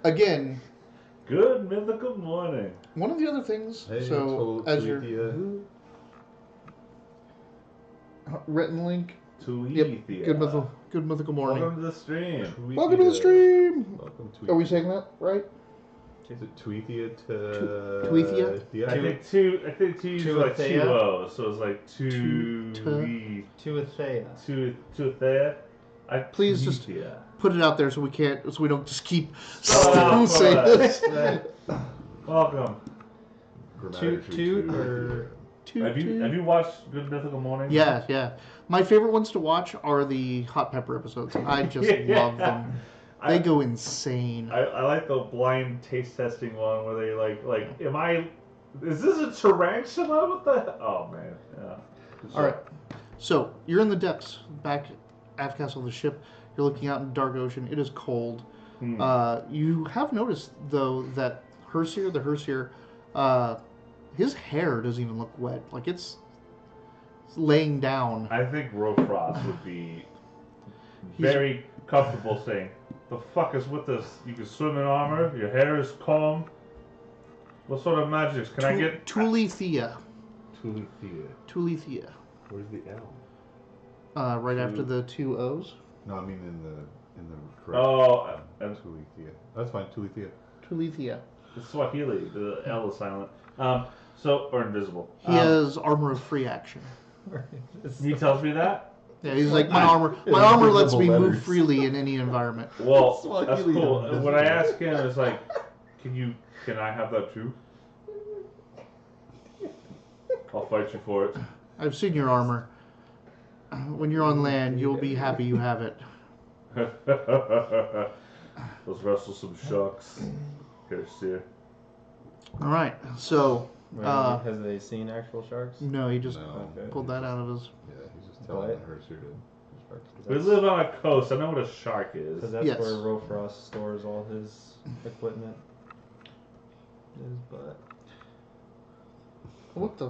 Again, Good mythical morning. one of the other things. Hey, so as you're Rhett and Link. To Yep. Ethia. Good mythical morning. Welcome to the stream. Welcome to the stream. Welcome to Are we saying that right? Is it Tweethia to... Tweethia? Yeah. I think two is like Thea? 2 O's, so it's like two To Athea. two there. Please just put it out there so we don't just keep Oh, saying this. Welcome. Toot or Have you watched Good Mythical Morning? Yeah. My favorite ones to watch are the hot pepper episodes. I just Yeah. love them. They go insane. I like the blind taste testing one where they like, is this a tarantula? What the hell? Oh man, yeah. All right. So you're in the depths, back aft castle of the ship. You're looking out in the dark ocean. It is cold. You have noticed though that the Hersier, his hair doesn't even look wet. Like it's laying down. I think Rofrost would be very comfortable saying, "The fuck is with this? You can swim in armor. Your hair is calm. What sort of magics can I get?" Tulithia. Tulithia. Where's the L? Right after the two O's. No, I mean in the correct. Oh, Tulithia. That's fine. Tulithia. Tulithia. it's Swahili. The L is silent. Or invisible. He has armor of free action. He tells me that. Yeah, he's like, my armor lets me Invisible move letters. freely in any environment. Well, Swahili that's cool. invisible. When I ask him, it's like, can I have that too? I'll fight you for it. I've seen your armor. When you're on land, you'll be happy you have it. Let's wrestle some sharks. Okay, see. All right, so Have they seen actual sharks? no, he just No. Okay. pulled that out of his. Yeah, he's just telling What? the Hersier to. We live on a coast. I know what a shark is. Because that's Yes. where Rofrost stores all his equipment. His butt. What the?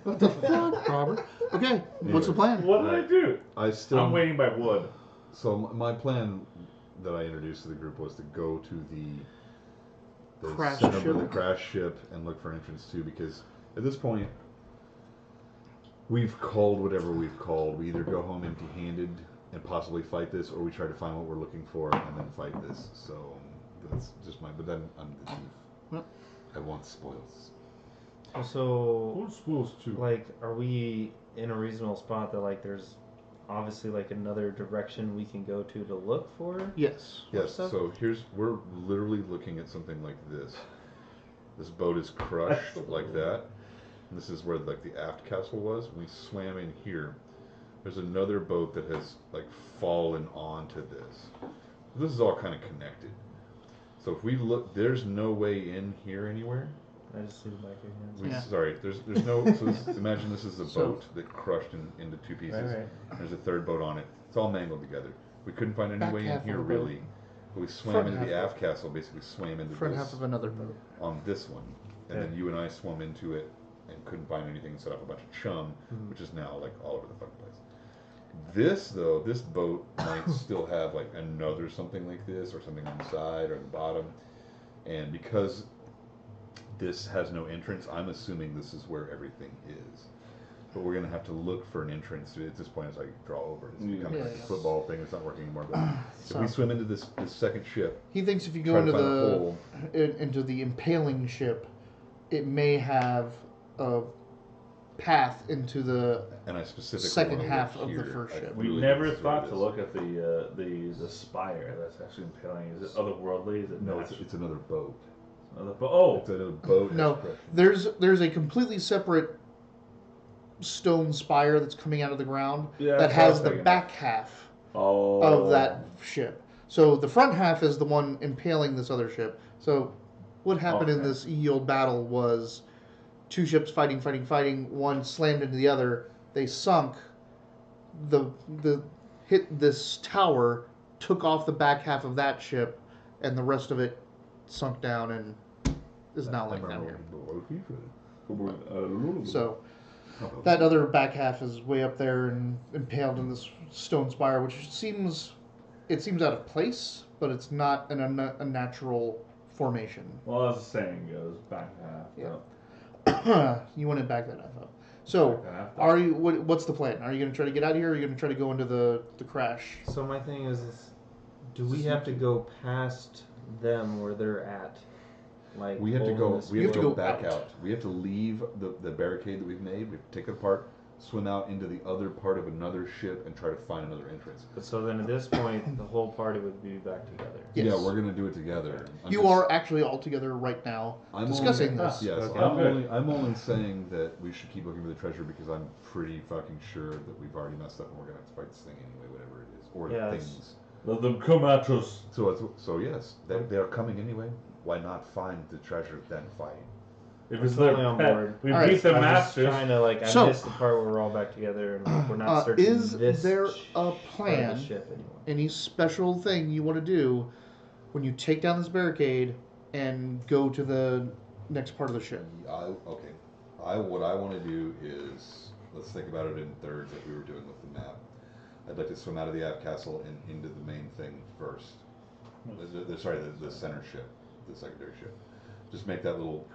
What the fuck, Robert? Okay, what's the plan? What did I do? I'm waiting by wood. So my plan that I introduced to the group was to go to the Crash center ship. of the crash ship and look for an entrance too, because at this point we've called whatever we've called. We either go home empty-handed and possibly fight this, or we try to find what we're looking for and then fight this. So that's just but then I'm the thief. Yep. I want spoils. So, Who's supposed to? like, are we in a reasonable spot that, like, there's obviously, like, another direction we can go to look for? Yes. Yes, stuff? so we're literally looking at something like this. This boat is crushed like that. And this is where like the aft castle was. We swam in here. There's another boat that has like fallen onto this. This is all kind of connected. So if we look, there's no way in here anywhere. I just see the back of your hands. Yeah. Sorry, there's no. So imagine this is a So- boat that crushed into two pieces. Right. There's a third boat on it. It's all mangled together. We couldn't find any Back way in half of here a boat. really. But we swam Front into half the of- aft castle, basically swam into Front this half of another boat. on this one, and Okay. then you and I swum into it and couldn't find anything and set off a bunch of chum, Mhm. which is now like all over the fucking place. This though, this boat might still have like another something like this, or something on the side or the bottom, and because this has no entrance, I'm assuming this is where everything is. But we're gonna have to look for an entrance at this point as I draw over. It's becoming like a Yes. football thing. It's not working anymore. But if So- we swim into this second ship, He thinks if you go try to into find a the hole. into the impaling ship, it may have a path into the And I specifically second wanna half look of the here. first I ship. We really never think this is where thought it to is. look at the spire that's actually impaling. Is it otherworldly? Is it No, natural? it's another boat. Oh, It's another boat. that's No, crashing. there's a completely separate stone spire that's coming out of the ground Yeah, that that's what I has was the thinking. back half oh, of that ship. So the front half is the one impaling this other ship. So what happened in Okay. this ye old battle was two ships fighting. One slammed into the other. They sunk. The hit this tower, took off the back half of that ship, and the rest of it sunk down and is now laying down here. So that other back half is way up there and impaled in this stone spire, which seems out of place, but it's not an unnatural formation. Well, as the saying goes, back half. Yeah. You want to back that half up. So, Back half. are you? What's the plan? Are you going to try to get out of here? Or are you going to try to go into the crash? So my thing is do we have to go past them where they're at? Like We have to holding go. this- We have to go back out. out. We have to leave the barricade that we've made. We have to take it apart, swim out into the other part of another ship, and try to find another entrance. So then at this point, the whole party would be back together. Yes. Yeah, we're gonna do it together. You are actually all together right now I'm discussing only, this. Yes, Okay. I'm only saying that we should keep looking for the treasure because I'm pretty fucking sure that we've already messed up and we're gonna have to fight this thing anyway, whatever it is, or Yeah, things. Let them come at us. So yes, they are coming anyway. Why not find the treasure then fight? If it's Totally their on pet, board. we All beat right. the I'm masters. just trying to I So- missed the part where we're all back together and we're not searching is this there a part of plan? the ship anymore. Any special thing you want to do when you take down this barricade and go to the next part of the ship? What I want to do is, let's think about it in thirds like we were doing with the map. I'd like to swim out of the aft castle and into the main thing first. The center ship, the secondary ship. Just make that little.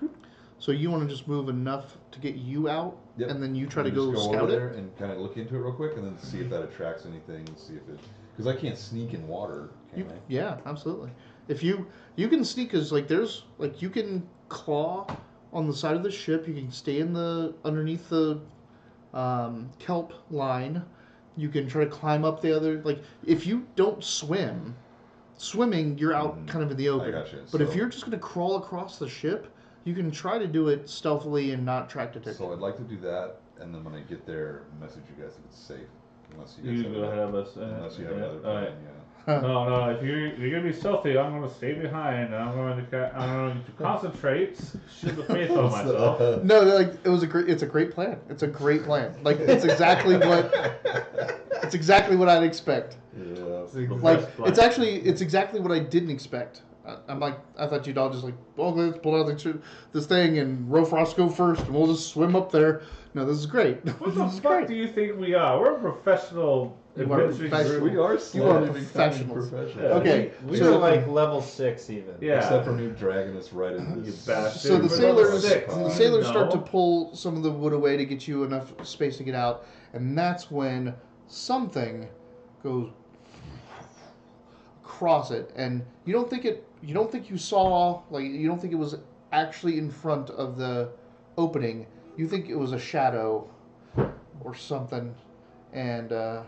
So you want to just move enough to get you out, Yep. and then you try to Just go over scout there it? and kind of look into it real quick, and then see if that attracts anything. See if it, because I can't sneak in water, can I? Yeah, absolutely. If you can sneak, cause there's you can claw on the side of the ship. You can stay in underneath the kelp line. You can try to climb up the other. If you don't swim, swimming you're out kind of in the open. I gotcha. But if So- you're just gonna crawl across the ship, you can try to do it stealthily and not attract attention. So I'd like to do that, and then when I get there, message you guys if it's safe. Unless you guys You have go ahead of us. Unless you have another all plan, right. yeah. No, if you're gonna be stealthy, I'm gonna stay behind. I'm going to concentrate, shoot the faith on myself. No, it's a great plan. It's a great plan. It's exactly what I'd expect. Yeah. It's exactly what I didn't expect. I thought you'd all just let's pull out this thing and Rofrost go first, and we'll just swim up there. No, this is great. What the This is fuck great. do you think we are? We're a professional You are adventuring professional. group. We are You are slowly becoming professionals. professionals. Okay, We so- were level 6 even. Yeah. Except for me dragging us right into You this. bastard. So the We're sailors, level 6. start to No. pull some of the wood away to get you enough space to get out, and that's when something goes across it, and you don't think it was actually in front of the opening. You think it was a shadow or something, and but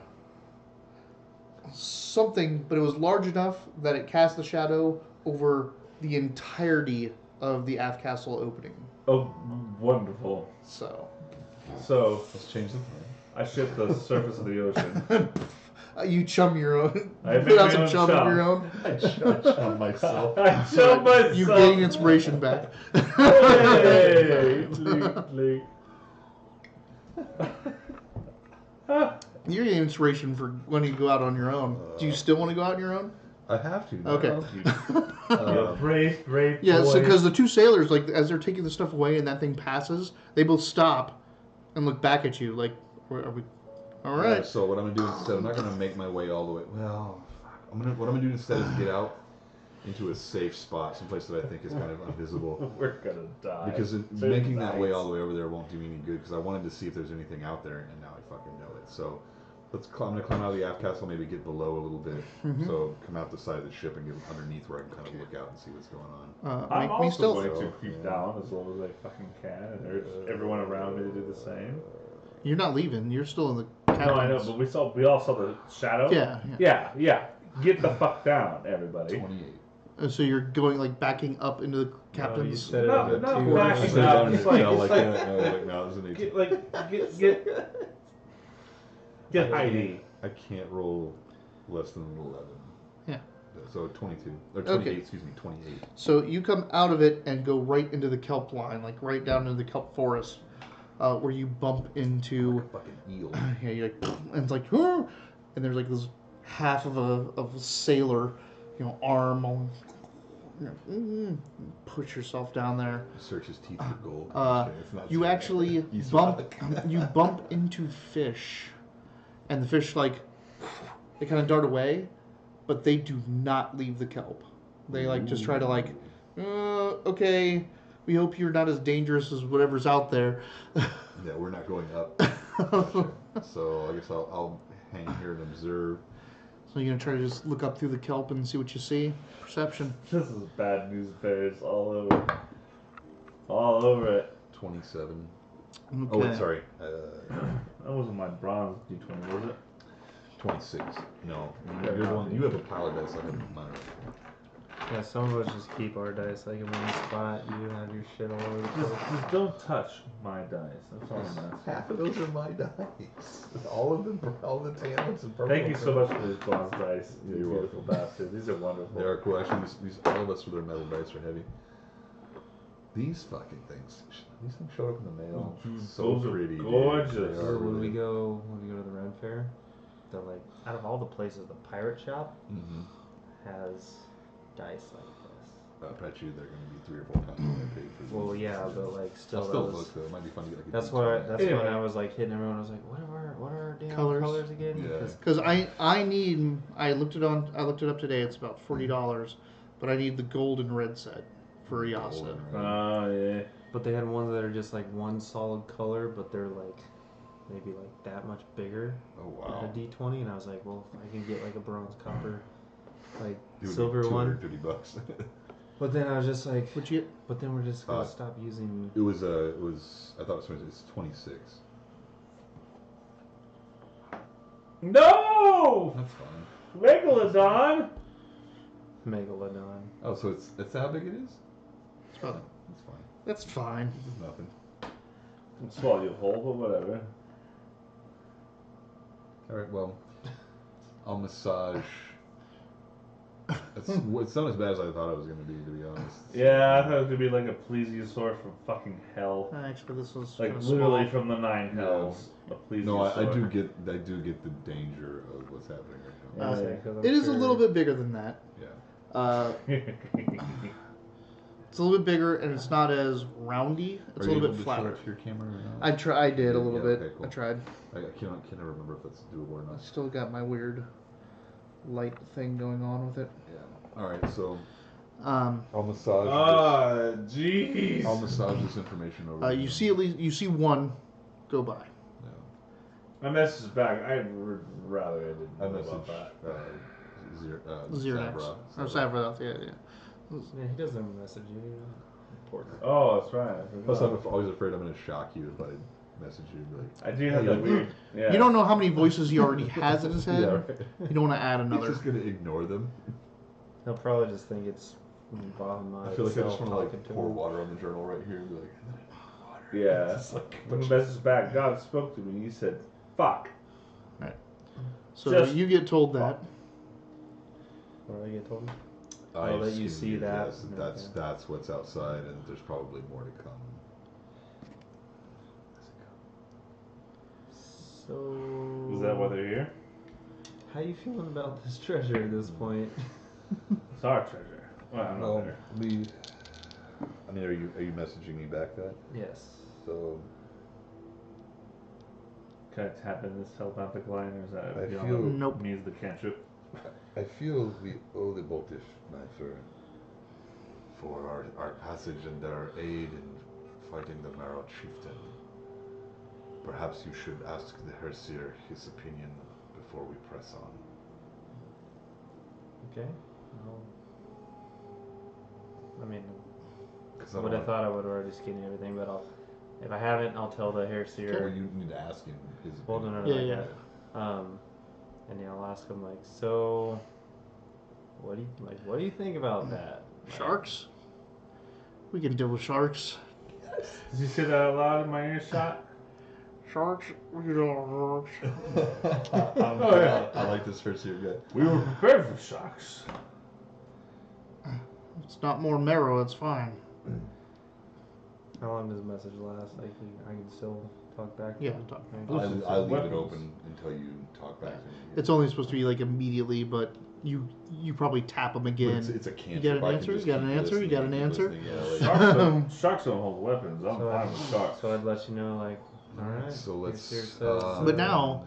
it was large enough that it cast the shadow over the entirety of the aft castle opening. Oh, wonderful. So Let's change the plan. I ship the surface of the ocean. you chum your own. I Put make out my some own chum chum. of your own. I judge on myself. I chum myself. You gain inspiration back. Hey, leak. You're getting inspiration for when you go out on your own. Do you still want to go out on your own? I have to. No. Okay. Brave Yeah, so boy. because the two sailors, as they're taking the stuff away and that thing passes, they both stop and look back at you are we all right? So what I'm gonna do instead, I'm not gonna make my way all the way. Well, fuck. What I'm gonna do instead is get out into a safe spot, someplace that I think is kind of invisible. We're gonna die. Because Certain making that way nights. all the way over there won't do me any good. Because I wanted to see if there's anything out there, and now I fucking know it. So I'm gonna climb out of the aft castle, maybe get below a little bit. Mhm. So come out the side of the ship and get underneath where I can kind of look out and see what's going on. I'm Make me also stealth. going to creep down as low as I fucking can, and urge everyone around me to do the same. You're not leaving. You're still in the cabin. No, I know, but we all saw the shadow. Yeah. Get the fuck down, everybody. 28. So you're going backing up into the captain's. said it No, was a no, two backing or Sit down up. and It's like- tell it's like like- that. No, like, no, there's an 18. Get Heidi. I can't roll less than an 11. Yeah. So 22. Or 28, Okay. excuse me, 28. So you come out of it and go right into the kelp line, right down into the kelp forest, where you bump into. Fucking eel. Yeah, you're and it's "Huh!" And there's this half of a sailor, arm. All, push yourself down there. Search his teeth for gold. It's not You Jack. actually He's bump into fish, and the fish they kind of dart away, but they do not leave the kelp. They just try to okay, we hope you're not as dangerous as whatever's out there. Yeah, we're not going up. Gotcha. So I guess I'll hang here and observe. So you're gonna try to just look up through the kelp and see what you see. Perception. This is bad news bears all over. All over it. 27. Okay. Oh, wait, sorry. That wasn't my bronze D20, was it? 26. No, you're the one. You have a pilot dice. I have mine. Yeah, some of us just keep our dice like in one spot. You have your shit all over the place. Just don't touch my dice. That's all I'm asking. Half of those are my dice. All of them, all the tannins and purple. Thank you so much for these bronze dice, you You're beautiful bastard. These are wonderful. They are cool. Actually, these all of us with their metal dice are heavy. These fucking things. These things showed up in the mail. So Those are pretty. gorgeous. Dude. They are When we really- go to the Ren Fair, they're like, out of all the places, the pirate shop Mhm. has dice like this. I bet you they're going to be 3 or 4 times what I paid for these. Well, yeah, but like I'll still, still that was, look though. It might be fun to get like a that's detail. what that's Anyway. when I was like hitting everyone. I was like, what are our damn Colors. colors again? Yeah. Because I need. I looked it up today. It's about $40, but I need the gold and red set for Yasa. Golden, right? Oh, yeah. But they had ones that are just like one solid color, but they're like maybe like that much bigger Oh than wow. a D20. And I was like, well, if I can get like a bronze, copper, like It would be silver one. $250. But then I was just like, Would you? but then we're just gonna Uh, stop using. It was I thought it was 26. No! That's fine. Megalodon! Megalodon. Oh, so it's how big it is? It's about, That's fine. that's fine. This is nothing. I'll swallow you whole, but whatever. All right, well, I'll massage. It's not as bad as I thought it was going to be honest. Yeah, I thought it was gonna be like a plesiosaur from fucking hell. Actually, this was Like kinda literally small. from the 9 Yeah. hells. A plesiosaur. No, I do get the danger of what's happening right now. Uh, Yeah, 'cause I'm It is a sure- little bit bigger than that. Yeah. It's a little bit bigger, and it's not as roundy. It's Are a you little able bit to flatter. show it to your camera or not? I did a little Yeah, bit. okay, cool. I tried. I can't never remember if that's doable or I not. still got my weird light thing going on with it. Yeah. All right, so Um, I'll massage. Ah, this. I'll jeez. massage this information over. to you them. see at least one go by. Yeah. My message is back. I'd rather I didn't I know message about that. Zero Sabra. Or Savra, yeah. Yeah, he doesn't message you. You're not important. Oh, that's right. I Plus, forgot. I'm always afraid I'm going to shock you if I message you. Like, I do have that weird. Yeah. You don't know how many voices he already has in his head. yeah, right. You don't want to add He's another. just going to ignore them. He'll probably just think it's I feel like I just want to like pour water on the journal right here and be like, water. Yeah. It's like, When the message back, God spoke to me. He said, "Fuck." So Just- you get told that. What did I get told? I that just you give see that. yes, Okay. that's what's outside, and there's probably more to come. So. Is that why they're here? How you feeling about this treasure at this point? It's our treasure. Well, I'm not there. I mean, are you messaging me back that? Yes. So Can I tap in this telepathic line, or is that I beyond feel- what Nope. means the cantrip? I feel we owe the Boltish for our passage and our aid in fighting the Marrow Chieftain. Perhaps you should ask the Herseer his opinion before we press on. Okay. Well, I mean, 'Cause I I would have don't thought I would have already skinned everything, but if I haven't, I'll tell the hair Or seer. you need to ask him his Well, no, opinion. no, no. Yeah, yeah. And yeah, I'll ask him like, so, what do you think about that? Like, Sharks? We can deal with sharks. Did you say that out loud in my earshot? Sharks? We can deal with sharks. Oh, yeah. I like this Herseer guy. We were prepared for shocks. It's not more marrow, it's fine. How long does the message last? Like, I can still talk back. to Yeah, him? talk. Okay. I leave it Weapons. open until you talk back to me. It's only supposed to be like immediately, but you probably tap them But again. it's a cantrip. got an I can answer? just You got keep an answer? You got listening, an keep answer? listening, yeah, like- Sharks don't hold weapons. I'm So fine with sharks. So I'd let you know, like, all right. So hair let's. seer says, But now-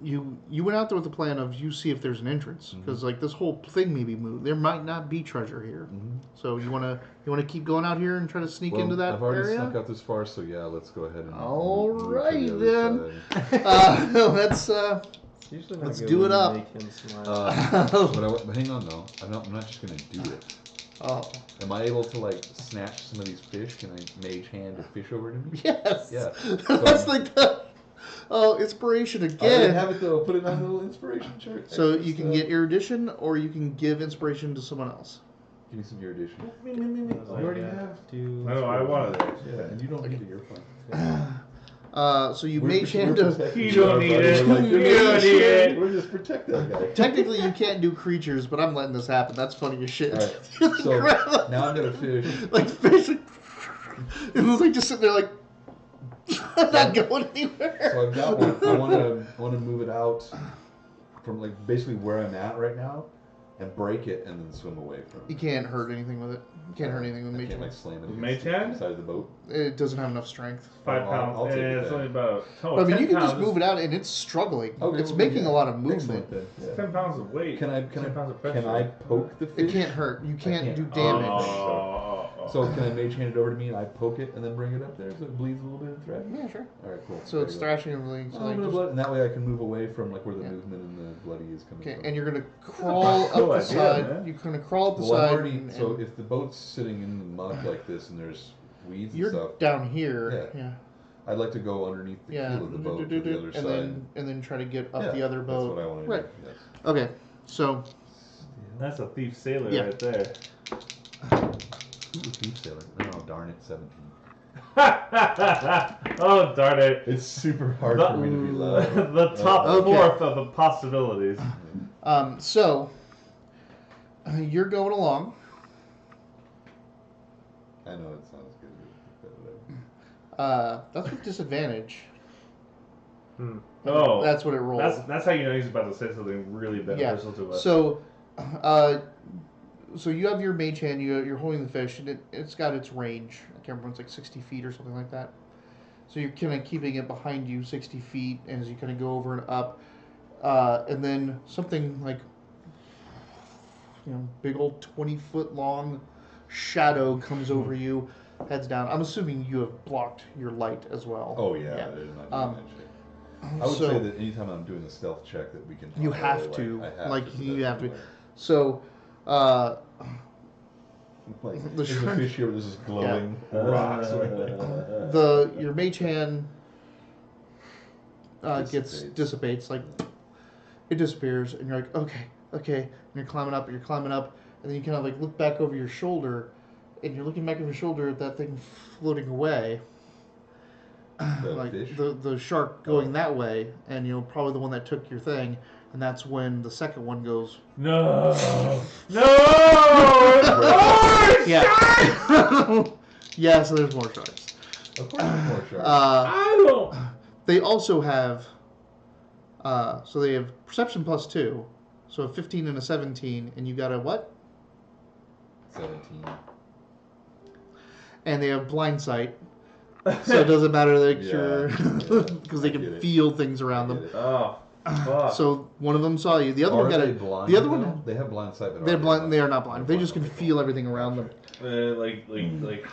You went out there with the plan of you see if there's an entrance because like this whole thing may be moved. There might not be treasure here. Mhm. So you wanna keep going out here and try to sneak Well, into that I've already area? snuck out this far, so yeah, let's go ahead and. Alright, move to the other then. side. Let's it's usually not let's good do when it you up. Make him smile. But hang on though, I'm not just gonna do it. Oh Am I able to like snatch some of these fish? Can I mage hand a fish over to me? yes. Yeah. That's like the. Oh, inspiration I didn't again. have it though. Put it on the little inspiration chart. So Extra you can stuff. get erudition, or you can give inspiration to someone else. Give me some erudition. That's You all I already got. have. Do I know, I wanted it. Yeah, and you don't need it. You're fine. So you mage hand we're a... protecting You each other, don't need buddy. it. We're like, You "We're don't just- need it." We're just protect that guy. Technically, you can't do creatures, but I'm letting this happen. That's funny as shit. Alright, so now I'm gonna fish. Like fish. It was like just sitting there like not going anywhere. So I've got one. I want to move it out from like basically where I'm at right now, and break it, and then swim away from You it. can't hurt anything with it. You can't hurt anything with I mage can't hand. like slam it Mage against hand? the side of the boat. It doesn't have enough strength. 5 I'll pounds. take it It's then. only about I mean, 10 you can pounds. just move it out, and it's struggling. Okay, It's well, making yeah. a lot of Excellent movement. then. It's Yeah. 10 pounds of weight. Can I 10 pounds of pressure. can I poke the fish? It can't hurt. You can't can't. do damage. Oh. So can I mage hand it over to me and I poke it and then bring it up there so it bleeds a little bit of thread? Yeah, sure. All right, cool. So There it's you go. thrashing and bleeding. So Oh, like no just- blood, and that way I can move away from like where the Yeah. movement and the bloody is coming okay, from. and you're gonna crawl up Cool the idea, side. man. You're gonna crawl up the well, I'm side. already and so if the boat's sitting in the mud like this and there's weeds and you're stuff, down here. Yeah. Yeah. I'd like to go underneath the Yeah. keel of the boat to the other and side. then try to get up Yeah, the other That's boat. what I want to Right. do. Yes. Okay. So That's a thief sailor Yeah. right there. Ooh, thief sailor. Oh, darn it, 17. Oh, darn it. It's super hard The- for me to be loud. The top Okay. fourth of the possibilities. so you're going along. I know it's not as good as whatever. That's with disadvantage. Oh, That's what it rolls. that's how you know he's about to say something really beneficial to us. So, so you have your mage hand. You're holding the fish, and it's got its range. I can't remember. It's like 60 feet or something like that. So you're kind of keeping it behind you 60 feet, and as you kind of go over and up, and then something like, big old 20-foot long shadow comes over you, heads down. I'm assuming you have blocked your light as well. Oh yeah, I did not do that shit. I would so, say that anytime I'm doing a stealth check that we can. You follow, have to, I have like, to, you have to. anyway. So, Like, The there's a shark- fish here. This is glowing rocks. your mage hand dissipates, like it disappears, and you're like, okay, and you're climbing up, and then you kind of like look back over your shoulder, and you're looking back over your shoulder at that thing floating away, The like fish? the shark going that way, and probably the one that took your thing, and that's when the second one goes. No! More Yeah. Yeah, so there's more sharks. Of course, there's more sharks. I don't. They also have, so they have perception +2, so a 15 and a 17, and you got a what? 17. And they have blind sight, so it doesn't matter that Yeah, you're, yeah, because they I get can it. feel things I around get them. it. Oh, fuck. So one of them saw you. The other Are one got they a. blind? The other though? one, They have blind sight, but they're are blind. They are not blind. They're They just can Okay, feel cool. everything around them. Like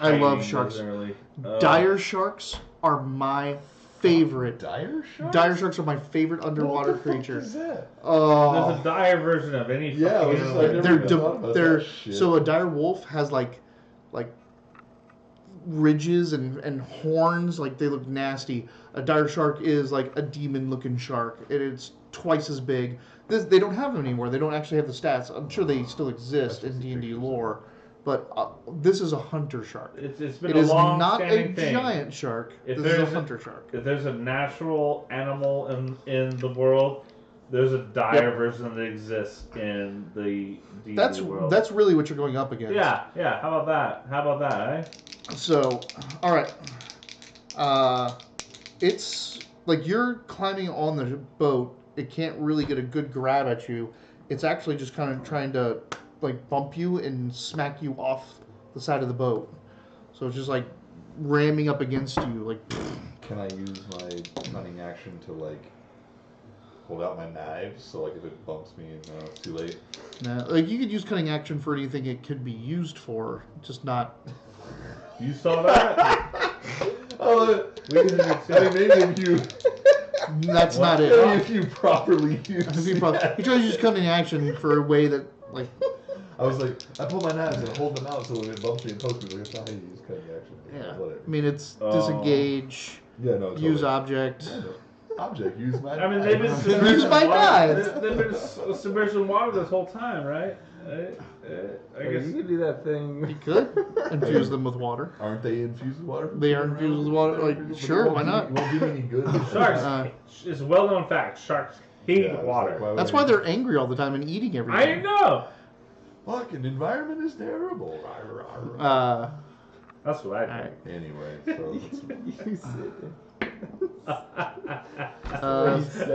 I love hiding, sharks. literally. Dire sharks are my favorite. Dire sharks? Dire sharks are my favorite underwater What the fuck creature. is that? Oh, There's a dire version of any Yeah, I was fucking just like, animal. never even thought about they're that shit. so a dire wolf has like ridges and horns, like they look nasty. A dire shark is like a demon looking shark, and it's twice as big. They don't have them anymore. They don't actually have the stats. I'm sure they still exist in D&D lore, but this is a hunter shark. It's been It a is long not a standing thing. giant shark. If This is a there's hunter shark. If there's a natural animal in the world, there's a dire version that exists in the D&D world. That's really what you're going up against. Yeah. How about that, eh? So, all right. It's like you're climbing on the boat. It can't really get a good grab at you. It's actually just kind of trying to like bump you and smack you off the side of the boat. So it's just like ramming up against you. Like, Can I use my cunning action to like hold out my knives so like if it bumps me, it's too late? nah, like you could use cunning action for anything it could be used for, just not. You saw that? Oh, We did it too. I mean, maybe if you That's not it. maybe if you properly use. He tries to use cunning action for a way that like. I was like, I pull my knives and hold them out so when it bumps me and pokes me, like, that's not how you use cutting action. Yeah. Whatever. I mean, it's Oh. disengage, Yeah, no. Totally. use object. Yeah, no. Object, use my. I mean, they've been Use submerged my in water. knives. They've been submerged in water this whole time, right? I Hey, guess. you could do that thing. You could infuse them with water. Aren't they infused with water? They are infused with water. Like, But sure, it why won't not? do- It won't do me any good. Sharks. Uh, It's a well-known fact. Sharks hate Yeah, it's water. like, why would That's I why use- they're angry all the time and eating I everything. know. Fucking environment is terrible. Rawr, rawr, rawr. That's what I Alright. think. Anyway, so You said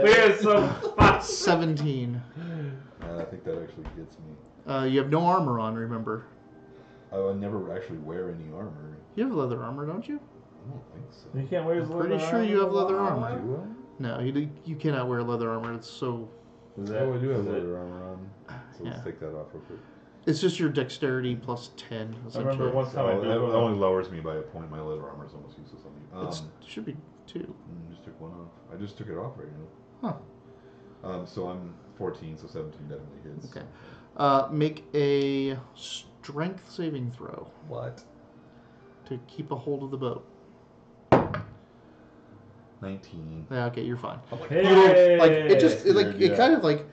We had some fun. 17. I think that actually gets me. You have no armor on, remember. I never actually wear any armor. You have leather armor, don't you? I don't think so. You can't wear his I'm pretty leather sure you have leather armor. armor. Do No, you cannot wear leather armor. It's so... Is I? that, Oh, I do have is it- leather armor on. So let's Yeah. take that off real quick. It's just your dexterity plus 10, I remember essentially. one time I Oh, did that one. only lowers me by a point. My leather armor is almost useless on me. It should be 2. Just took one off. I just took it off right now. Huh. So I'm 14, so 17 definitely hits. Okay. Make a strength saving throw What? to keep a hold of the boat. 19. Yeah, okay, you're fine. I'm like, You don't, like, it just, it, like, Yeah. it kind of like,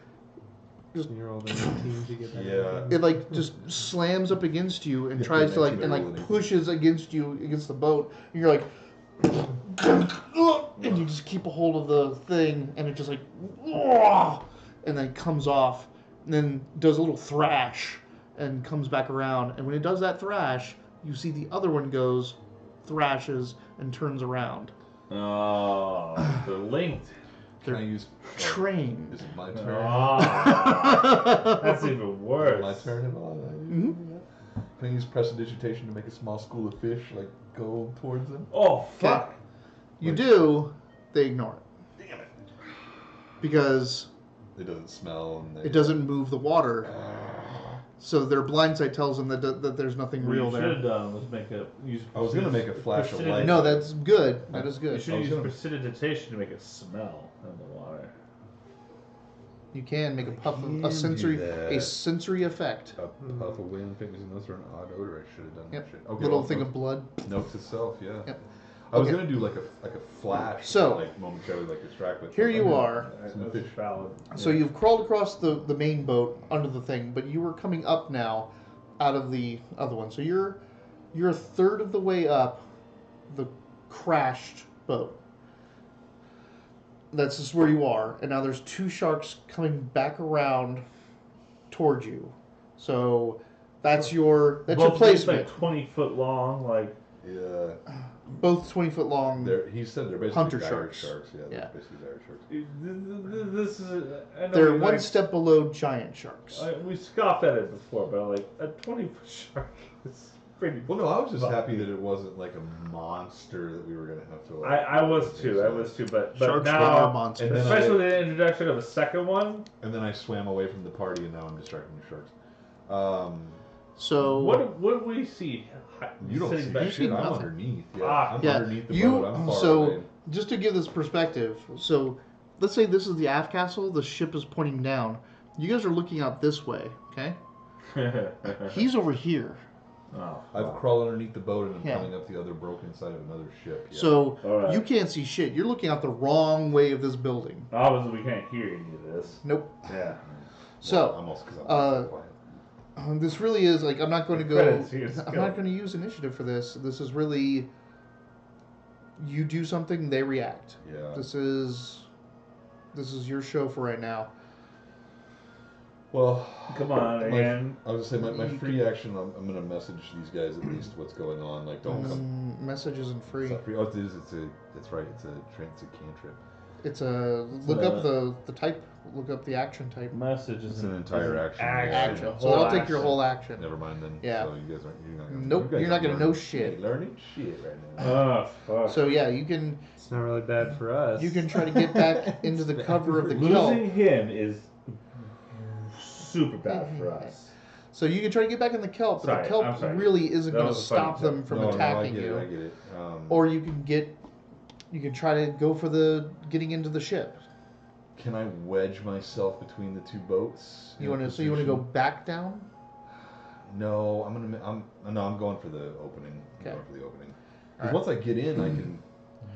you're all the 19 to get that. Yeah. it like just slams up against you and Yeah, tries to like, and like 19. pushes against you, against the boat, and you're like, and you just keep a hold of the thing, and it just like, and then comes off, and then does a little thrash, and comes back around, and when it does that thrash, you see the other one goes, thrashes, and turns around. Oh, they're linked. Can I use... Trained. Is it my turn? Oh, that's even worse. My turn at all? Mhm. Can I use prestidigitation to make a small school of fish, like, go towards them? Oh, fuck. You do, they ignore it. Damn it. Because It doesn't smell and they... it doesn't move the water. So their blind sight tells them that there's nothing What real you should there. have done was make a. Use I was gonna make a flash of light. No, that's good. That is You good. should I use was gonna- prestidigitation to make it smell in the water. You can make a puff of can a do sensory that. sensory effect. A puff of wind, fingers and those are an odd odor. I should have done Yep. that shit. Okay, Little well, thing note- of blood. Note to self, yeah. Yep. I was Okay. gonna do like a flash, So, like momentarily, like distract. But Here you are. Some That's fish. valid. So you've crawled across the main boat under the thing, but you were coming up now out of the other one. So you're a third of the way up the crashed boat. That's just where you are, and now there's 2 sharks coming back around towards you. So that's your Both placement. like 20-foot long, like. Yeah. Both 20-foot long. He said they're basically Hunter dire sharks. sharks. Yeah, they're Yeah. basically dire sharks. This is. I know They're we, one like, step below giant sharks. we scoffed at it before, but like a 20-foot shark is pretty. Well, no, I was just Well- happy that it wasn't like a monster that we were gonna have to. Like, I was too. I was too. But Sharks are now, monsters. And then especially the introduction of a second one. And then I swam away from the party, and now I'm distracting the sharks. So What do we see? You don't sitting see back? You see shit. I'm nothing. underneath. Yeah, Ah. I'm Yeah, underneath the you. boat. I'm far So away. just to give this perspective, so let's say this is the aft castle. The ship is pointing down. You guys are looking out this way. Okay. He's over here. Oh, I've fuck. crawled underneath the boat and I'm Yeah. coming up the other broken side of another ship. Yeah. So Alright. you can't see shit. You're looking out the wrong way of this building. Obviously, we can't hear any of this. Nope. Yeah. So I'm also because I'm uh, quiet. this really is like I'm not going to go. Credits to your I'm skill. not going to use initiative for this. This is really you do something, they react. Yeah. This is your show for right now. Well, Come on, again. I was gonna say my You free action. I'm gonna message these guys at least what's going on. Like, don't come. Message isn't free. It's not free. Oh, it is. That's right. It's a cantrip. It's a look up the type. Look up the action type. Message is It's an entire action. Action. Yeah. So that'll take your whole action. Never mind then. Yeah. So you guys aren't. You're not gonna, Nope, you guys you're not aren't gonna know learning- shit. you're learning shit right now. Oh, fuck. So yeah, you can It's not really bad for us. try to get back into the cover of the kelp. Losing him is super bad for us. So you can try to get back in the kelp, but Sorry, the kelp I'm sorry. really isn't That going to was a funny stop them joke. from No, attacking I get you. It, I get it. Or you can try to go for the getting into the ship. Can I wedge myself between the 2 boats? You want to go back down? No, I'm going for the opening. I'm Okay. going for the opening. All Because right. once I get in, I can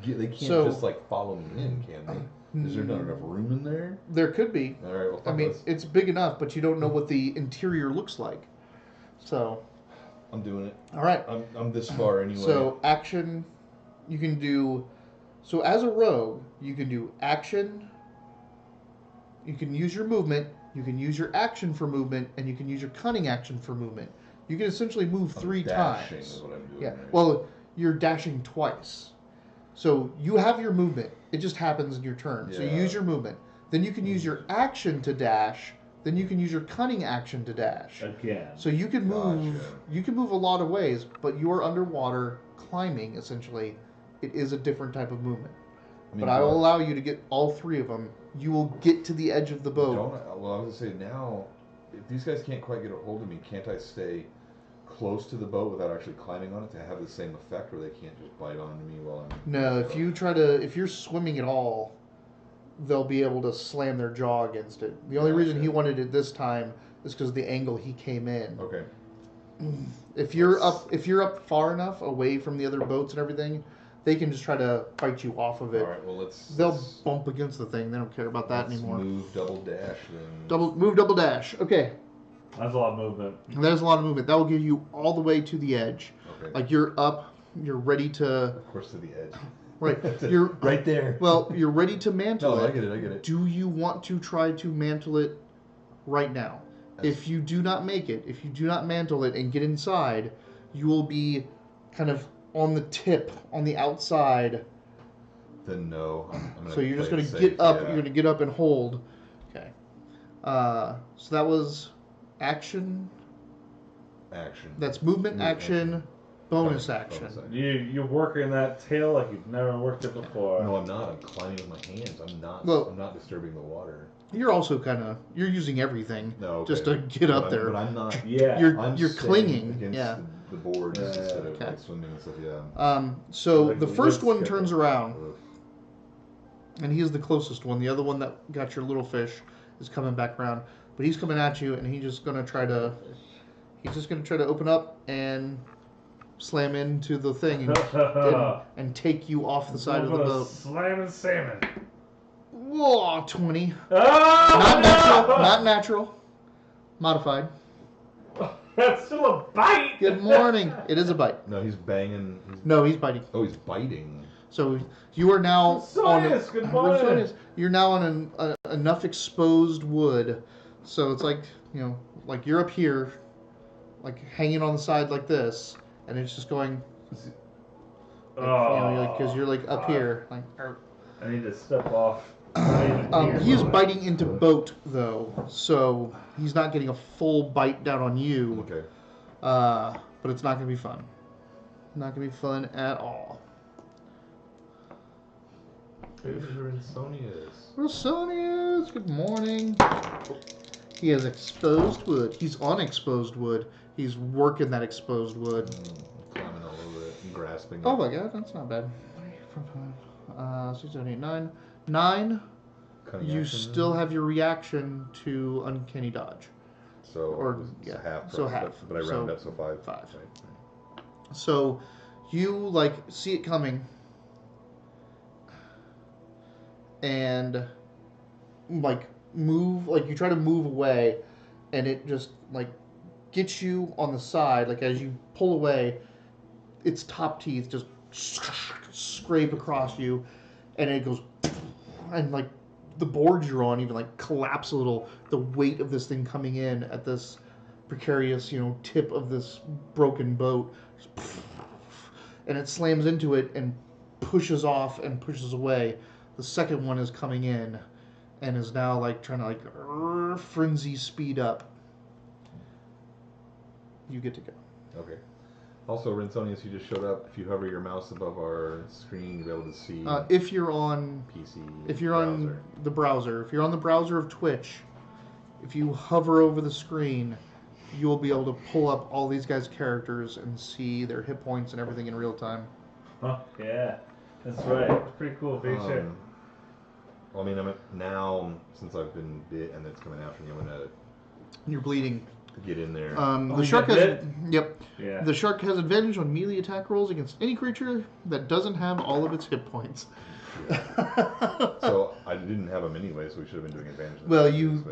get. They can't So- just like follow me in, can they? Is there not enough room in there? There could be. All right. Well, I mean, it's big enough, but you don't know what the interior looks like. So. I'm doing it. All right. I'm this far anyway. So action, you can do. So as a rogue, you can do action. You can use your movement. You can use your action for movement, and you can use your cunning action for movement. You can essentially move three dashing times. is what I'm doing. Yeah. Right? Well, you're dashing twice. So you have your movement. It just happens in your turn. So you Yeah. use your movement. Then you can use your action to dash. Then you can use your cunning action to dash. Again. So you can move. Gotcha. You can move a lot of ways, but you are underwater climbing. Essentially, it is a different type of movement. But I will allow you to get all three of them. You will get to the edge of the boat. Well, I was gonna say now, if these guys can't quite get a hold of me, can't I stay close to the boat without actually climbing on it to have the same effect, or they can't just bite onto me while I'm? No, if you're swimming at all, they'll be able to slam their jaw against it. The only reason he wanted it this time is because of the angle he came in. Okay. If you're up far enough away from the other boats and everything, they can just try to fight you off of it. All right. Well, They'll bump against the thing. They don't care about that let's anymore. Move double dash then. Double dash. Okay, That's a lot of movement. there's a lot of movement. That will get you all the way to the edge. Okay. Like you're up, you're ready to. Of course, to the edge. Right, you're right there. Well, you're ready to mantle No, it. I get it. Do you want to try to mantle it right now? If you do not make it, if you do not mantle it and get inside, you will be kind of on the tip, on the outside. Then no. So you're just going to get up. You're going to get up and hold. Okay. So that was action. Action. That's movement, action, bonus action. You're working that tail like you've never worked it before. No, I'm not. I'm climbing with my hands. I'm not. Well- I'm not disturbing the water. You're also you're using everything just to get up there. But I'm not. Yeah. You're staying clinging. against Yeah. the boards instead of Okay. like swimming and stuff. Yeah. So Like the the first wood one skipper. turns around, Ugh. and he's the closest one. The other one that got your little fish is coming back around, but he's coming at you, and he's just gonna try to open up and slam into the thing and take you off the side of the boat. Slamming salmon. Whoa, 20. Oh, Not no! natural. Not natural. Modified. That's still a bite. Good morning. It is a bite. No, he's banging. No, he's biting. Oh, he's biting. So you are now Science, good morning. Science. You're now on enough exposed wood, so it's like like you're up here, like hanging on the side like this, and it's just going. Because you're like up here, like. I need to step off. He is biting into boat though, so he's not getting a full bite down on you. Okay. But it's not gonna be fun. Not gonna be fun at all. Rosonius, good morning. He has exposed wood. He's on exposed wood. He's working that exposed wood. Climbing all over it and grasping Oh it. my god, that's not bad. 6, 7, 8, 9. 9. Cunning You action. still have your reaction to uncanny dodge. So or, it's yeah, half. so probably, half. But I So round up, so 5. 5. Right. So you like see it coming and like move, like you try to move away, and it just like gets you on the side. Like as you pull away, its top teeth just scrape across you, and it goes, and like the boards you're on even like collapse a little. The weight of this thing coming in at this precarious, tip of this broken boat, and it slams into it and pushes off and pushes away. The second one is coming in and is now like trying to frenzy speed up. You get to go. Okay. Also, Rinsonius, you just showed up. If you hover your mouse above our screen, you'll be able to see If you're on PC. If you're on the browser, if you're on the browser of Twitch, if you hover over the screen, you will be able to pull up all these guys' characters and see their hit points and everything in real time. Huh, yeah, that's right. It's pretty cool feature. I mean, now since I've been bit and it's coming after me, I'm gonna You're bleeding. get in there. The you shark got has bit? yep. Yeah. The shark has advantage on melee attack rolls against any creature that doesn't have all of its hit points. So I didn't have them anyway, so we should have been doing advantage. Well, you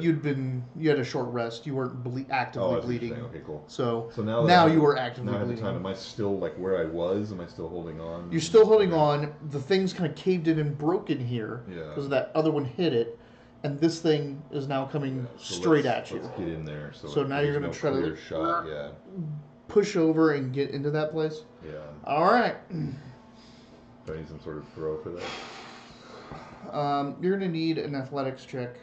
had a short rest. You weren't actively bleeding. Okay, cool. So now you were actively now at the bleeding. time, am I still like where I was? Am I still holding on? You're still holding on. The thing's kind of caved in and broken here Yeah. because that other one hit it, and this thing is now coming So straight at you. Let's get in there. So now you're gonna try to clear shot. Yeah. Push over and get into that place. Yeah. All right. Do I need some sort of throw for that? You're gonna need an athletics check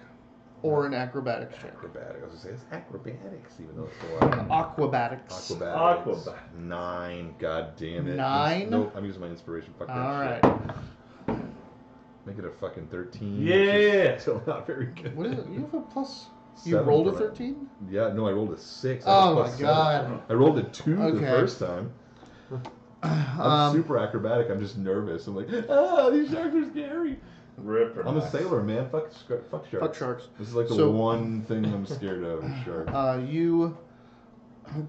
or an acrobatics check. Acrobatic. I was gonna say it's acrobatics, even though it's a lot. Aquabatics. Aquabatics. Aquabatics. 9. God damn it. 9? Nope. I'm using my inspiration. Fuck that All shit. right. Make it a fucking 13. Yeah. Which is still not very good. What is it? You have a plus. You 7 rolled a for my- 13? Yeah, no, I rolled a 6. I Oh was my plus 7. god. I rolled a 2 the Okay. first time. I'm super acrobatic. I'm just nervous. I'm like, these sharks are scary. Rip or I'm a not. sailor, man. Fuck sharks. Fuck sharks. This is like the So- one thing I'm scared of is sharks. You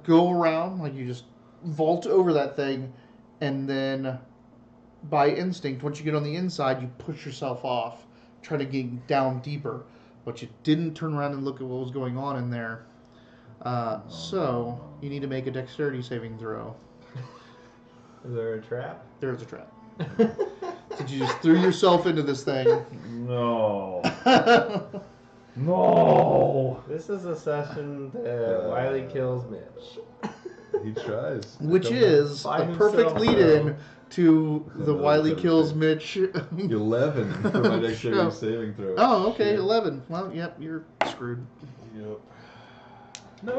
go around, like you just vault over that thing, and then by instinct, once you get on the inside, you push yourself off, try to get down deeper. But you didn't turn around and look at what was going on in there. So you need to make a dexterity saving throw. Is there a trap? There's a trap. Did you just threw yourself into this thing? No. No. This is a session that Wiley kills Mitch. He tries. Which Come is By a himself, perfect lead-in to the Another Wiley kills 17. Mitch. on 11 for my dexterity Oh. saving throw. Oh, okay, Shit. 11. Well, yep, you're screwed. Yep. No.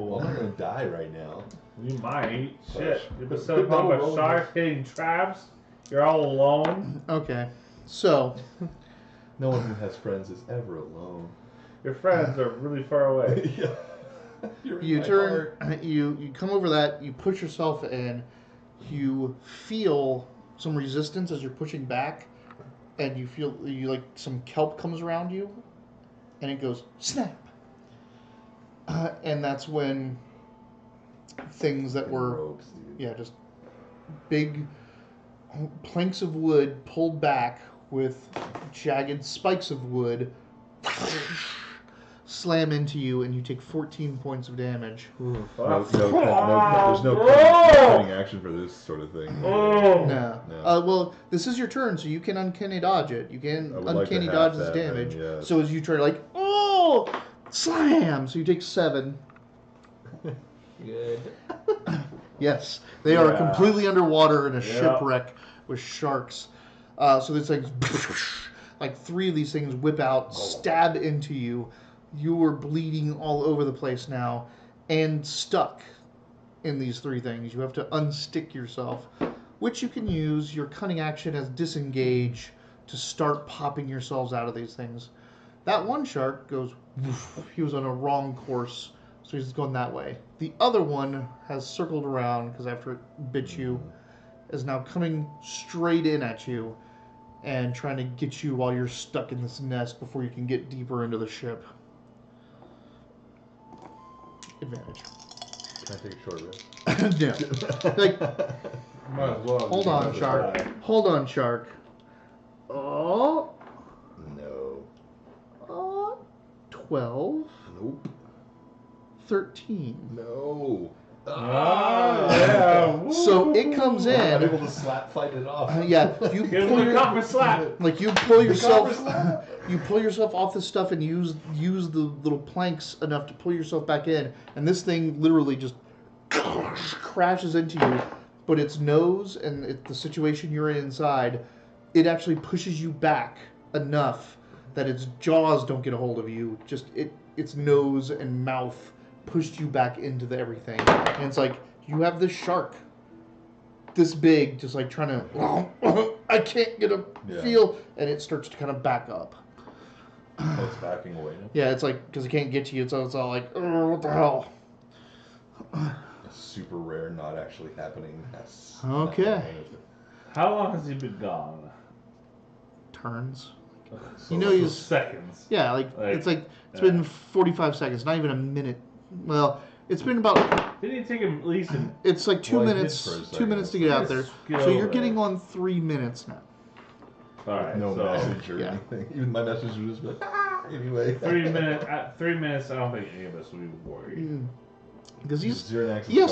Well, I'm not gonna die right now. You might. Shit. You've been Good so caught by roll. sharks hitting traps. You're all alone. Okay, so No one who has friends is ever alone. Your friends are really far away. Yeah. You're in you my turn, heart. you come over that, you push yourself in, you feel some resistance as you're pushing back, and you feel like some kelp comes around you, and it goes snap, and that's when things that were Ropes, dude. just big planks of wood pulled back with jagged spikes of wood slam into you, and you take 14 points of damage. No, Fuck. there's no Oh. cutting action for this sort of thing. Oh. No. No. Well, this is your turn, so you can uncanny dodge it. You can I would like to uncanny have dodge this that then, damage. yes. So as you try to slam, so you take 7. Good. Yes, they are Yeah. completely underwater in a Yep. shipwreck with sharks. So these things, like 3 of these things whip out, stab into you. You are bleeding all over the place now, and stuck in these 3 things. You have to unstick yourself, which you can use your cunning action as disengage to start popping yourselves out of these things. That one shark goes, woof, he was on a wrong course, so he's going that way. The other one has circled around, because after it bit you, is now coming straight in at you and trying to get you while you're stuck in this nest before you can get deeper into the ship. Advantage. Can I take a short rest? No. Like, Might as well. hold on, shark. Hold on, shark. Oh, No. 12, Nope. 13. No. Yeah. Woo. So it comes I'm in. able to slap fight it off. Yeah, you Give him pull the your, copper slap. like you pull yourself, copper slap. you pull yourself off this stuff and use the little planks enough to pull yourself back in, and this thing literally just crashes into you. But its nose and the situation you're in inside, it actually pushes you back enough that its jaws don't get a hold of you. Just its nose and mouth pushed you back into everything, and it's like you have this shark this big, just like trying to, I can't get a feel, and it starts to kind of back up. Oh, it's backing away now. Yeah, it's like, because it can't get to you, so it's all like, oh, what the hell? Super rare, not actually happening. That's Okay. How long has he been gone? Turns. So You know like- he's, Seconds. yeah, it's been 45 seconds, not even a minute. Well, it's been about, Didn't it take him at least an it's like 2 Well, it did minutes, for a 2 second. minutes to get out there. Let's go So you're there. getting on 3 minutes now. All right, no so message or yeah. anything. Even my message would just be like, anyway. 3 minutes. At 3 minutes, I don't think any of us would be worried. Because he has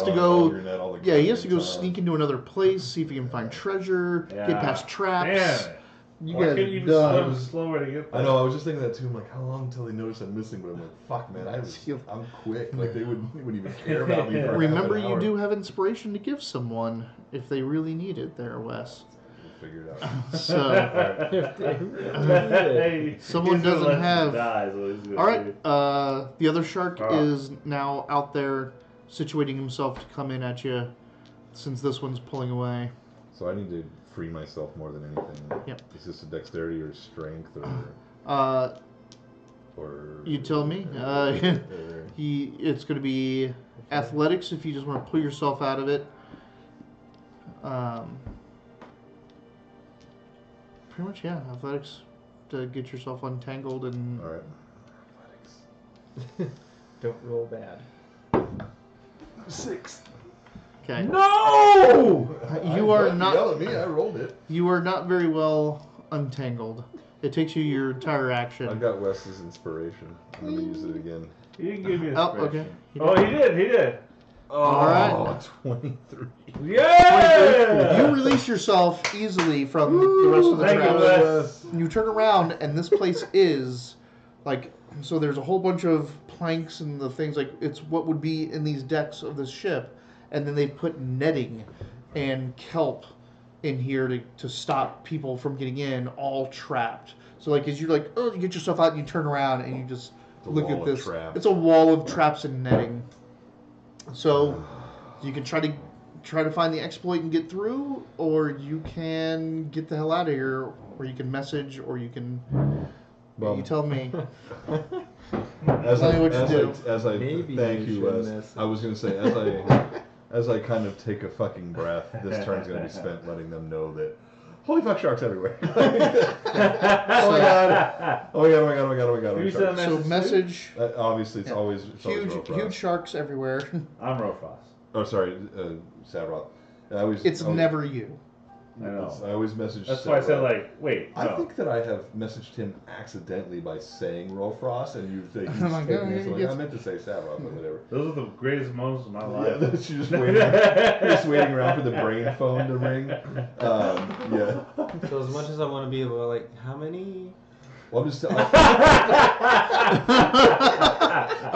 to all go. your net, all the Yeah, he has to go content, sneak into another place, see if he can find treasure, Yeah. get past traps. Damn it. You Why guys couldn't you just done. swim slower to get there? I know. I was just thinking that too. I'm like, how long until they notice I'm missing? But I'm like, fuck, man, I'm quick. Like they wouldn't even care about me. For Remember, half an you hour. do have inspiration to give someone if they really need it there, Wes. We'll figure it out. So, Hey, Someone he's gonna doesn't let you have- die, is what he's gonna all right. do. The other shark Ah. is now out there, situating himself to come in at you, since this one's pulling away. So I need to free myself more than anything. Yep. Is this a dexterity or strength or? You tell me. It's going to be athletics if you just want to pull yourself out of it. Pretty much, yeah. Athletics to get yourself untangled and. All right. Athletics. Don't roll bad. 6. Okay. No! You are Don't not. yell at me. I rolled it. You are not very well untangled. It takes you your entire action. I've got Wes's inspiration. I'm gonna use it again. He didn't give me a Oh, okay. Oh, he did. All right. 23. Yeah! You release yourself easily from the rest of the Thank you, traps. Wes. You turn around, and this place is like, so there's a whole bunch of planks and the things, like it's what would be in these decks of this ship, and then they put netting and kelp in here to stop people from getting in, all trapped. So like as you're like, oh, you get yourself out and you turn around and you just It's a look wall at of this. traps. It's a wall of traps and netting. So you can try to find the exploit and get through, or you can get the hell out of here, or you can message, or you can. Well, You tell me. As Tell I, me what you as do. I, as I Maybe thank you you, should Wes. message. I was gonna say as I kind of take a fucking breath. This turn's gonna be spent letting them know that. Holy fuck, sharks everywhere! Oh my god! Oh my god! Oh my god! Oh my god! Oh my god! You Sharks. said So Message message. Obviously, it's Yeah. always Huge Rofrost. sharks everywhere. I'm Rofrost. Oh, sorry, Savroth. It's never you. I know. I always message. That's why I said, Savroth. like, wait. I no. think that I have messaged him accidentally by saying Rofrost, and you think Oh my God, like, yes. I meant to say Savroth, but whatever. Those are the greatest moments of my Yeah, life. that's you just waiting around for the brain phone to ring. Yeah. So as much as I want to be able to, like, how many? Well, I'm just. All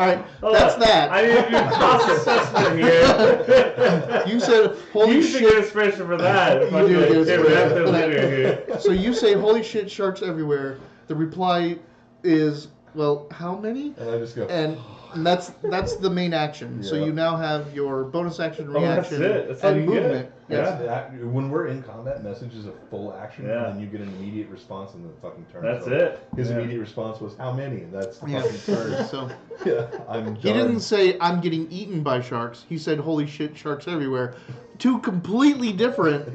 right, that's that. I need to do cost assessment here. You said, "Holy You should shit!" get inspiration for that. You do get inspiration for Here. So you say, "Holy shit, sharks everywhere." The reply is, "Well, how many?" and I just go. And that's the main action. So Yeah. you now have your bonus action, Oh, that's reaction, it. That's all and you get. movement. Yes. When we're in combat, message is a full action, Yeah. and then you get an immediate response in the fucking turn. That's So it. His Yeah. immediate response was, "How many?" And that's the Yeah. fucking turn. So Yeah, I'm done. he didn't say, "I'm getting eaten by sharks." He said, "Holy shit, sharks everywhere." Two completely different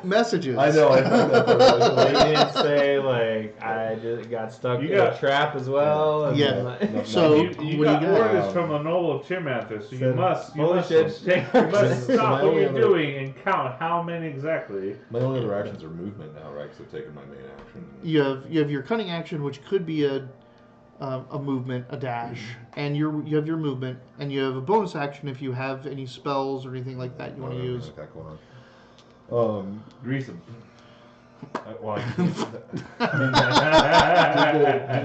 messages. I know. I fucked up Like, originally. you didn't say, like, I just got stuck You in got- a trap as well. And Yeah. then, like, No, So You what do you got got? orders from a noble Chimanther, so you Said, must "Holy shit, take, you must So stop my what only you're other- doing and count how many exactly. My only other actions are movement now, right? Because I've taken my main action. You have your cunning action, which could be a movement, a dash, and you have your movement, and you have a bonus action if you have any spells or anything like that you want to Whatever, use. like that going on. Grease them. Well, did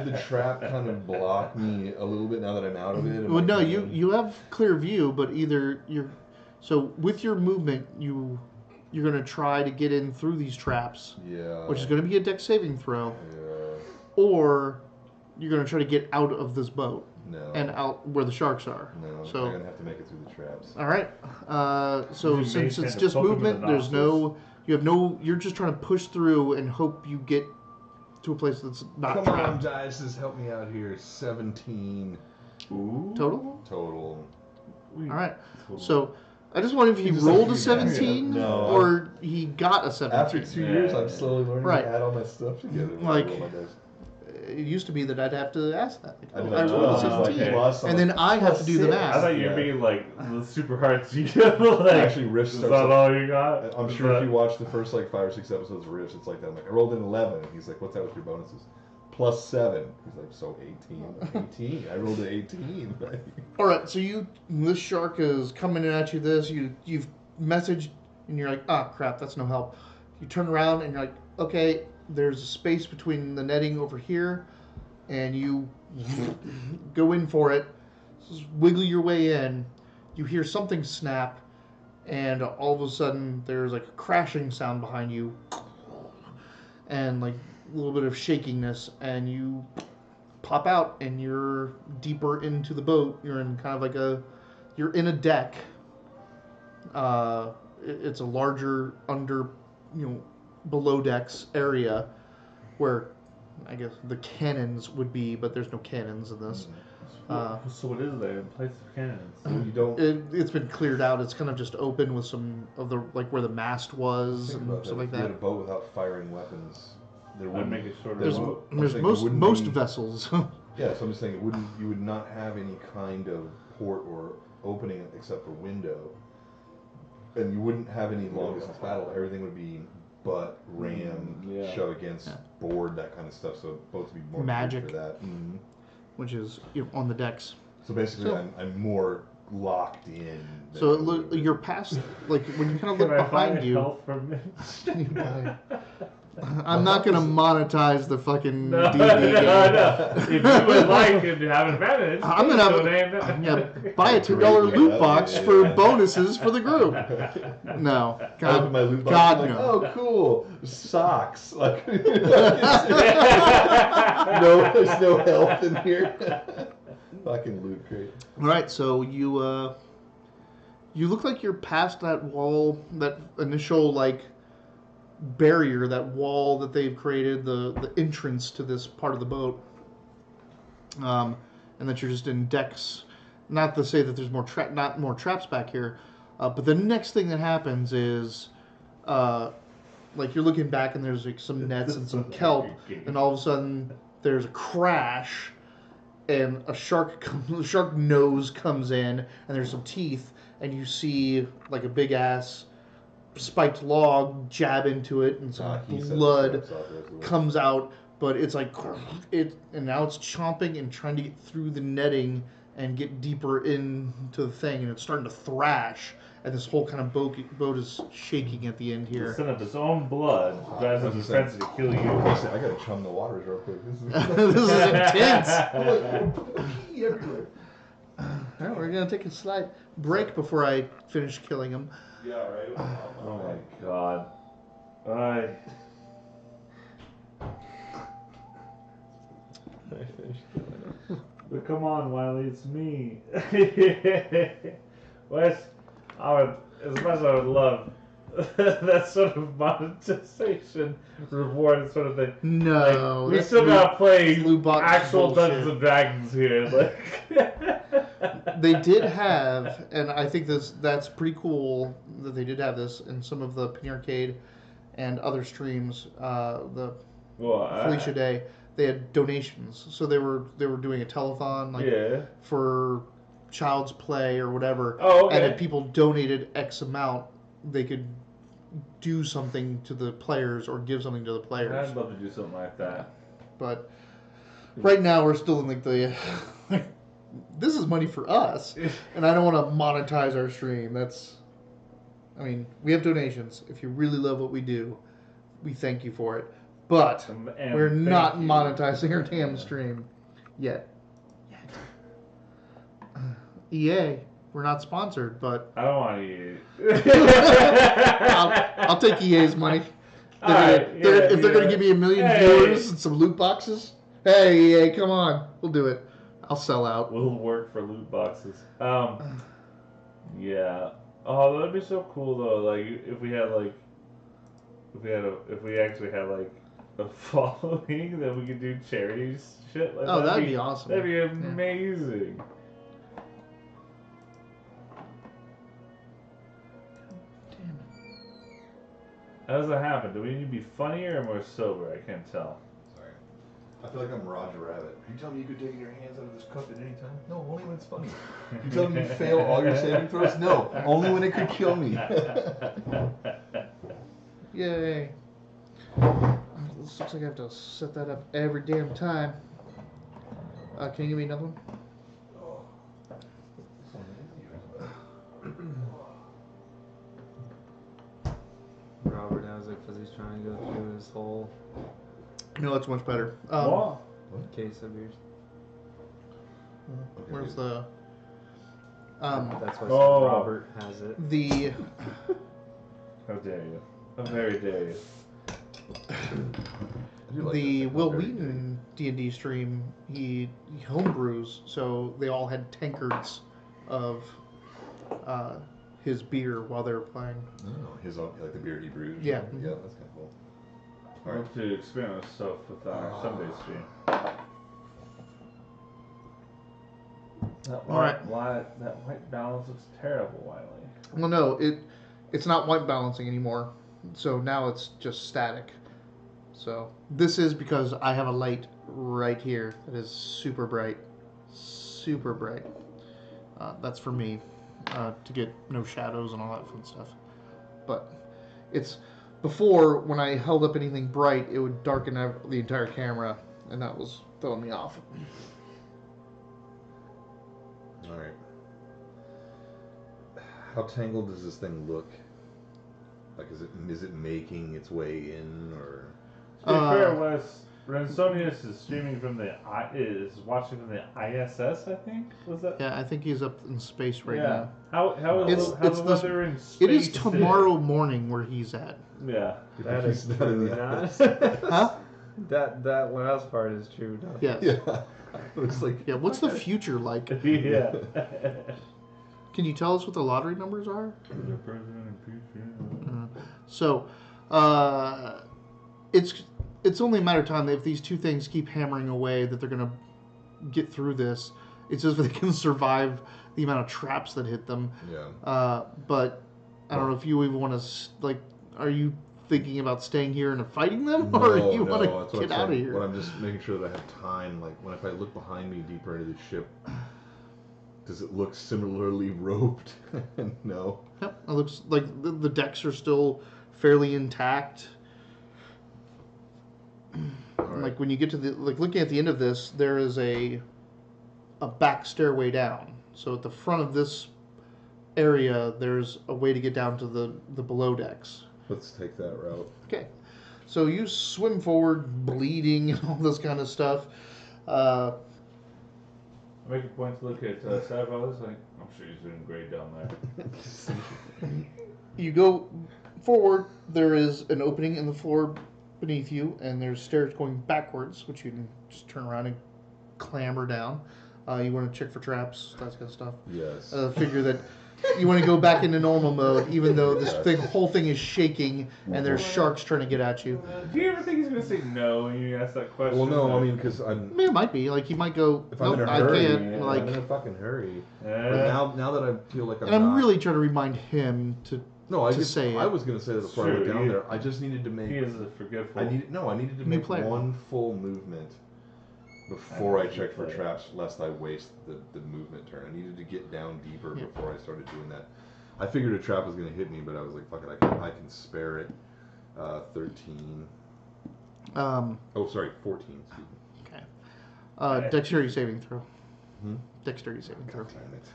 the trap kind of block me a little bit now that I'm out of it? Am Well, I no, kind you of- you have clear view, but either so with your movement you're going to try to get in through these traps, Yeah. which is going to be a dex saving throw, Yeah. or you're going to try to get out of this boat No. and out where the sharks are. No. So I'm gonna have to make it through the traps. all right. So You since may it's tend to just poke 'em in movement, the there's nostrils. you're just trying to push through and hope you get to a place that's not Come trapped. on, guys, just help me out here. 17 Ooh. Total? total. All right. So I just wonder if he Just rolled like a you guys. 17 No. or he got a 17. After 2 years, I'm slowly learning Right. to add all my stuff together. when I Like- roll my dice. it used to be that I'd have to ask that. I'd be I like, rolled a oh, 16. okay. plus, And then I have to do the six. I math. thought you were Yeah. being like the super hard secret. Like, Actually, Rift is starts that off- all you got? I'm sure if you watch the first like 5 or 6 episodes of Rift, it's like that. I'm like, I rolled an 11. And he's like, what's that with your bonuses? Plus 7. He's like, so 18. 18. I rolled an 18. All right, so this shark is coming at you. You've messaged, and you're like, ah, crap, that's no help. You turn around, and you're like, okay, there's a space between the netting over here, and you go in for it. Just wiggle your way in. You hear something snap, and all of a sudden, there's like a crashing sound behind you, and like a little bit of shakiness, and you pop out, and you're deeper into the boat. You're in kind of like you're in a deck. It's a larger below decks area where I guess the cannons would be, but there's no cannons in this. So what is there in place of cannons? So you don't. It's been cleared out. It's kind of just open with some of the like where the mast was Think and about stuff that. like If you had a that. boat without firing weapons, there I'd wouldn't. make it shorter. There's boat. there's I'm saying it wouldn't most be- vessels. Yeah, so I'm just saying you would not have any kind of port or opening except for window, and you wouldn't have any long distance battle. Everything would be butt, ram, Yeah. shove against Yeah. board, that kind of stuff. So boats would be more Magic. geared for that. Mm-hmm. Which is on the decks. So basically, So- I'm more locked in. than So I would be. you're past, like when you kind of Can look I buy behind you. health from Mitch? I'm not gonna monetize the fucking No, D&D no, game. no. If you would like to have an advantage, I'm gonna have donate. yeah, buy a $2 loot box for bonuses for the group. No, I opened God, my loot box. God I'm like, no. oh, cool, socks. Like, no, there's no health in here. Fucking loot crate. All right, so you look like you're past that wall, that initial like barrier, that wall that they've created, the entrance to this part of the boat, and that you're just in decks. Not to say that there's not more traps back here, but the next thing that happens is, like you're looking back and there's like some nets and some kelp, and all of a sudden there's a crash, and a shark nose comes in, and there's some teeth, and you see like a big ass spiked log jab into it, and some He said blood the traps out there as well. comes out, but it's like and now it's chomping and trying to get through the netting and get deeper into the thing, and it's starting to thrash, and this whole kind of boat is shaking at the end The here. sin of his own blood drives his propensity to kill you. I gotta chum the waters real quick. This is intense. I'm like, pee everywhere. All right, we're gonna take a slight break before I finish killing him. Yeah, right. Oh my god. I But come on, Wiley, it's me. Wes, as much as I would love that sort of monetization reward sort of thing. No, We that's still gotta play loot box actual bullshit. Dungeons and Dragons here. Like, They did have, and I think that's pretty cool that they did have this in some of the Penny Arcade and other streams. The well, Felicia Day, they had donations, so they were doing a telethon like yeah. for Child's Play or whatever. Oh, okay. And if people donated X amount, they could do something to the players or give something to the players. I'd love to do something like that. But right now we're still in like the this is money for us, and I don't want to monetize our stream. I mean, we have donations. If you really love what we do, we thank you for it. But And we're thank not you. monetizing our damn stream yet. EA, we're not sponsored, but I don't want to eat. I'll take EA's money. Alright, If they're going to give me 1 million Hey. viewers and some loot boxes, hey EA, come on, we'll do it. I'll sell out. Will work for loot boxes. Yeah. Oh, that'd be so cool though. Like if we actually had like a following that we could do charities shit. Like, Oh, that'd be awesome. That'd be amazing. Damn it. How does that happen? Do we need to be funnier or more sober? I can't tell. Sorry. I feel like I'm Roger Rabbit. Are you telling me you could take your hands out of this cup at any time? No, only when it's funny. You telling me you fail all your saving throws? No, only when it could kill me. Yay. This looks like I have to set that up every damn time. Can you give me another one? Robert has it because he's trying to go through his whole No, it's much better. case of yours. Where's the... That's why I said Oh. Robert has it. the... How dare you? How very dare you? The Will Wheaton D&D stream, he homebrews, so they all had tankards of his beer while they were playing. Oh, his own, like the beer he brewed. Yeah. Yeah, that's kind of cool. I want to experiment with stuff with our Sunday stream. That white balance looks terrible, Wiley. Well, no, it's not white balancing anymore, so now it's just static. So this is because I have a light right here that is super bright. Super bright. That's for me, to get no shadows and all that fun stuff. But it's... Before, when I held up anything bright, it would darken the entire camera, and that was throwing me off. Alright. How tangled does this thing look? Like, is it making its way in, or... To be fair, Wes, Rensonius is streaming from watching from the ISS, I think? Was that? Yeah, I think he's up in space right now. How's the weather in space? It is tomorrow morning where he's at. Yeah. That is Not true. in the Not. Huh? That last part is true. Yes. Yeah. It's like... Yeah, what's the future like? Yeah. Can you tell us what the lottery numbers are? So, it's only a matter of time that if these two things keep hammering away that they're going to get through this. It's just if they can survive the amount of traps that hit them. Yeah. But I don't know if you even want to, are you thinking about staying here and fighting them? Or you want to get out of here? But I'm just making sure that I have time. Like, if I look behind me deeper into the ship, does it look similarly roped? No. Yep, it looks like the decks are still fairly intact. Right. Like when you get to looking at the end of this, there is a back stairway down. So at the front of this area, there's a way to get down to the below decks. Let's take that route. Okay, so you swim forward, bleeding and all this kind of stuff. I make a point to look at Savos, like, I'm sure he's doing great down there. You go forward. There is an opening in the floor beneath you, and there's stairs going backwards, which you can just turn around and clamber down. You want to check for traps, that kind of stuff. Yes. Figure that you want to go back into normal mode, even though this whole thing is shaking and there's sharks trying to get at you. Do you ever think he's going to say no when you ask that question? Well, no, I mean, because I'm... It might be. Like, he might go, If I'm nope, in a I hurry, can't. yeah, Like, I'm in a fucking hurry. Yeah. But now that I feel like and I'm really trying to remind him to... No, I to just say I it. was gonna say that before I went down there. I just needed to make. He is a forgetful. I needed to New make player. one full movement before I checked for traps, lest I waste the movement turn. I needed to get down deeper before I started doing that. I figured a trap was gonna hit me, but I was like, fuck it, I can spare it. 13. Oh, sorry, 14. Excuse me. Okay. Dexterity saving throw. Hmm? Dexterity saving throw. God damn it.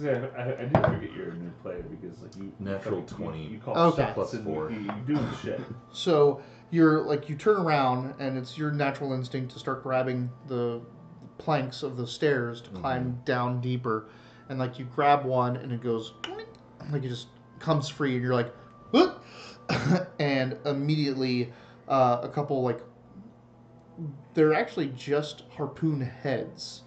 I did forget you're a new player because like you Natural you 20. You call Okay. shots Plus and 4. You do shit. So you're like, you turn around and it's your natural instinct to start grabbing the planks of the stairs to climb down deeper, and like you grab one and it goes like it just comes free and you're like, "Huh?" And immediately a couple like they're actually just harpoon heads,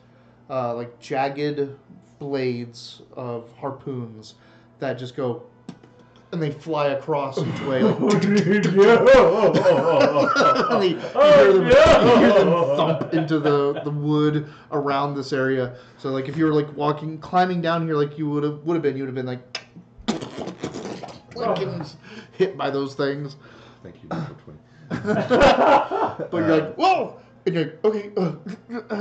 like jagged blades of harpoons that just go and they fly across each way. Like, and you hear them thump into the wood around this area. So like if you were like climbing down here like you would have been like getting hit by those things. Thank you, natural 20. But you're like, whoa! And you're like, okay,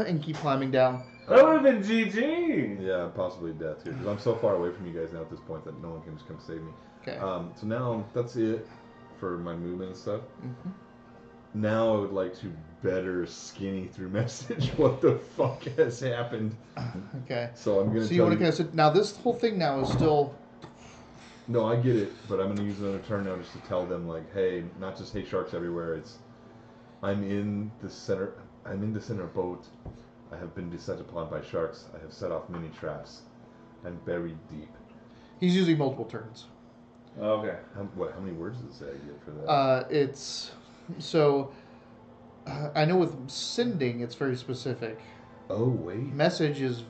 and keep climbing down. That would have been GG. Yeah, possibly death here, because I'm so far away from you guys now at this point that no one can just come save me. Okay. So now that's it for my movement and stuff. Mm-hmm. Now I would like to better skinny through message what the fuck has happened. Okay. So I'm gonna. So you want to kind of sit now? This whole thing now is still. No, I get it, but I'm gonna use another turn now just to tell them like, hey, not just hey sharks everywhere. It's I'm in the center. I'm in the center boat. I have been beset upon by sharks. I have set off many traps. I'm buried deep. He's using multiple turns. Okay. How many words does it say I get for that? It's so. I know with sending, it's very specific. Oh wait. Message is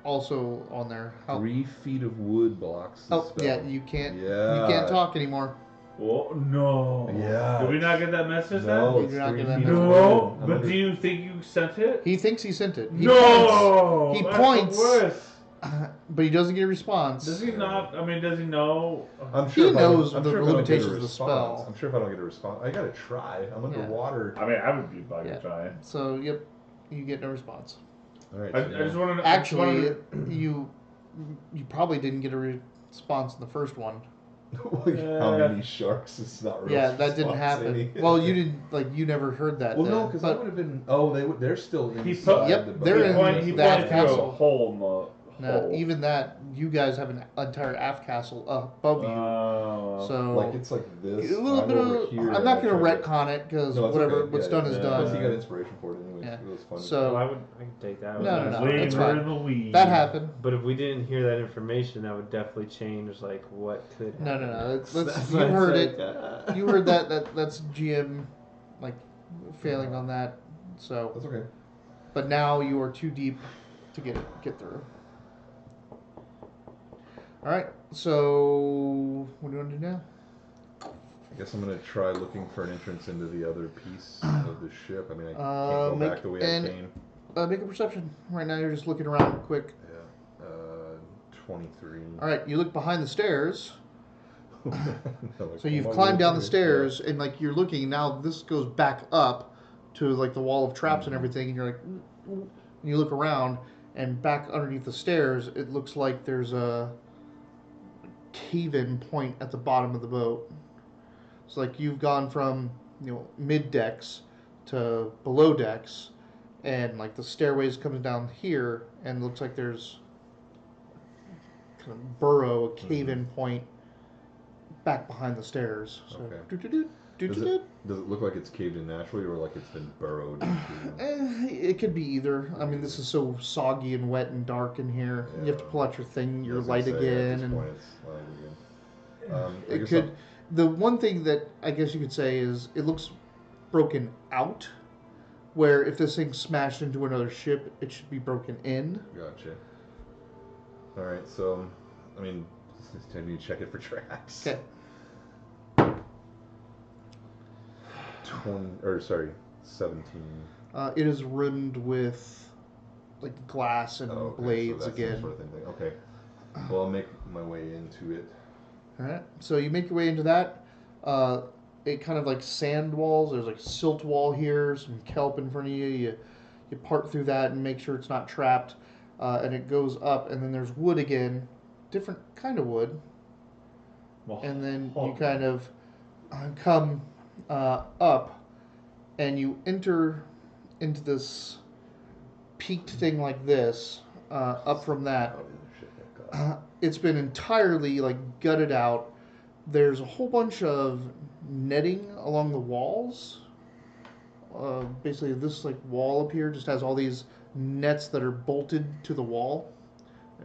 also on there. 3 feet of wood blocks the spell. Yeah, you can't. Yeah. You can't talk anymore. Oh, no. Yeah. Did we not get that message No, then? it's You're not 3 gonna feet have of to- No, wood. but do you think you sent it? He thinks he sent it. He No! He That's points. the worst. but he doesn't get a response. Does he not? I mean, does he know? I'm sure He if I don't- knows I'm the sure if I don't get a limitations of the response- spell. I'm sure if I don't get a response, I gotta try. I'm underwater. I mean, I would be bugging Yeah. trying. So yep, you get no response. All right. I so just now- want to Actually, you probably didn't get a response in the first one. Like, how many sharks? It's not real. Yeah, that didn't happen. response-y. Well, you didn't you never heard that. Well, then. no, because I But would have been. Oh, they're still He inside. put- Yep, the they're boat. in he that pointed through castle. a hole in the no, hole. even that you guys have an entire aft castle above you. So Like it's like this. a little I'm bit over of. here, I'm not and I going to tried retcon it because No, it's whatever okay. what's Yeah, done yeah. is yeah. Plus, done. you got inspiration for it anyway. Yeah. It was fun. So- Well, I can take that. No, no, no. Leave it's her fine. in the weeds. That happened. But if we didn't hear that information, that would definitely change like what could happen. No. Let's, That's you why it's heard like, it. You heard that. That's GM, like, failing on that. So, That's okay. but now you are too deep to get through. All right. So, what do you want to do now? I guess I'm gonna try looking for an entrance into the other piece of the ship. I mean, I can't go make back the way an- I came. Make a perception. Right now, you're just looking around quick. Yeah. 23. All right. You look behind the stairs. Like, So you've oh, climbed down the yeah. stairs, and like you're looking now. This goes back up to like the wall of traps and Mhm. everything, and you're like, and you look around, and back underneath the stairs, it looks like there's a cave-in point at the bottom of the boat. So like you've gone from mid decks to below decks, and like the stairways comes down here, and it looks like there's kind of burrow a cave-in point back behind the stairs. So, Okay. Does Does it look like it's caved in naturally, or like it's been burrowed into? It could be either. I mean, this is so soggy and wet and dark in here. You have to pull out your thing, your I was light gonna say, at again, this and point, it's light again. I it guess could. The one thing that I guess you could say is it looks broken out. Where if this thing smashed into another ship, it should be broken in. Gotcha. All right, so I mean, I need to check it for tracks. Okay. 17. It is rimmed with like glass and Oh, okay, blades so that's again. some sort of thing. Okay. Well, I'll make my way into it. All right. So you make your way into that. It kind of like sand walls. There's like a silt wall here, some kelp in front of you. You part through that and make sure it's not trapped. And it goes up, and then there's wood again, different kind of wood. Well, And then you hold kind of come up, and you enter into this peaked thing like this. Up from that, Oh, shit, that got- it's been entirely like gutted out. There's a whole bunch of netting along the walls. Basically, this like wall up here just has all these nets that are bolted to the wall.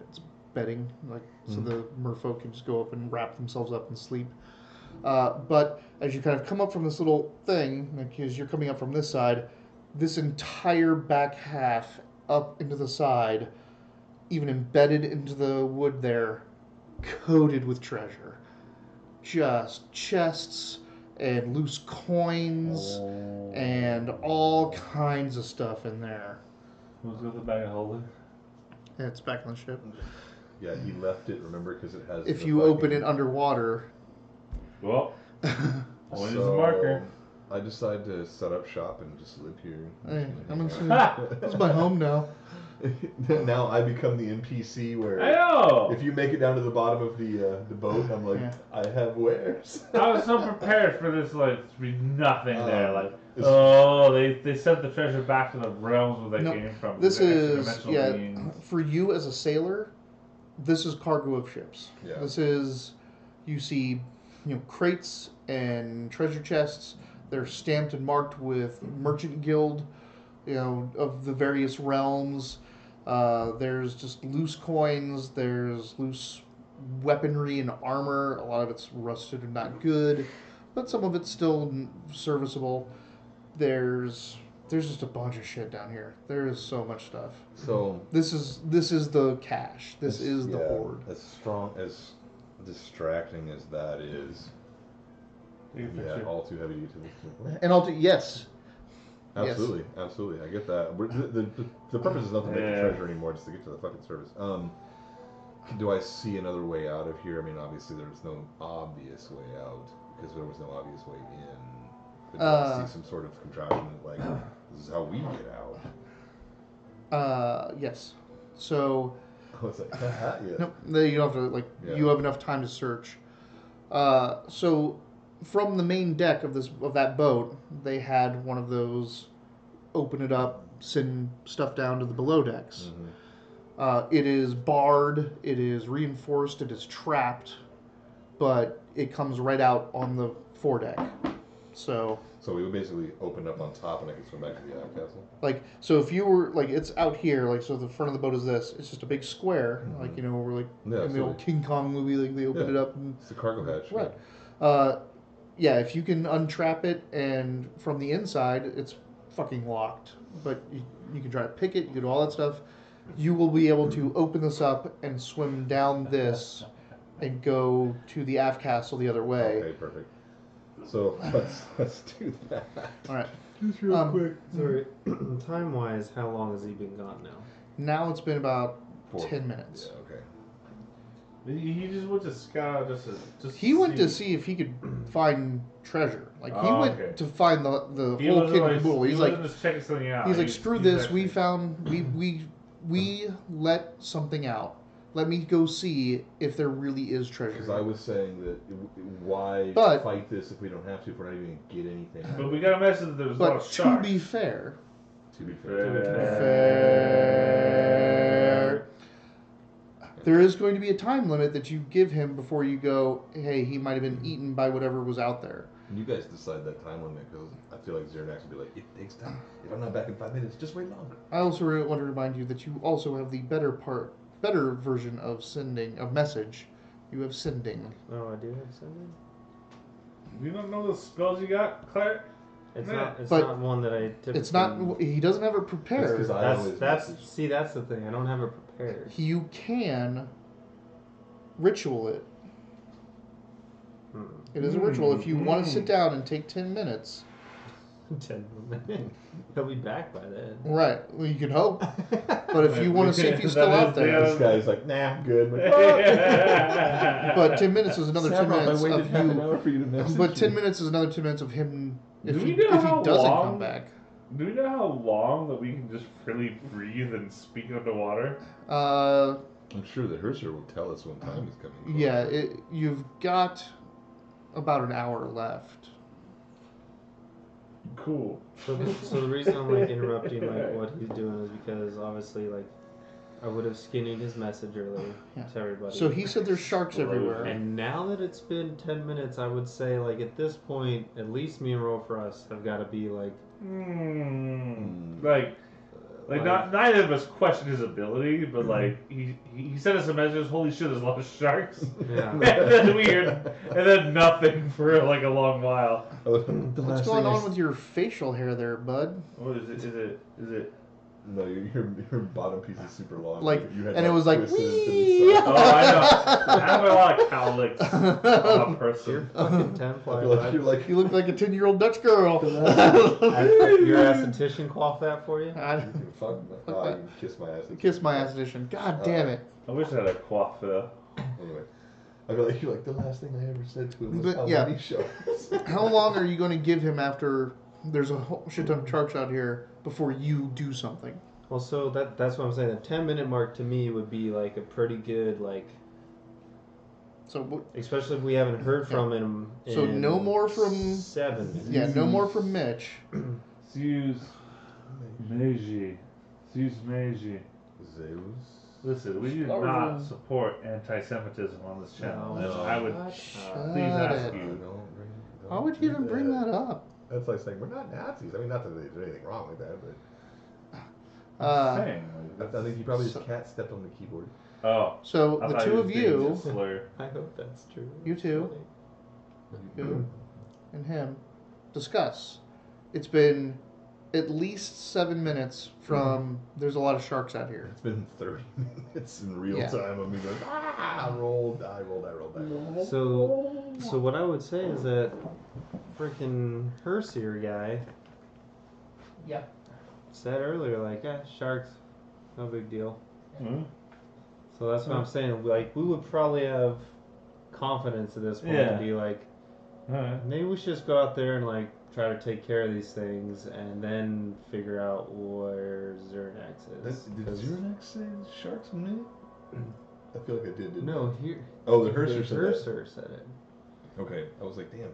It's bedding, like so the merfolk can just go up and wrap themselves up and sleep. But as you kind of come up from this little thing, because you're coming up from this side, this entire back half up into the side, even embedded into the wood there, coated with treasure. Just chests and loose coins and all kinds of stuff in there. Who's got the bag of holding? And it's back on the ship. Yeah, he left it. Remember, because it has. If the you open fucking- it underwater, Well, I'll use So, a marker. I decide to set up shop and just live here. Hey, this is my home now. Now I become the NPC where I know. if you make it down to the bottom of the boat, I'm like, Yeah. I have wares. I was so prepared for this, like, to be nothing there. Like, it's- they sent the treasure back to the realms where they No, came from. This They're is extra-dimensional beings. for you as a sailor. This is cargo of ships. Yeah. This is you see, crates and treasure chests. They're stamped and marked with merchant guild, of the various realms. There's just loose coins. There's loose weaponry and armor. A lot of it's rusted and not good, but some of it's still serviceable. There's just a bunch of shit down here. There is so much stuff. So This is the cache. This is the hoard. As strong as distracting as that is, yeah, all too heavy to get to this. And yes. Absolutely, absolutely. I get that. The purpose is not to make the treasure anymore, just to get to the fucking service. Do I see another way out of here? I mean, obviously there's no obvious way out because there was no obvious way in. But do I see some sort of contraption like this is how we get out? Yes. So. I was like, yeah. Nope. You don't have to You have enough time to search. So, from the main deck of that boat, they had one of those. Open it up, send stuff down to the below decks. Mm-hmm. It is barred. It is reinforced. It is trapped, but it comes right out on the foredeck. So we would basically open up on top and I could swim back to the castle. So if you were it's out here, so the front of the boat is this. It's just a big square, Mm-hmm. we're Yeah, in the old King Kong movie, they open it up and It's the cargo hatch. right. Yeah, if you can untrap it and from the inside, it's fucking locked. But you can try to pick it. You can do all that stuff. You will be able to open this up and swim down this and go to the aft castle the other way. Okay, perfect. So let's do that. All right. Just real quick. Sorry, time-wise, how long has he been gone now? Now it's been about 10 minutes. Yeah, okay. He just went to scout just He went to see if he could find treasure. He went okay. to find the He whole wasn't kid like, and caboodle. he He's like, wasn't just checking something out. he's like, screw he's this. actually- We let something out. Let me go see if there really is treasure. Because I was saying that why But- fight this if we don't have to, if we're not even going to get anything. But we got a message that there's a lot But of to sharks. be fair, To be fair, there is going to be a time limit that you give him before you go, hey, he might have been eaten by whatever was out there. You guys decide that time limit because I feel like Xernax would be like, it takes time. If I'm not back in 5 minutes, just wait longer. I also want to remind you that you also have the better version of message. You have sending. Oh, I do have something? You don't know the spells you got, Claire? It's Yeah. not. It's But not one that I typically. It's not. He doesn't have it That's prepared. 'cause I always That's message. see. That's the thing. I don't have it prepared. You can ritual it. Hmm. It is a ritual. If you want to sit down and take 10 minutes. 10 minutes. He'll be back by then. Right. Well, you can hope. But if you want to see if he's still That out is there. This guy's like, nah, I'm good. I'm like, But 10 minutes is another 10 Saffron, I minutes waited of half an you. hour for you to message But 10 me. minutes is another 10 minutes of him if Do he we know how doesn't long? come back. Do we know how long that we can just freely breathe and speak underwater? I'm sure the Hersher will tell us when time is coming. Yeah, you've got about an hour left. Cool. So the reason I'm interrupting what he's doing is because obviously I would have skinnied his message earlier Yeah. to everybody. So he said there's sharks everywhere. And now that it's been 10 minutes, I would say at this point, at least me and Roll for Us have got to be Neither of us questioned his ability, but he sent us a message. Holy shit! There's a lot of sharks. Yeah. And then we heard, and then nothing for a long while. What's going on with your facial hair there, bud? What is it? Is it? No, your bottom piece is super long. You had and it was like, twisted it to the wee! side. Oh, I know. I have a lot of cowlicks on a You're person. fucking 10 I fly. feel like you're like, You look like a 10-year-old Dutch girl. Your esthetician cough that for you? I fuck, you can kiss my ass. kiss my ass edition. God damn it. I wish I had a coif though. Anyway, I feel like you're like the last thing I ever said to him was But, how yeah. many sharks. How long are you going to give him after there's a whole shit ton of sharks out here before you do something? Well, so that's what I'm saying. The 10-minute mark to me would be like a pretty good So especially if we haven't heard from him. So in no more from 7 minutes. Yeah, no more from Mitch. Zeus Meiji. Zeus Meiji. Zeus. Listen, we do not support anti-Semitism on this channel. No. And I would Shut please ask it. you. Why would you even bring that up? That's like saying we're not Nazis. I mean, not that there's anything wrong with that, but Uh, Saying, I think he probably his cat stepped on the keyboard. oh, So I the thought two he of was being you, just slur. I hope that's true. You too. you and him, discuss. It's been at least 7 minutes from there's a lot of sharks out here. It's been 30 minutes in real Yeah. time of me going, I rolled. So what I would say is that freaking Herseer guy Yeah. said earlier, like, sharks, no big deal. Hmm? So that's what I'm saying. Like, we would probably have confidence at this point Yeah. to be like, Alright. maybe we should just go out there and like try to take care of these things and then figure out where Zernax is. Did Zernax say sharks a minute? I feel like I did, didn't No, here. Oh, the Herser said that. Herser said it. Okay, I was like, damn.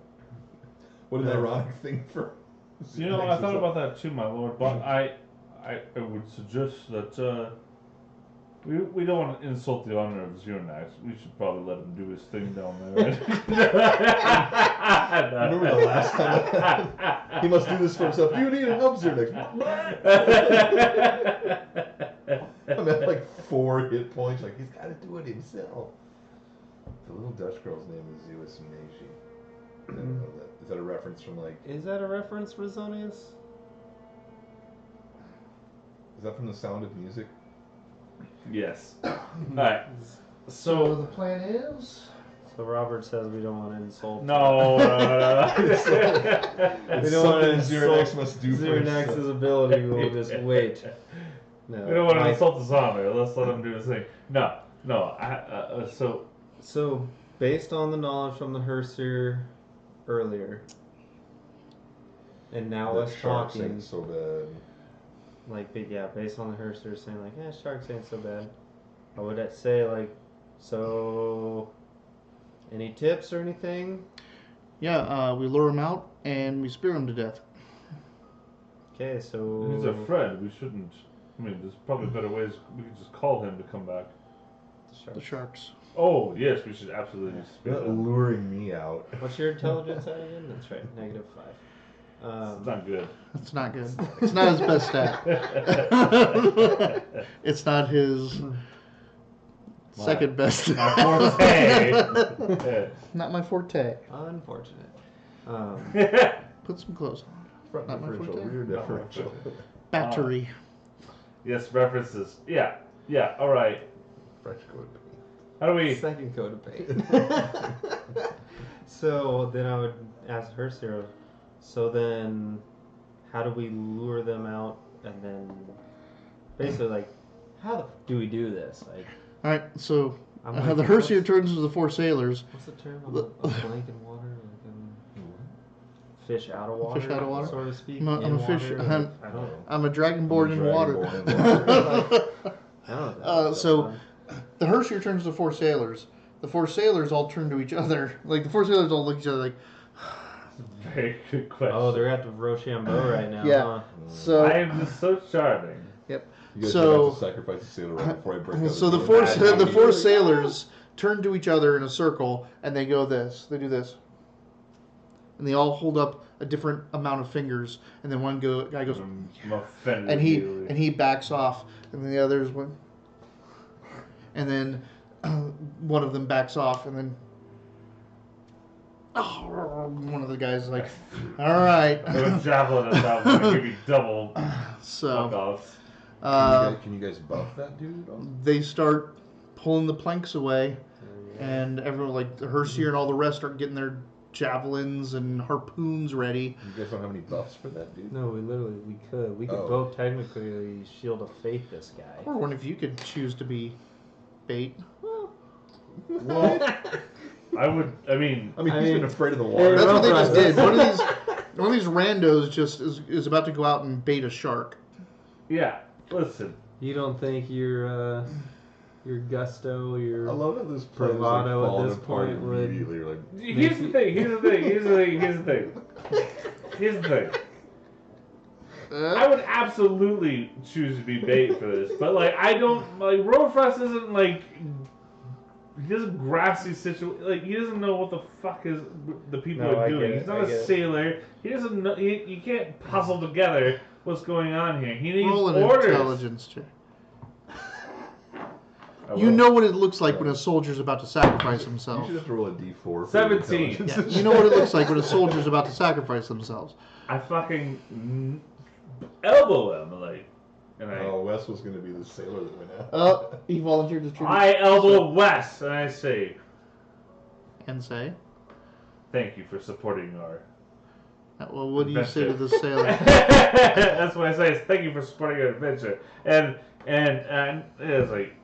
What an ironic thing for. You know, I thought about that too, my lord, but I would suggest that we don't want to insult the honor of Zernax. We should probably let him do his thing down there. Remember the last time? He must do this for himself. Do you need help, Zernax? I'm at like 4 hit points. Like, he's got to do it himself. The little Dutch girl's name is Zeus Meiji. I don't know that. Is that a reference from like? Is that a reference for Zonius? Is that from The Sound of Music? Yes. Alright. So the So plan is. So Robert says we don't want to insult. no. It's We don't want to something Zernax insult must do for Zernax's himself. ability. We'll just wait. No. We don't want to Mike- insult his honor. Let's let him do his thing. No. So, based on the knowledge from the Herseer earlier, and now That us sharks talking, ain't so bad. like, based on the Herseer saying, like, sharks ain't so bad, I would say, like, so, any tips or anything? Yeah, we lure him out and we spear him to death. Okay, so. He's a friend. We shouldn't. I mean, there's probably better ways. We could just call him to come back. The sharks. Oh, yes, we should absolutely speak Not him. luring me out. What's your intelligence at again? That's right, -5. It's not good. That's not good. It's not his best stat. It's not his second best My stat. forte. Not my forte. Unfortunate. Put some clothes on. Front Not my differential, forte. rear differential. Battery. Yes, references. Yeah. All right. French code. How do we? Second coat of paint. So then I would ask Herseer, so then how do we lure them out and then basically like how the do we do this? Like All right, so I'm the like, Herseer turns to the 4 sailors. what's the term? A blank in water? Like fish out of water? Fish out of water? So to speak. I'm in a fish. water? I'm, I don't know. I'm a dragonborn in water. Dragonborn in water. I don't know. So the Herseer turns to the 4 sailors. The 4 sailors all turn to each other. Like the 4 sailors all look at each other like. Very good question. Oh, they're at the Rochambeau right now, Yeah. huh? So I am just so charming. You guys So- have to sacrifice a sailor right before I break out. So the the four game. the 4 sailors turn to each other in a circle and they go this. They do this. And they all hold up a different amount of fingers, and then one guy goes, I'm offended. and immediately. he backs off, and then the others went, and then one of them backs off, and then one of the guys is like, all right. Throw a javelin at that one and give you double fuck So offs. Can you guys buff that dude? they start pulling the planks away, and everyone, like the Herseer and all the rest, start getting their javelins and harpoons ready. You guys don't have any buffs for that dude? No, we could Oh. both technically Shield of Faith this guy. Or one if you could choose to be bait. Well, I mean, he's been afraid of the Hey, water. That's what they Wileyverse. just did. One of these randos just is about to go out and bait a shark. yeah. Listen, You don't think your gusto, I your love how this plan is like bravado at falling this apart point would immediately. You're like, here's the thing. Here's the thing. I would absolutely choose to be bait for this, but like I don't like Roadfrost isn't like he doesn't grasp these situations. Like he doesn't know what the fuck is the people No, are I doing. get it, He's not I a get it. sailor. He doesn't know. You can't puzzle together what's going on here. He needs Roll an orders. intelligence check. I You will. know what it looks like when a soldier's about to sacrifice you himself. should have to roll a d4 for 17. intelligence. Yeah, you know what it looks like when a soldier's about to sacrifice themselves. I fucking elbow him like, and I. Oh, Wes was going to be the sailor that went out. He volunteered to tribute. I elbow Wes and I say, And say, "Thank you for supporting our." well, what do you say to the adventure." sailor? That's what I say. Is thank you for supporting our adventure. And it's like,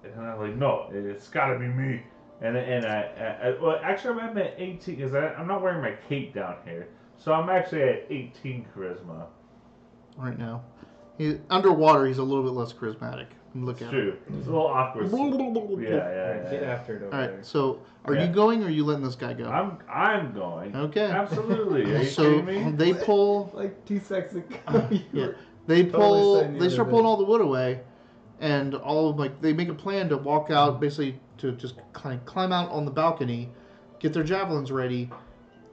and I'm like, no, it's got to be me. And I well, actually I'm at 18 because I'm not wearing my cape down here, so I'm actually at 18 charisma. Right now, underwater, he's a little bit less charismatic. Look It's at true. It's a little awkward. him. Yeah. Get after it over All there. right. So, are Yeah. you going, or are you letting this guy go? I'm going. Okay. Absolutely. Are you So kidding me? they pull. Like 2 seconds ago, you Yeah. were They Totally pull. saying the They other start day. pulling all the wood away, and they make a plan to walk out, basically to just climb out on the balcony, get their javelins ready,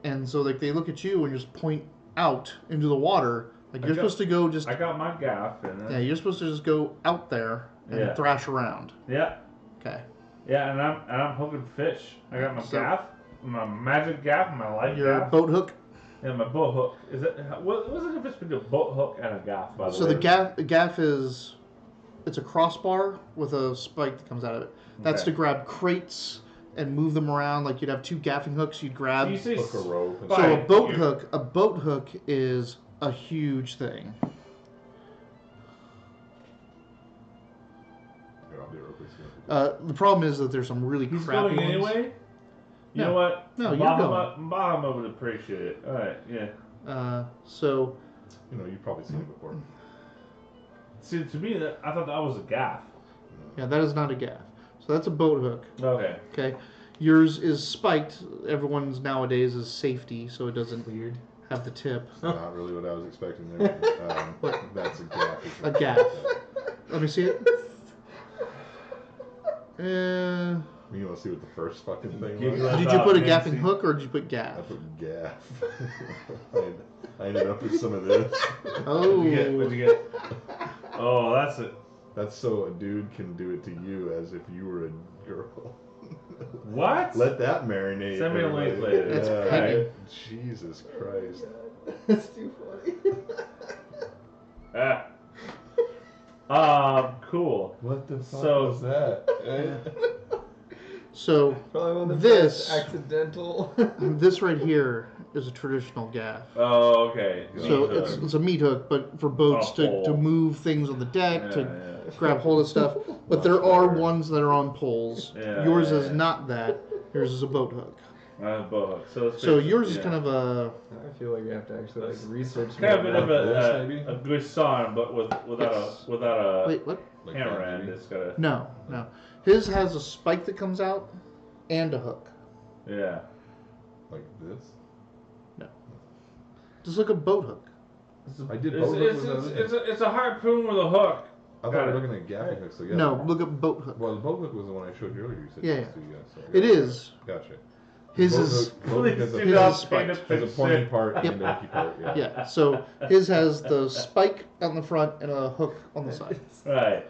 and so like they look at you and just point out into the water. Like you're supposed to go just. I got my gaff and Yeah, you're supposed to just go out there and Yeah. thrash around. yeah. Okay. Yeah, and I'm hooking fish. I got my So- gaff, my magic gaff, my light Your gaff, boat hook. and my boat hook. Is it what's the difference between a boat hook and a gaff? By the So way, the gaff is, it's a crossbar with a spike that comes out of it. That's Okay. to grab crates and move them around. Like you'd have 2 gaffing hooks you'd grab. So you say Hook a rope. And So a Right. boat hook is a huge thing. Here, I'll do it real quick. The problem is that there's some really he's crappy going ones. anyway. You No. know what? No, you're Bahama would appreciate it. All right, yeah. So You know, you've probably seen it before. See, to me, I thought that was a gaff. yeah, that is not a gaff. So that's a boat hook. Okay. Okay, yours is spiked. Everyone's nowadays is safety, so it doesn't weird. have the tip. Not really what I was expecting there. What? That's a gap. A gaff. Let me see it. You want to see what the first fucking thing Giggle. was? Did you put a Nancy. gaffing hook or did you put I gaff? put gaff. I ended up with some of this. Oh. What'd you get? Oh, that's it. That's so a dude can do it to you as if you were a girl. What? Let that marinate. Send me a link everybody. later. That's Yeah. pegging. Jesus Christ. That's too funny. Cool. What the fuck So- was that? So Probably one of the This- best accidental. this right here is a traditional gaff. Oh, okay. So Meat it's, hook. it's a meat hook, but for boats A to pole. move things on the deck, Yeah, to yeah. grab hold of stuff. But Much there are better. ones that are on poles. Yeah, Yours yeah, is yeah. not that. Yours is a boat hook. Boat hook. So, it's So basically- yours is yeah. kind of a. I feel like we have to actually like research. kind of a more bit of about this, a maybe. guisson, but without a Wait, what? Like hammer that, end. maybe? It's got a No. His has a spike that comes out and a hook. yeah. Like this? Just like a boat hook. I did It's, boat hook it's, with it's, the other it's a harpoon with a hook. I thought Got we were it. looking at gaffing hooks. So yeah. No, look at boat hook. Well, the boat hook was the one I showed you earlier. You said Yeah, yes to, yeah, so I It got is. Gotcha. His Boat is. hook- boat hook Please has do a, His not is spiked. paint a has a pointy picture. part Yep. and a hooky part. Yeah. Yeah. So his has the spike on the front and a hook on the side. Right.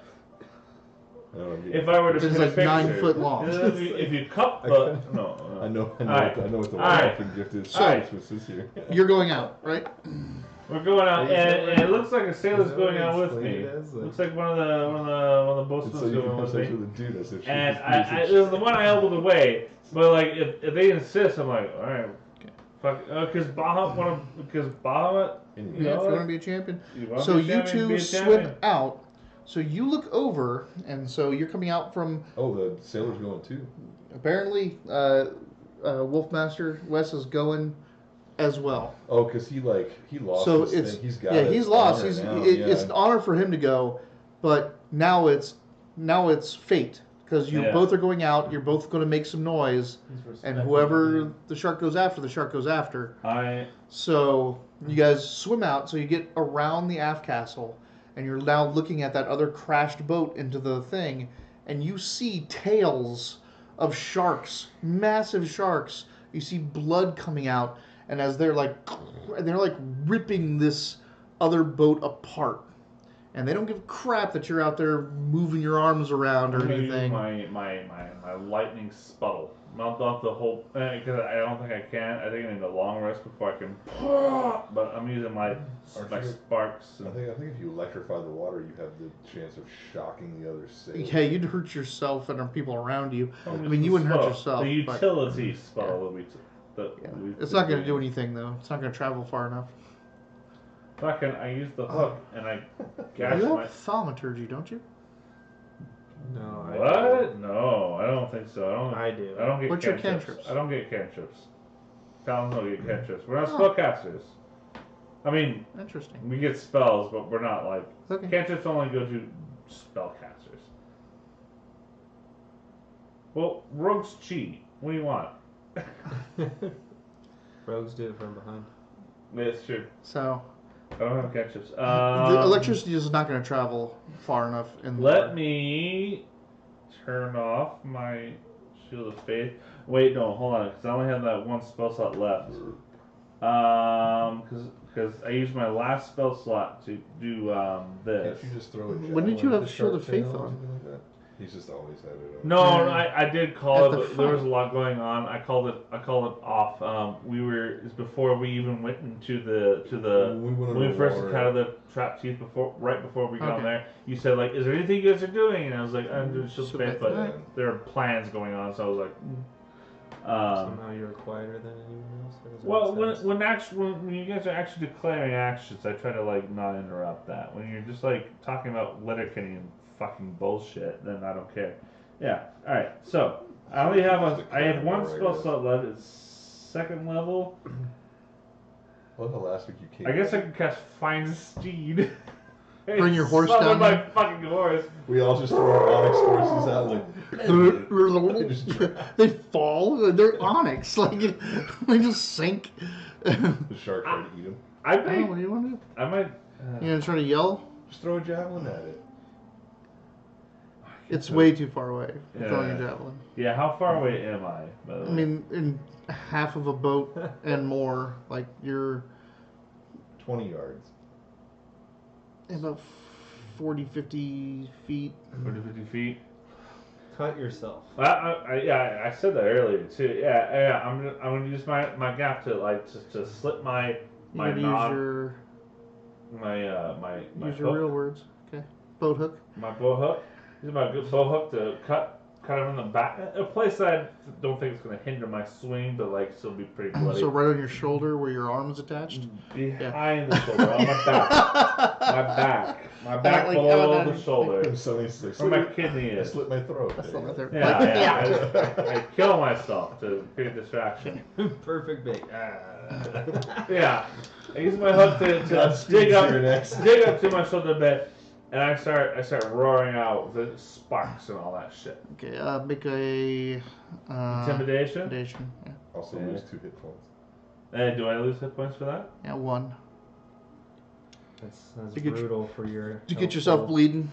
I know what I'm If getting. I were to It's paint like a picture, 9 foot long. If you cup the no. I know Alright. what the Alright. welcome gift is. Alright. Christmas this year. You're going out, right? We're going out, Is that and it looks like a sailor's is that going what out with explained me. it as? Like- Looks like one of the It's boatmen's so you can going have with sex me. with a dude as if she And was I there's the one I elbowed away, but like if they insist, I'm like, all right, Okay. fuck, because Bahamut, you Yeah, know, if you want to be a champion. you wanna So be a you champion, be two a swim champion. out. So you look over, and so you're coming out from. Oh, the sailor's going too. Apparently, Wolfmaster Wes is going as well. Oh, because he lost So his it's thing. He's got he's lost. honor He's now, it's an honor for him to go, but now it's fate because you both are going out. You're both going to make some noise, and whoever the shark goes after, the shark goes after. So you guys swim out. So you get around the aft castle, and you're now looking at that other crashed boat into the thing, and you see tails of sharks, massive sharks. You see blood coming out, and as they're like ripping this other boat apart, and they don't give a crap that you're out there moving your arms around or anything. My lightning sputtle. Not the whole, because I don't think I can. I think I need a long rest before I can. But I'm using my sparks. I think if you electrify the water, you have the chance of shocking the other sailor. Yeah, you'd hurt yourself and the people around you. I mean, you wouldn't hurt yourself. The utility sputtle it's not going to do anything though. It's not going to travel far enough. I use the hook and I gash You my. have thaumaturgy, don't you? No. What? No, I don't think so. I do. I don't get What's your cantrips. cantrips? I don't get cantrips. Talons don't get cantrips. We're not spellcasters. I mean, Interesting. we get spells, but we're not like Okay. cantrips only go to spellcasters. Well, rogues cheat. What do you want? Rogues do it from behind. That's true. So I don't have cantrips. the electricity is not going to travel far enough. Let me turn off my Shield of Faith. Wait, no, hold on, because I only have that one spell slot left. Because I used my last spell slot to do this. Can't you just throw a When did javelin you at have the Shield of shark tail Faith or on? something like that? He's just always had it on. No, I did call At it, the but there was a fight. lot going on. I called it off. It's before we even went into the when we first encountered the trap teeth right before we got on there. You said like, "Is there anything you guys are doing?" And I was like, "I'm doing Shield of Faith," but there are plans going on, so I was like. So now you're quieter than anyone else? Or does that Well, make sense? when you guys are actually declaring actions, I try to like not interrupt that. When you're just like talking about Letterkenny and fucking bullshit, then I don't care. Yeah. All right. So I only have I have one spell slot left. It's second level. Well, the last week you came. I guess I can cast Find Steed. Bring your horse Summon down my there. fucking horse. We all just throw our onyx horses out like. They fall. They're onyx. Like they just sink. The shark tried to eat him. I What might. do you want to do? I might. You gonna try to yell? Just throw a javelin at it. It's way too far away. Yeah. Throwing a javelin. Yeah. How far away am I? By the way? I mean, in half of a boat and more. Like you're 20 yards. about 40, 50 feet. 40, 50 feet. Cut yourself. I said that earlier too. Yeah. I'm gonna use my gap to like to slip my You gotta knob, use your my use your hook, real words. Okay. Boat hook. my bow hook. Use my good bow hook to cut him in the back, a place that I don't think it's gonna hinder my swing, but like still be pretty bloody. So right on your shoulder where your arm is attached. Behind the shoulder, on my back, my back Like, below the shoulder, Somebody's like, where my kidney I is. slit my throat. That's not right there. Yeah. I kill myself to create distraction. Perfect bait. Yeah, I use my hook to dig up to my shoulder a bit, and I start roaring out the sparks and all that shit. Okay. Make a Intimidation. intimidation. Yeah. Also lose 2 hit points. Do I lose hit points for that? Yeah. 1. That's To get brutal for your. To get yourself health bleeding.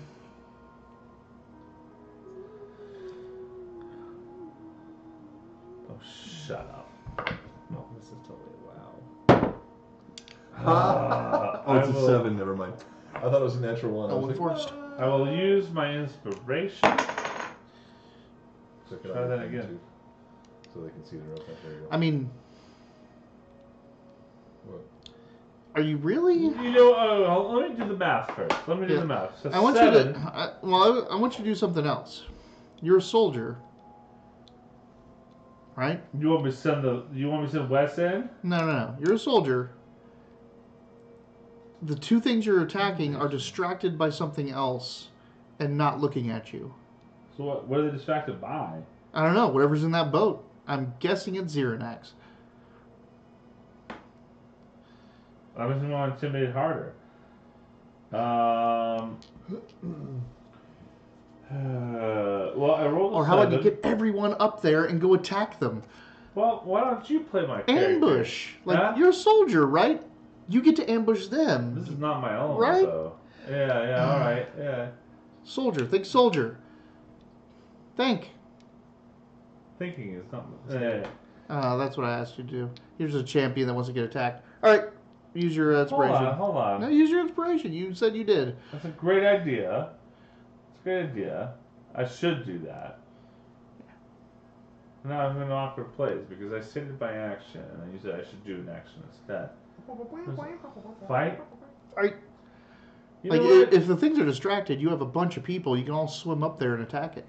Oh, shut up. No, this is totally wow. Oh, it's a 7. Never mind. I thought it was a natural 1. I was Only like, forced. I will use my inspiration. So Try that again. Too, so they can see the rope. There you go. I mean, What? are you really? You know, let me do the math first. Let me do Yeah. the math. So I want 7. you to. I want you to do something else. You're a soldier, right? You want me to send Wes in? No. You're a soldier. The 2 things you're attacking are distracted by something else, and not looking at you. So what are they distracted by? I don't know. Whatever's in that boat. I'm guessing it's Xeranax. I'm just going to intimidate harder. Well, I rolled a Or how about 7. you get everyone up there and go attack them? Well, why don't you play my character? Ambush. Like, Huh? you're a soldier, right? You get to ambush them. This is not my element, Right? though. Yeah, alright, yeah. Soldier. Think soldier. Think. Thinking is not... Yeah. That's what I asked you to do. Here's a champion that wants to get attacked. Alright. Use your inspiration. Hold on. No, use your inspiration. You said you did. That's a great idea. It's a great idea. I should do that. Now I'm in an awkward place because I stated by action and you said I should do an action instead. Fight? You know Like, what? if the things are distracted, you have a bunch of people. You can all swim up there and attack it.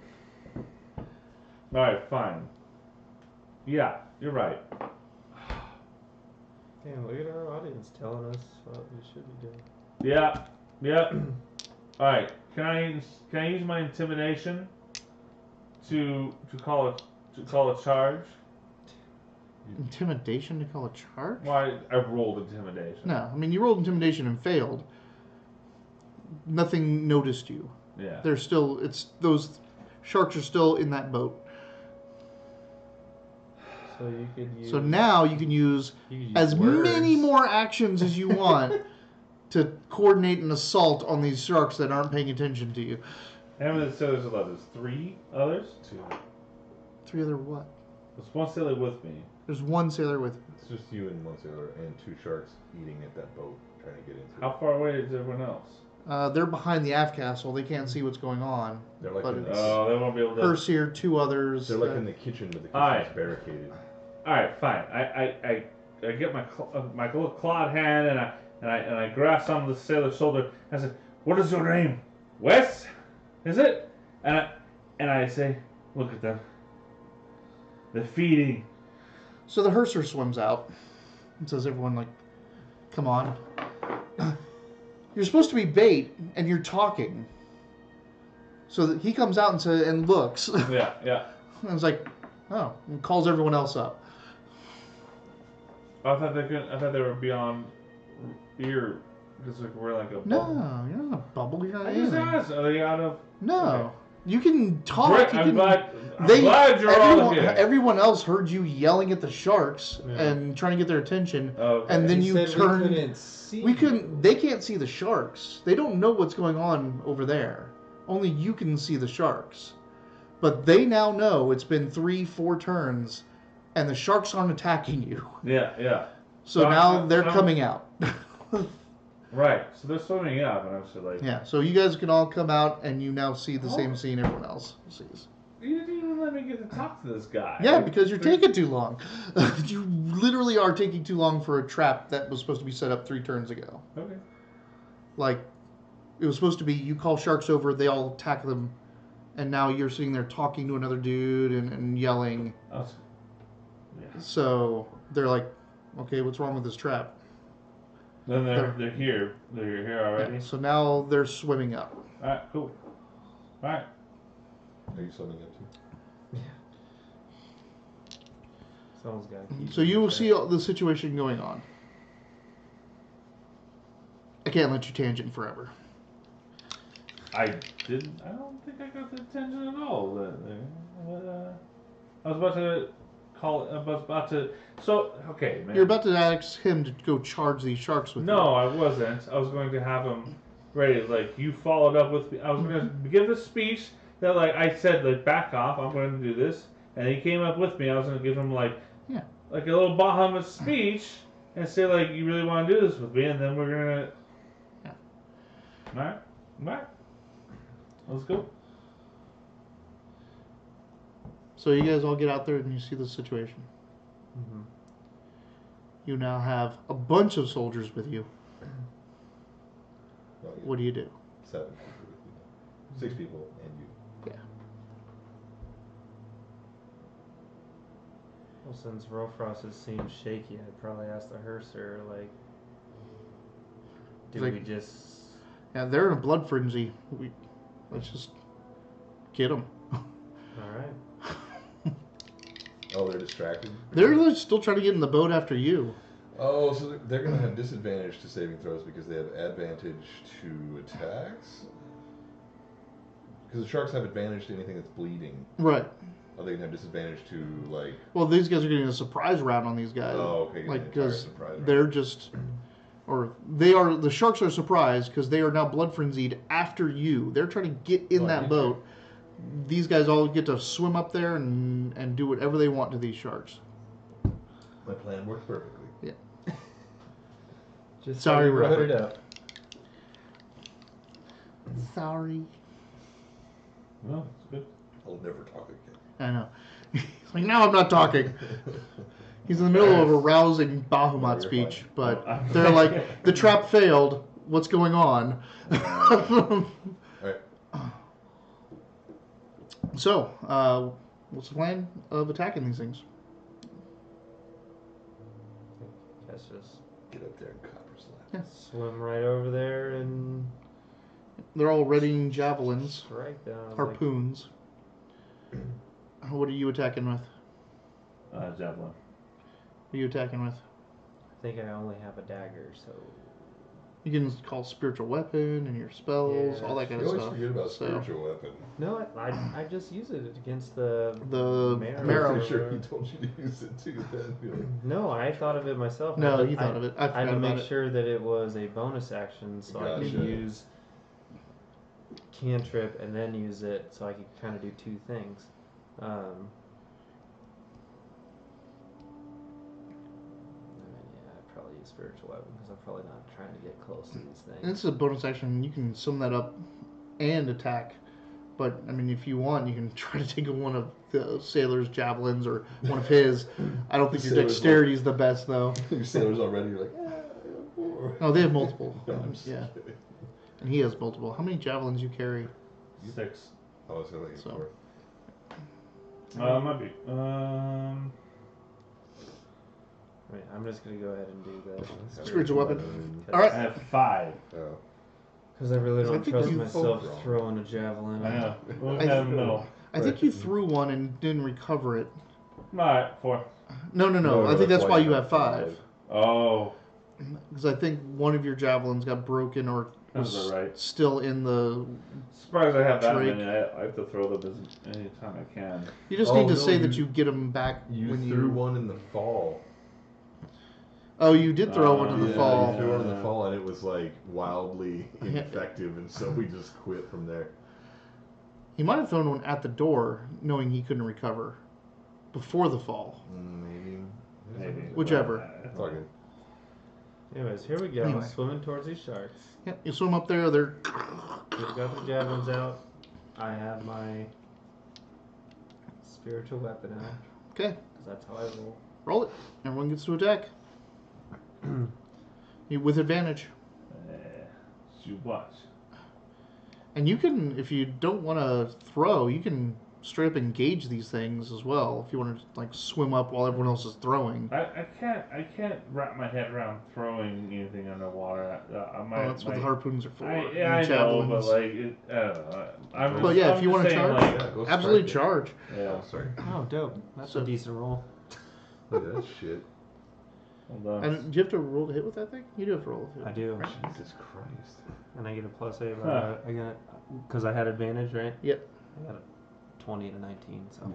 Alright, fine. Yeah, you're right. Damn, look at our audience telling us what we should be doing. Yeah. Alright, can I use my intimidation to call a charge? Intimidation to call a charge? Why I rolled intimidation. No, I mean, you rolled intimidation and failed. Nothing noticed you. Yeah. They're still, those sharks are still in that boat. So you could use. So now you can use as many more actions as you want to coordinate an assault on these sharks that aren't paying attention to you. How many sailors are left? There's 3 others? 2. 3 other what? There's 1 sailor with me. There's 1 sailor with you. It's just you and 1 sailor and 2 sharks eating at that boat, trying to get into How it. far away is everyone else? They're behind the aft castle. They can't see what's going on. They're like But in it's- the, They won't be able to. Hearse here, 2 others. they're like in the kitchen, but the kitchen's Alright. barricaded. Alright, fine. I get my little clawed hand and I grasp onto the sailor's shoulder. I said, "What is your name? Wes? Is it?" And I say, "Look at them. They're feeding." So the hearser swims out and says, everyone, like, come on. You're supposed to be bait, and you're talking. So that he comes out and looks. Yeah. And it's like, oh, and calls everyone else up. I thought they were beyond ear because we're like a No, bubble. you're not a bubble. You're not I just anything. asked, are they out of? No. Okay. You can talk. Great, You I'm can, glad you're all here. Everyone else heard you yelling at the sharks Yeah. and trying to get their attention. Okay. And then He you said turn. We couldn't see. We couldn't. They can't see the sharks. They don't know what's going on over there. Only you can see the sharks. But they now know it's been 3-4 turns, and the sharks aren't attacking you. Yeah. So So now I'm- they're I'm- coming out. Right. So they're swimming up, and I'm just like, Yeah. So you guys can all come out, and you now see the same scene everyone else sees. you didn't even let me get to talk to this guy. Yeah, because you're taking too long. You literally are taking too long for a trap that was supposed to be set up 3 turns ago. Okay. Like, it was supposed to be you call sharks over, they all attack them, and now you're sitting there talking to another dude and yelling. Yeah. So they're like, okay, what's wrong with this trap? Then they're here. They're here already. So now they're swimming up. All right. Cool. All right. Are you swimming up too? Someone's got to keep. So you will see the situation going on. I can't let you tangent forever. I don't think I got the attention at all. I was about to call. I was about to. So okay, man. You're about to ask him to go charge these sharks with No, I wasn't. I was going to have him ready. Like you followed up with me. I was going to give the speech that like I said like back off. I'm going to do this, and he came up with me. I was going to give him like Yeah. like a little Bahamut speech and say like you really want to do this with me, and then we're gonna. Yeah. All right. Let's go. So you guys all get out there and you see the situation. Mm-hmm. You now have a bunch of soldiers with you. Well, yeah, What do you do? 7 people with you. 6 people and you. Yeah. Well, since Rofrost seems shaky, I'd probably ask the Hearser, like, do Like- we just... Yeah, they're in a blood frenzy. Let's just get them. All right. Oh, they're distracted? They're still trying to get in the boat after you. Oh, so they're going to have disadvantage to saving throws because they have advantage to attacks? Because the sharks have advantage to anything that's bleeding. Right. Are they going to have disadvantage to, like... Well, these guys are getting a surprise round on these guys. Oh, okay. Like, because surprise they're round. just... Or they are... The sharks are surprised because they are now blood frenzied after you. They're trying to get in that boat. These guys all get to swim up there and do whatever they want to these sharks. My plan worked perfectly. Yeah. Just Sorry, so you wrote Robert. it up. Sorry. Well, it's good. I'll never talk again. I know. He's like, now I'm not talking. He's in the middle of a rousing Bahamut speech, but they're like, the trap failed. What's going on? Alright. So, what's the plan of attacking these things? Guess just Get up there and copper slap. swim right over there and They're all readying javelins, strike down. harpoons. What are you attacking with? Javelin. What are you attacking with? I think I only have a dagger, so You can call spiritual weapon and your spells, Yeah. all that kind You of always stuff. forget about So, spiritual weapon. no, I just use it against the marrow. I'm Marrow. pretty sure he told you to use it too. Then be like, No, I thought of it myself. No, I- you thought of it. I I had forgot to about make it. sure that it was a bonus action, so I could Gotcha. use cantrip and then use it, so I could kind of do two things. Yeah, I'd probably use spiritual weapon because I'm probably not trying to get close to these and things. this is a bonus action. You can sum that up and attack. But, I mean, if you want, you can try to take one of the sailor's javelins or one of his. I don't think your Sailor's dexterity is the best, though. your sailors already. You're like, No, they have multiple. No, I'm just Yeah. kidding. And he has multiple. How many javelins you carry? 6. Oh, so like So. 4. Might be. Wait, I'm just gonna go ahead and do the Spiritual weapon. All I right. have 5. Oh. because I really I don't think trust you myself both wrong. throwing a javelin. I know. We'll I have think- middle. I think you threw one and didn't recover it. Alright, 4. No. I think that's why you have 5. Oh, Because I think one of your javelins got broken or was Sounds about right. still in the... surprised I have that Drake. many. I have to throw them anytime I can. You just Oh, need to no, say that you- you get them back You when threw you... one in the fall. Oh, you did throw one in the Yeah, fall. you threw one in the fall, and it was like wildly ineffective, and so we just quit from there. He might have thrown one at the door, knowing he couldn't recover before the fall. Maybe. Whichever. It's all good. Anyways, here we go. Anyway. Swimming towards these sharks. Yeah, you swim up there, they're... We've got the javelins out. I have my spiritual weapon out. Okay, Because that's how I roll. roll it. Everyone gets to attack. You with advantage. You watch. And you can, if you don't want to throw, you can straight up engage these things as well. If you want to like swim up while everyone else is throwing. I can't wrap my head around throwing anything underwater. That's what the harpoons are for. I and know, javelins. but like, I don't know. I'm But just, yeah, I'm if you just want to saying, charge, like, Yeah, go absolutely strike it. charge. yeah. Oh, sorry. Oh, dope. That's So- a decent roll. Look at that shit. Hold on. And do you have to roll to hit with that thing? You do have to roll to hit. I do. Jesus Christ. And I get a plus 8. Huh. I got, because I had advantage, right? Yep. I got a 20 to 19, so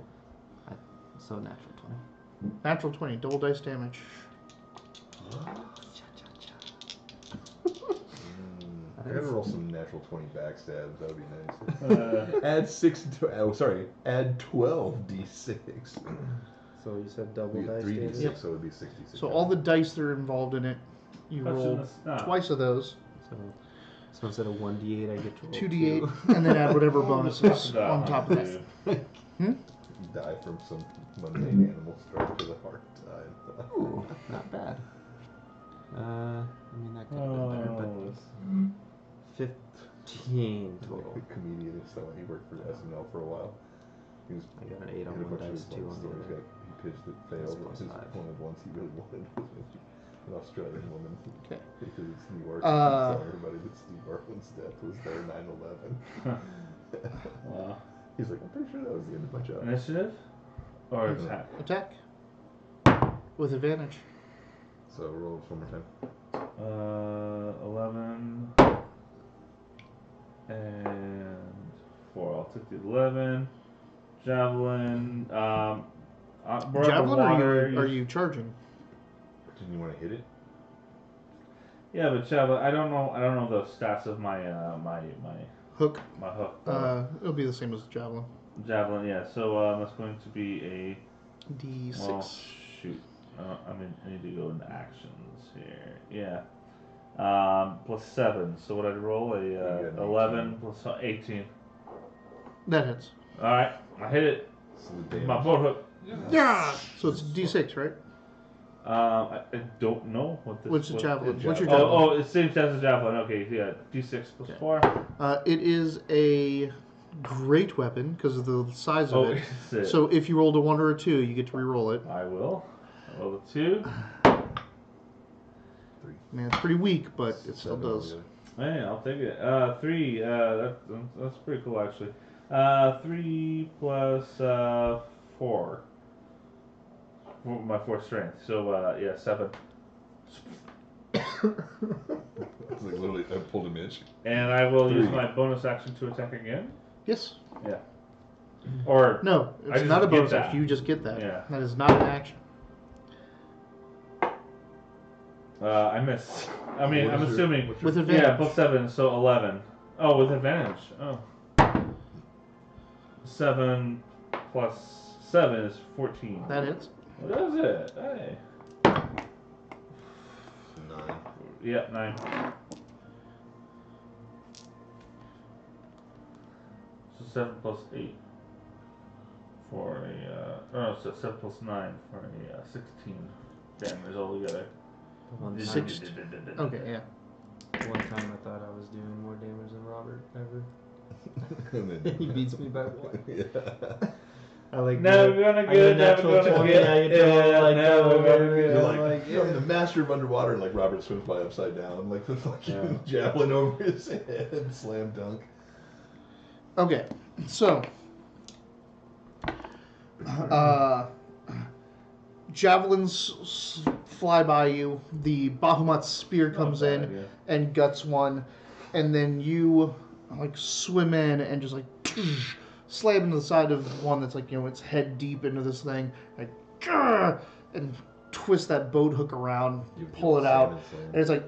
so natural 20. Natural 20, double dice damage. I gotta roll some natural 20 backstabs. That would be nice. Add 6 to. Oh, sorry. Add 12 d6. So you said double We get dice 3 damage? d6, Yep. so it would be 66. So all the dice that are involved in it, you Touching roll the snot. twice of those, So instead of 1d8, I get to roll 2d8, and then add whatever Hold the bonuses fuck on down, top of that. dude. Die from some mundane animal stroke with a hard time. Ooh, not bad. I mean, that could have been better, Oh, but 15 total. The comedian is someone he worked for SNL for a while. He was I got an 8 he had on a one bunch of dice, his 2 fun on stories the that other. he pitched that failed. Plus His 5. one of the ones he really wanted was an Australian woman. Okay. Because it's New York. Uh, Tell everybody that Steve Irwin's death was their 9/11. Wow. He's like, I'm pretty sure that was the end of my job. Initiative? Or Mhm. attack? Attack. With advantage. So roll it one more time. 11 and 4. I'll take the 11. Javelin. We're Javelin, underwater. are you charging? Didn't you want to hit it? Yeah, but javelin. I don't know the stats of my Hook. my hook. It'll be the same as the javelin. Javelin. Yeah. So that's going to be a. D6. Well, shoot. I need to go into actions here. Yeah. +7. So what I'd roll a 11 plus 18. That hits. All right, I hit it. So the damage. My boat hook. Yeah. So it's D6, right? I don't know what this. What's the javelin? the What's your javelin? javelin? Oh, it's same as the javelin. Okay, yeah, D6 plus Okay. 4. It is a great weapon because of the size of Oh, it. it's it. So if you rolled a 1 or a 2, you get to re-roll it. I will. I roll a 2. Man, it's pretty weak, but it still 7 does. altogether. Hey, I'll take it. 3. That's pretty cool actually. 3 plus 4. My 4th strength. So yeah, 7. It's like literally, I pulled an inch. And I will use 3. my bonus action to attack again. Yes. Or No, I it's just not a get bonus that. action. You just get that. Yeah. That is not an action. I missed. I mean, What I'm is your- assuming. what's your- With advantage. Yeah, +7, so 11. Oh, with advantage. Oh. 7 plus 7 is 14. That hits. What is it? Hey. 9. Yeah, 9. So 7 plus 8 for a. Oh, so 7 plus 9 for a 16 damage altogether. The one time, Okay, yeah. one time I thought I was doing more damage than Robert ever. And then He beats me by 1. Yeah. I like Never gonna I get, got a never natural gonna 20, get. now you draw like never over, gonna and get. You're I'm like, yeah. I'm the master of underwater, and like Robert swims by upside down, like the fucking javelin over his head, slam dunk. Okay, so javelins fly by you. The Bahamut's spear comes Not in bad, yeah. and guts one, and then you like swim in and just like slam into the side of one that's like, you know, its head deep into this thing, like, and twist that boat hook around, pull it out, and it's like,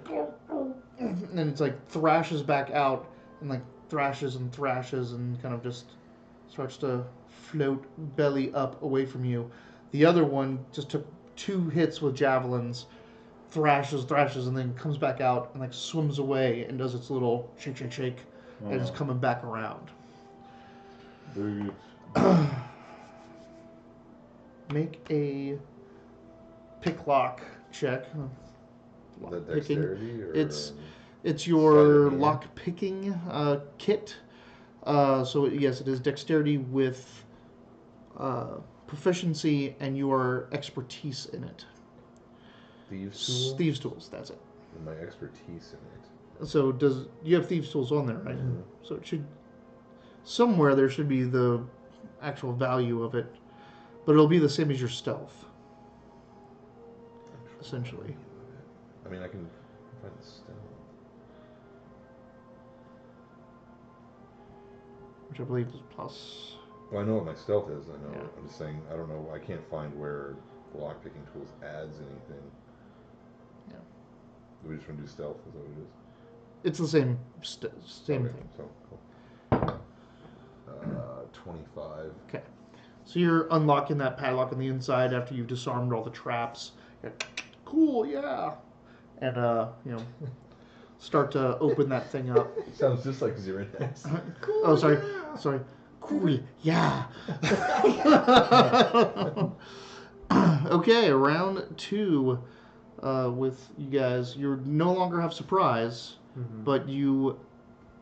and then it's like thrashes back out and like thrashes and kind of just starts to float belly up away from you. The other one just took 2 hits with javelins, thrashes, and then comes back out and like swims away and does its little shake, and is coming back around. Dude. Make a pick lock check. Is that dexterity or It's your sleight of hand? lock picking kit. So yes, it is dexterity with proficiency, and your expertise in it. thieves tool? Thieves tools. That's it. And my expertise in it. So does you have thieves tools on there, right? Mhm. So it should somewhere there should be the actual value of it, but it'll be the same as your stealth, essentially. I mean, I can find the stealth. Which I believe is plus. Well, I know what my stealth is. I know. Yeah. I'm just saying, I don't know. I can't find where the lockpicking tools adds anything. Yeah. Do we just want to do stealth? Is that what it is? It's the same same Okay, thing. So, cool. 25. Okay. So you're unlocking that padlock on the inside after you've disarmed all the traps. You're like, cool, yeah. And you know, start to open that thing up. Sounds just like Xerinax. Cool, Oh, sorry. yeah. Sorry. Cool, yeah. Okay, round 2 with you guys. You no longer have surprise, but you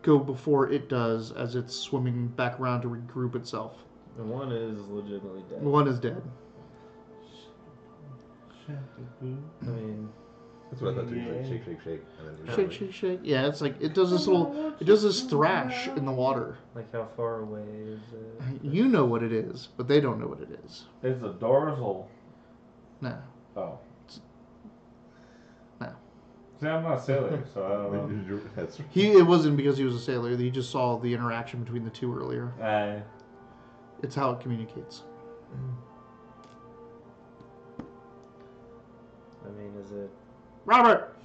go before it does as it's swimming back around to regroup itself. And one is legitimately dead. One is dead. I mean, That's what I thought too. Like shake, shake, shake, and then it was Shake, shake, shake. Yeah, it's like it does this little, it does this thrash in the water. Like how far away is it? You know what it is, but they don't know what it is. It's the dorsal. No. Oh. No. See, I'm not a sailor, so I don't know. That's It wasn't because he was a sailor. He just saw the interaction between the two earlier. It's how it communicates. I mean, is it? Robert,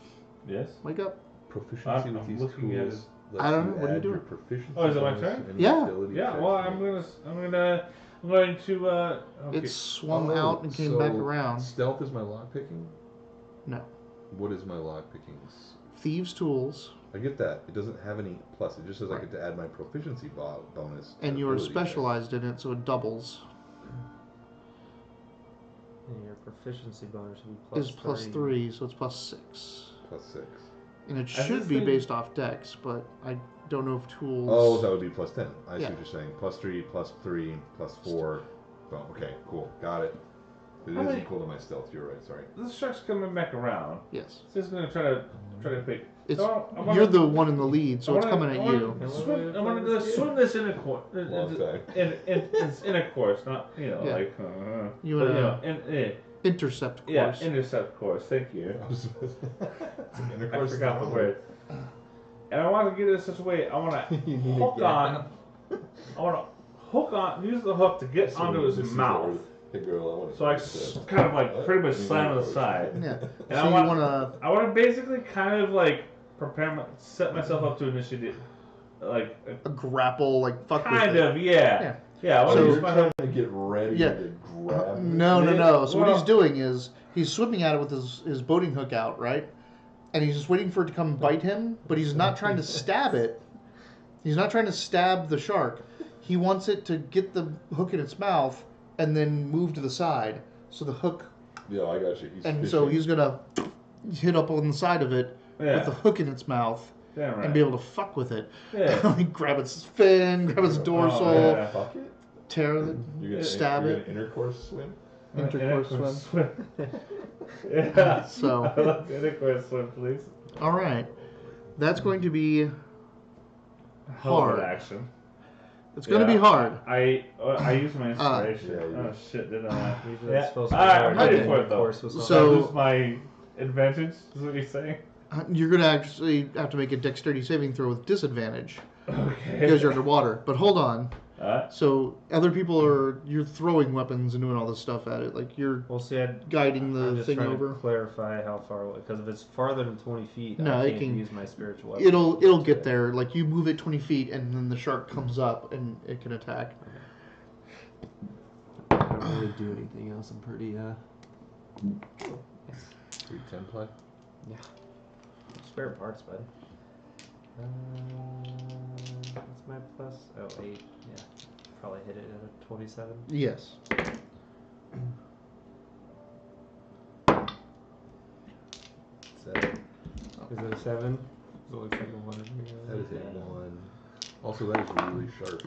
Yes? wake up. proficiency I'm with these looking at tools. lets I don't know, what are you add your doing? proficiency Oh, is it my bonus turn? to any Yeah. ability Yeah. check Well, you I'm make. going to. Okay. It swung Oh, out and came back around. Stealth is my lockpicking? No. What is my lockpicking? Thieves' tools, I get that. It doesn't have any plus. It just says I get to add my proficiency bonus. to and you are ability checks. specialized in it, so it doubles. And your proficiency bonus should be plus Is plus 3, so it's plus 6. Plus 6. And it And should this be thing- based off dex, but I don't know if tools. Oh, that would be plus 10. I see Yeah. what you're saying. Plus 3, plus 3, plus 4. Oh, okay, cool. Got it. It How is many- equal to my stealth. You're right. Sorry. This shark's coming back around. Yes. So it's going to try to pick. It's, No, I wanna- you're the one in the lead, so I it's wanna- coming I at wanna you. Swim, I want to swim this in a course. Long time. It's in a course, not Yeah. like. You but, wanna intercept course. Yeah, intercept course. Thank you. It's an I intercourse forgot the zone. word. And I want to get it in such a way. I want to You need a hook gap. on. I want to hook on. Use the hook to get So onto his this is mouth. the- Hey girl, I want to. So I kind of like pretty much slam to the side. Yeah. And So I you want wanna I want to basically kind of like set myself up to initiate like grapple, like fuck kind with it. of yeah. I want So- to you're use my trying hook. to get ready Yeah. to grab. No. So what Well- he's doing is he's swimming at it with his boating hook out, right? And he's just waiting for it to come bite him, but he's not trying to stab it. He's not trying to stab the shark. He wants it to get the hook in its mouth and then move to the side. So the hook, Yeah, I got you. He's and so fishing. he's gonna hit up on the side of it with the hook in its mouth Damn right. and be able to fuck with it. Yeah. Like grab its fin, grab its dorsal, yeah. Fuck it. tear it, You're gonna stab you're it. Gonna intercourse swim. Intercourse swim. Yeah. So- I love intercourse swim, please. All right, that's going to be Hell of an hard. action. It's going to Yeah. be hard. I used my inspiration. yeah, you Oh did. shit, didn't I? Usually Yeah. it's supposed to be I'm hard. ready Okay. for it though. Course was So- That was my advantage. Is what you're saying? You're going to actually have to make a dexterity saving throw with disadvantage Okay. because you're underwater. But hold on. Alright. So other people you're throwing weapons and doing all this stuff at it. Like you're Well, see, guiding I'm the just thing trying over. to clarify how far away. Because if it's farther than 20 feet, No, I it can't can- use my spiritual weapon. It'll get there. Like you move it 20 feet and then the shark comes up and it can attack. I don't really do anything else. I'm pretty 310 play. Spare parts, bud. What's my plus? Oh, 8. Yeah. Probably hit it at a 27. Yes. Seven. Is it a 7? It looks like a 1. That is a 1. Also, that is really sharp.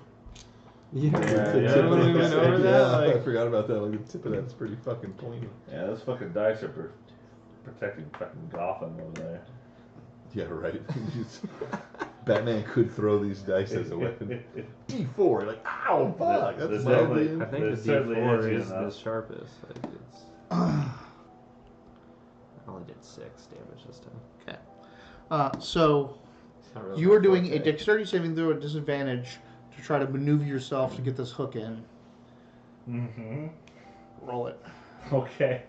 yeah. Yeah, The yeah, tip of we that- went over that, yeah, I like- forgot about that. Like the tip of that's pretty fucking pointy. Yeah, those fucking dice are protecting fucking Gotham over there. Yeah, right. Batman could throw these dice as a weapon. D4, like, ow, fuck. That's There's lovely. definitely- I think It's the certainly D4 edgy is the enough. sharpest. Like it's. I only did 6 damage this time. So It's not really you my are doing a forte. dexterity saving throw at disadvantage to try to maneuver yourself to get this hook in. Mm-hmm. Roll it. Okay.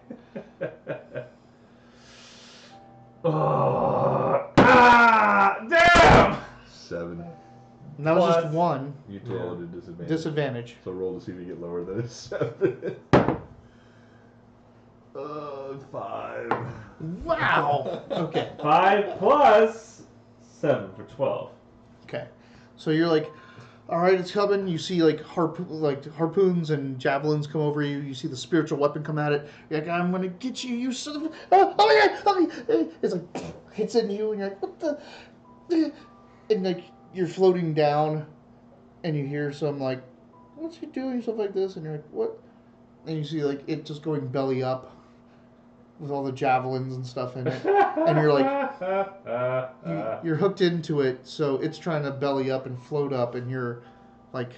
Damn! 7. And that was just Plus- one You roll at a disadvantage. disadvantage. So roll to see if you get lower than a 7. 5. Wow. Okay. 5 plus 7 for 12. Okay. So you're like, all right, it's coming. You see like harpoons and javelins come over you. You see the spiritual weapon come at it. You're like, I'm gonna get you, you son of a... Oh my god! Oh my God. It's like hits in you, and you're like, what the? And like you're floating down, and you hear some like, what's he doing? Stuff like this, and you're like, what? And you see like it just going belly up, with all the javelins and stuff in it, and you're like, you're hooked into it, so it's trying to belly up and float up, and you're like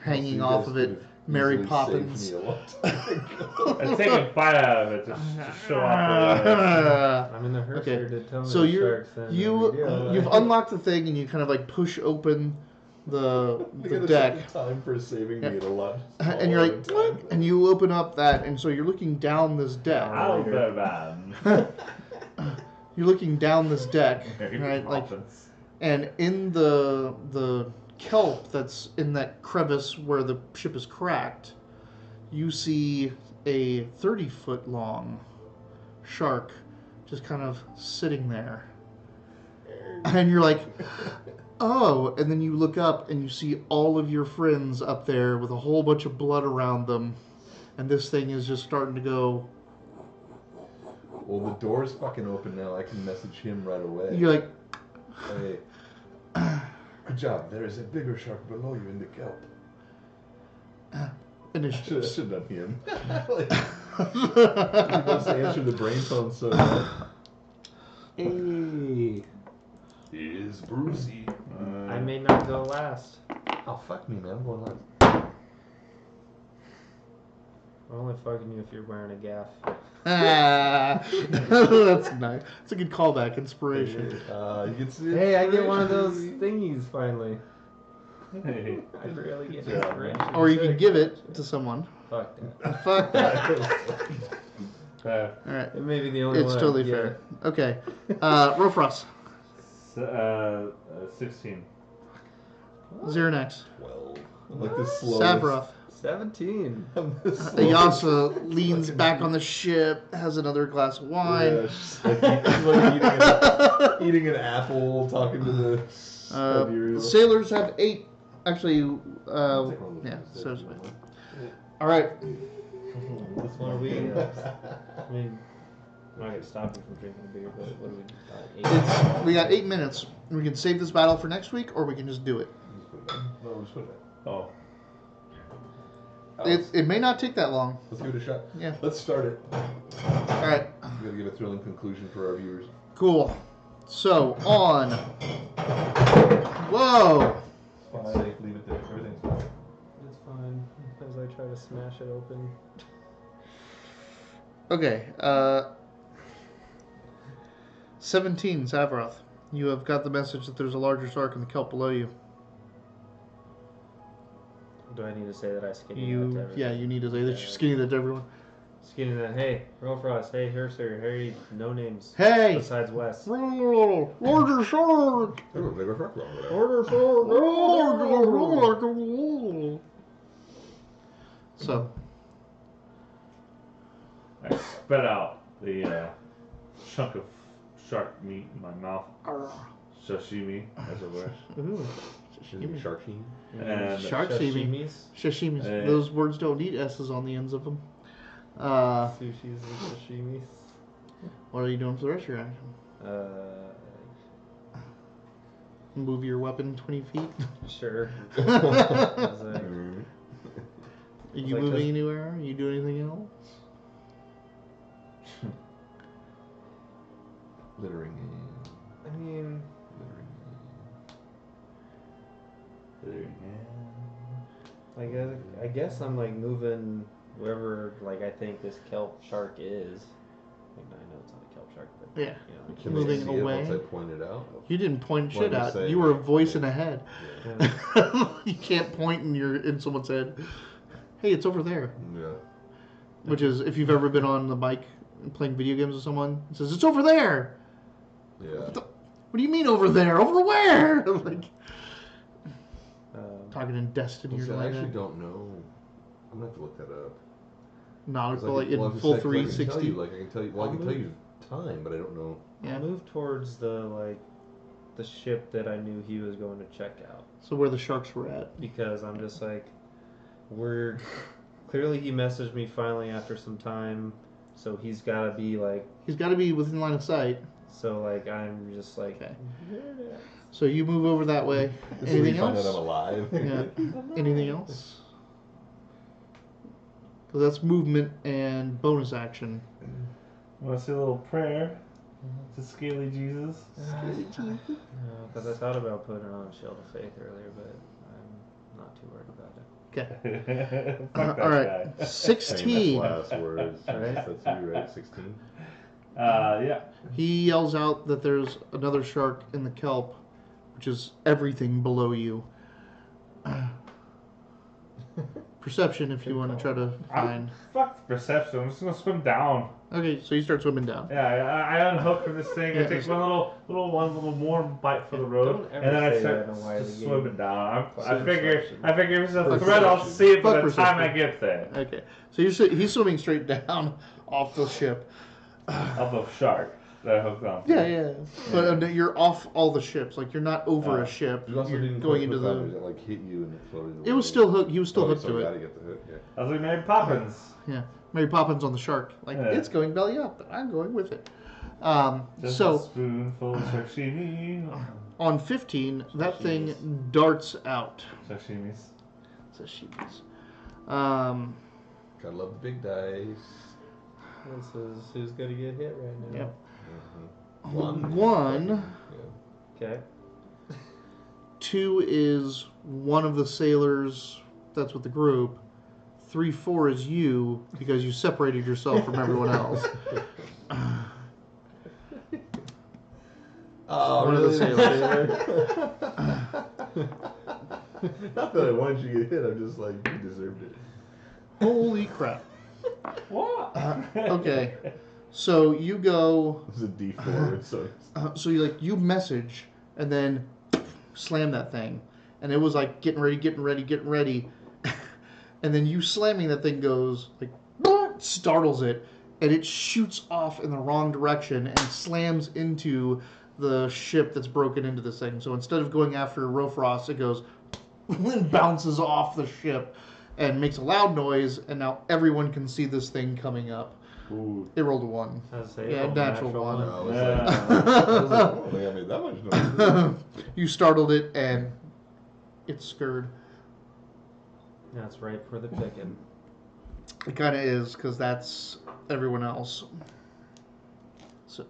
hanging you off guys of it, could've Mary easily Poppins. saved me a long time ago. And take a bite out of it to show off the I mean, the Herster did tell me So the you're sharks. you've unlocked the thing, and you kind of like push open the deck. The time for saving me a lot. And you're like, smaller "What?" And you open up that, and so you're looking down this deck. Alderman. You're looking down this deck, Mary right? Like, Poppins. and in the kelp that's in that crevice where the ship is cracked, you see a 30-foot long shark just kind of sitting there. And you're like, oh, and then you look up and you see all of your friends up there with a whole bunch of blood around them, and this thing is just starting to go. Well, the door's fucking open now. I can message him right away. You're like, Hey, good job. There is a bigger shark below you in the kelp. initiative. Should have done him. Like, he wants to answer the brain phone so bad. Hey. Is Brucey. I may not go last. Oh, fuck me, man. I'm going last. I'm only fucking you if you're wearing a gaff. That's nice. It's a good callback. Inspiration. You can see Hey, I get one of those thingies finally. Hey. I really get Yeah, inspiration. Or you can give it to someone. Fuck that. Fuck that. All right. It may be the only It's one. totally I fair. Okay. Rofros. 16. Xernex. 12. I'm like the slowest. Savroth. 17. I'm the slowest. Ayasa leans back on the ship, has another glass of wine. Yeah, she's like eating an apple, talking to the Siberia. Sailors have 8. Actually, yeah, so does mine. All right. What are we? I mean, I'm not gonna stop you from drinking a beer, but what do we? 8. We got 8 minutes. We can save this battle for next week, or we can just do it. No, just put it back. Oh. It may not take that long. Let's give it a shot. Yeah. Let's start it. All right. We gotta give a thrilling conclusion for our viewers. Cool. So, on. Whoa. It's safe, leave it there. Everything's fine. It's fine as I try to smash it open. Okay. 17, Savroth. You have got the message that there's a larger shark in the kelp below you. Do I need to say that I skinny that to everyone? Yeah, you need to say that you're skinny that to everyone. Skinny that. Hey, Rofrost. Hey, Herser. Hey, no names. Hey! Besides Wes. Larger shark! There was a bigger shark over there. Larger shark! So, I spat out the chunk of shark meat in my mouth. Sashimi, as it were. ooh, Shark team. And Shark sashimi. Sashimis. Sashimis. Hey. Those words don't need S's on the ends of them. Sushis and sashimis. What are you doing for the rest of your action? Move your weapon 20 feet? Sure. Are Like, you like moving this- anywhere? You do anything else? Littering. I mean, I guess I'm like moving wherever like I think this kelp shark is. Like, I know it's not a kelp shark, but Yeah. you know. Can Moving they see it away? once I point it out? You didn't point Well, shit I'm out. just saying, You were like, voicing yeah. ahead. Yeah. You can't point in someone's head. Hey, it's over there. Yeah. Which is, if you've ever been on the mic and playing video games with someone, it says, it's over there! Yeah. What do you mean over there? Over where? Like, talking in Destiny or Listen, I something actually like that. don't know. I'm gonna have to look that up. 'Cause Nautical, like, well, I in was full just saying, 'cause I can tell 360. you, like I can tell you. Well, I I'll can tell move. you time, but I don't know. Yeah. I moved towards the ship that I knew he was going to check out So where the sharks were at. because I'm just like, we're clearly he messaged me finally after some time, so he's got to be like, He's got to be within line of sight. so like I'm just like, Okay. So you move over that way. This is where Anything you find else? out I'm alive. Yeah. Anything else? So that's movement and bonus action. Want to say a little prayer to Scaly Jesus? No, because I thought about putting on a Shield of Faith earlier, but I'm not too worried about it. Okay. Fuck that All right. guy. Famous 16. last words. Right. That's you, right? 16. Yeah. He yells out that there's another shark in the kelp, which is everything below you. Perception, if you want to try to find. Fuck perception. I'm just gonna swim down. Okay, so you start swimming down. Yeah, I unhook from this thing. Yeah, I take one little warm bite for the road, Don't ever and then I say start that in a Wiley just game. swimming down. I Say figure perception. if there's a Fuck threat, I'll perception. see it by Fuck the time I perception. get there. Okay, so he's swimming straight down off the ship. Of a shark that I hooked on. Yeah. But you're off all the ships. Like, you're not over Oh. a ship. You also You're didn't going quite into hook on the. it, like hit you and it floated away. It was still hooked. He was still hooked so to gotta it. get the hook, yeah. I was like Mary Poppins. Yeah. Mary Poppins on the shark. Like, Yeah. it's going belly up, but I'm going with it. Just a So spoonful of sashimi. on 15, that thing darts out. Sashimis. Sashibis. Gotta love the big dice. This is who's gonna get hit right now. Yep. Mm-hmm. One. Okay. 2 is one of the sailors that's with the group. 3, 4 is you because you separated yourself from everyone else. Oh, One of the sailors. Not that I wanted you to get hit, I'm just like, you deserved it. Holy crap. What? Okay. So you go. It was a D4, so You message and then slam that thing. And it was like getting ready. And then you slamming that thing goes like, startles it. And it shoots off in the wrong direction and slams into the ship that's broken into this thing. So instead of going after Rofrost, it goes and bounces off the ship and makes a loud noise. And now everyone can see this thing coming up. Ooh. It rolled a 1. I was saying, Yeah, natural one. I was Yeah. like, I was like, oh, they made that much noise. You startled it and it's scared. That's right for the picking. It kind of is because that's everyone else. So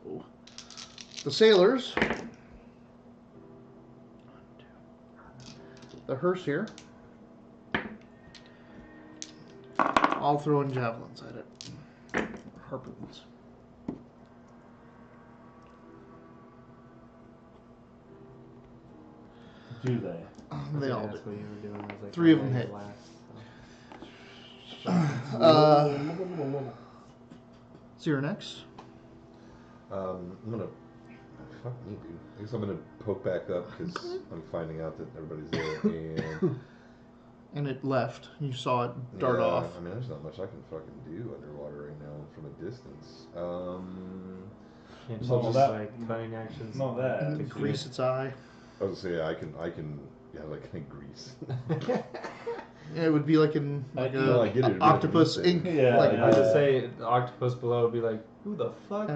the sailors, the hearse here, all throwing javelins at it, harpoons. Do they? They all That's do. what you were doing. I was like, 3 of okay, them hit. last, So you're next. I'm gonna. Fuck me, dude. I guess I'm gonna poke back up because I'm finding out that everybody's there. And And it left. You saw it dart yeah, off. I mean, there's not much I can fucking do underwater right now from a distance. Can't you Some just of that- like cutting actions? Not that. to Grease its eye. I was gonna say I can. Yeah, like grease. Yeah, it would be like in like No, I get it. It'd be Octopus like a Ink. thing. Yeah, like I was just say the octopus below would be like, who the fuck?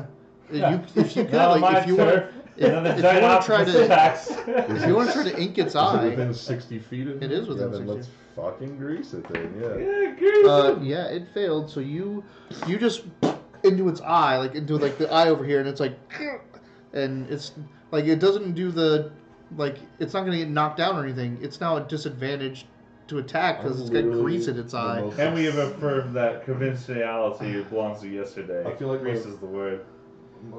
Yeah. If you could, Not on like, my if you want, turf. And then the if you giant want to try octopus to, attacks. if you want to try to ink its Is it eye, within 60 feet of It is within yeah, then 60. let's fucking grease it then, yeah. Yeah, grease. yeah, it failed. So you just into its eye, like into like the eye over here, and it's like, and it's like it doesn't do the, like it's not gonna get knocked down or anything. It's now at disadvantage to attack because it's got grease in its the eye. most- And we have affirmed that conventionality belongs to yesterday. I feel like grease my- is the word.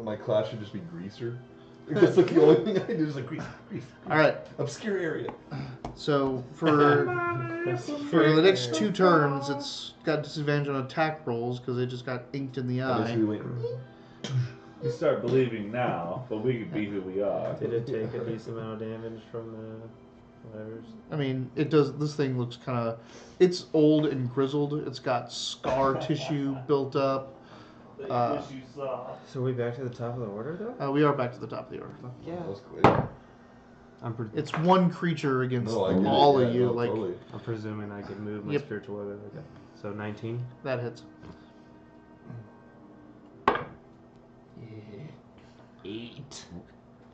My class should just be greaser. That's like the only thing I do is like grease. All right. Obscure area. So for the next 2 turns, it's got disadvantage on attack rolls because it just got inked in the I guess eye. we went. You start believing now, but we could be who we are. Did it take a decent amount of damage from the whatever? I mean, it does. This thing looks kind of. It's old and grizzled. It's got scar tissue built up. Wish you saw. So we back to the top of the order though? We are back to the top of the order. Yeah. That was quick. I'm It's one creature against No, I get it, all yeah, of you. no, like totally. I'm presuming I can move my Yep. spiritual weapon. Okay. So 19. that hits. 8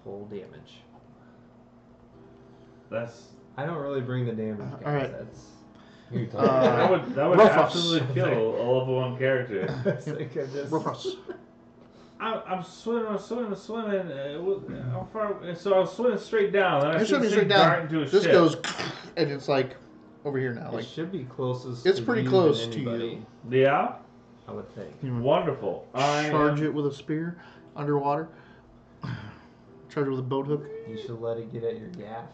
full damage. That's I don't really bring the damage, guys. All right. That's. that would Rufus. absolutely kill a level 1 character. It's like I just. Rufus. I'm swimming. How far? So I was swimming straight down. And I You're should swimming see straight down. dart into a This ship. goes, and it's like over here now. It Like should be closest. it's to pretty you close than to anybody, you. Yeah. I would think. You Wonderful. I charge am- it with a spear underwater. Charge it with a boat hook. You should let it get at your gaff.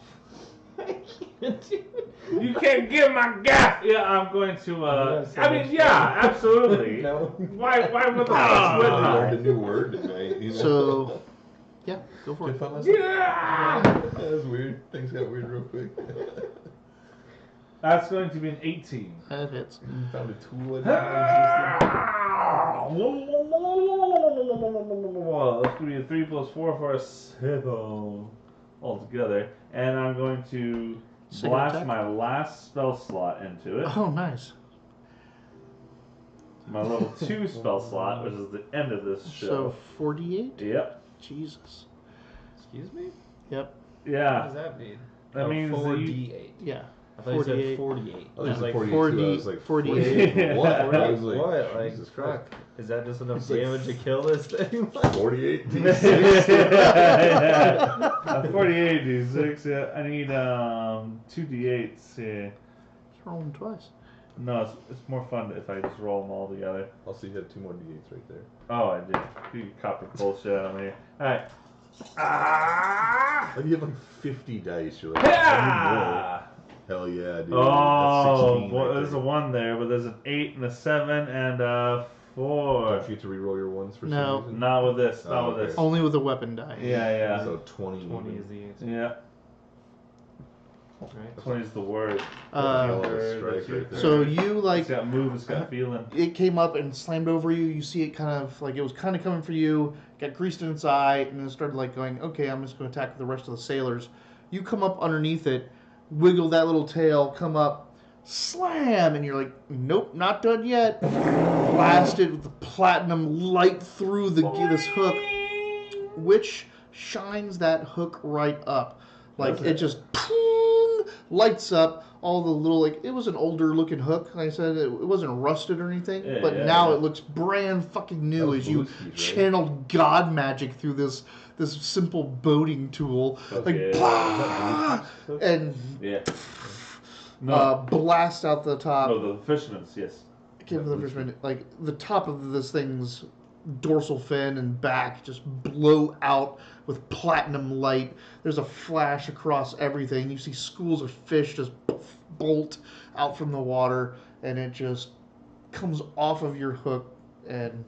You can't get my gaff. Yeah, I'm going to. Yeah, so I mean, much yeah, fun. absolutely. No. Why would I I? learned a new word tonight. You know? So, yeah, go for Did it. fun last Yeah. night? That was weird. Things got weird real quick. That's going to be an 18. That hits. You found a tool I didn't That's going to be a 3 plus 4 for a 7 altogether. And I'm going to Second blast attack? my last spell slot into it. Oh, nice. My level 2 spell slot, which is the end of this So show. 48. Yep. Jesus. Excuse me? Yep. What Yeah. does that mean? That means that you- 4d8. Yeah. I thought you said 48. 48. Oh, there's like, a 42. 40, I was like, 48. 48. What? I Right, was like, what? Like, Jesus fuck. Christ. Is that just enough It's like- damage to kill this thing? 48 yeah. D6. 48 d6. Yeah, I need 2 d8s. Yeah. Just roll them twice. No, it's more fun if I just roll them all together. Also, you had 2 more D8s right there. Oh, I did. You copied bullshit out of me. All right. Ah! Like you have like 50 dice. You're like, I Yeah! need more. Hell yeah, dude. Oh, That's 16 well, right there's a there. 1 there, but there's an 8 and a 7 and a 4. Don't you get to reroll your ones for No. some reason? Not with this. Not Oh, with okay. this. Only with a weapon die. Yeah, yeah. So 20. 20 is the answer. Yeah. Right? 20 is the word. Hell of a That's strike your right there. So you like It's got move, it's got feeling. it came up and slammed over you. You see it kind of like it was kind of coming for you. Got greased in its eye, and then started like going, okay, I'm just going to attack the rest of the sailors. You come up underneath it, wiggle that little tail, come up, slam, and you're like, nope, not done yet. Blasted with the platinum light through this hook, which shines that hook right up. Like Does it it? just ping, lights up all the little like it was an older looking hook. Like I said it wasn't rusted or anything, Yeah, but yeah, now yeah. it looks brand fucking That new was as you Booskies, right? channeled god magic through this simple boating tool, like Okay. blah, and Yeah. No. blast out the top. No, the fisherman's, yes. I can't remember the first minute. Like the top of this thing's dorsal fin and back just blow out with platinum light. There's a flash across everything. You see schools of fish just bolt out from the water, and it just comes off of your hook and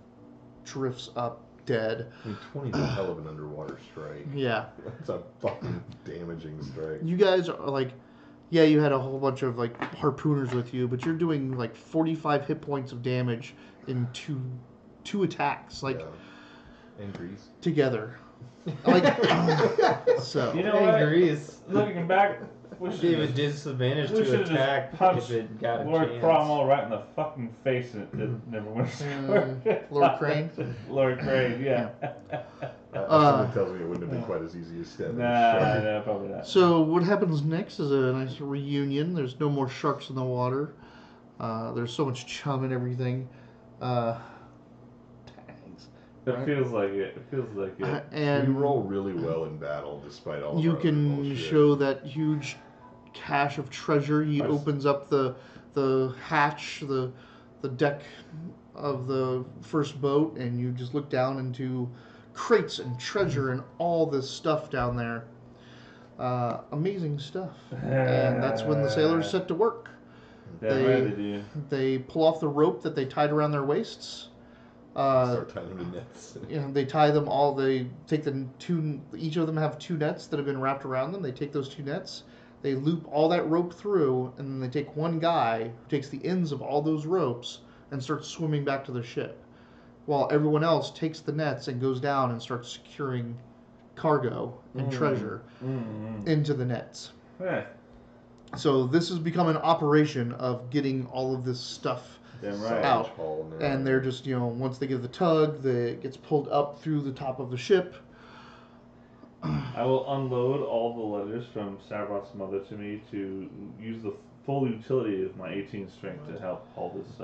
drifts up dead. I mean, 20 is a hell of an underwater strike. Yeah. That's a fucking damaging strike. You guys are like, yeah, you had a whole bunch of like harpooners with you, but you're doing like 45 hit points of damage in two attacks, like Yeah. And grease. together. Like, so. You know what? Grease. Looking back, we Gave should it have disadvantage we to should've just attack punched if it got a Lord chance. Cromwell right in the fucking face and it never went. Lord Crane? Lord Crane, yeah. Something tells me it wouldn't have been quite as easy as stabbing a shark. Nah, probably not. So what happens next is a nice reunion. There's no more sharks in the water. There's so much chum and everything. Tags. It feels like it. It feels like it. And We roll really well in battle, despite all of you our can bullshit. show that huge cache of treasure. He Nice. opens up the hatch, the deck of the first boat, and you just look down into crates and treasure and all this stuff down there. Amazing stuff. And that's when the sailors set to work. Yeah, they- right, they do. They pull off the rope that they tied around their waists. Start tying them to nets. You know, they tie them all. They take the two. Each of them have two nets that have been wrapped around them. They take those two nets. They loop all that rope through, and then they take one guy who takes the ends of all those ropes and starts swimming back to the ship, while everyone else takes the nets and goes down and starts securing cargo and treasure into the nets. Yeah, So this has become an operation of getting all of this stuff damn right. out. Hall and And they're just, you know, once they give the tug, it gets pulled up through the top of the ship. I will unload all the letters from Sabros's mother to me to use the full utility of my 18 strength to help haul this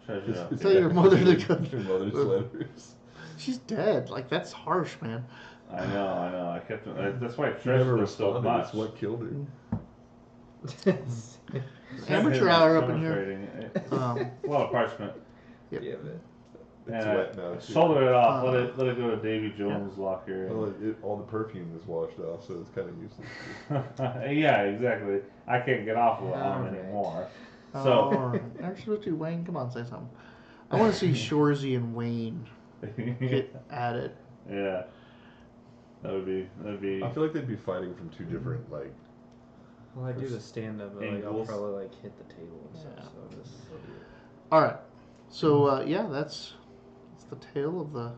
treasure out. Tell your mother to come. Your mother's letters. She's dead. Like, that's harsh, man. I know. I kept. That's why I She never treasured her so responded. much. It's what killed her. Amateur hour up in here. Rating. Um, A lot of parchment. Yep. Yeah, man. It's And wet now. too. shoulder it off. Let it go to Davy Jones' locker. Well, all the perfume is washed off, so it's kind of useless. Yeah, exactly. I can't get off of it on Alright. anymore. all So right. Actually, to Wayne, come on, say something. I want to see Shorzy and Wayne get at it. yeah, that'd be. I feel like they'd be fighting from two different, like, Well, I do the stand up, but like, I'll Angles. probably like hit the table and stuff. Yeah. So just All right. So yeah, that's the tale of the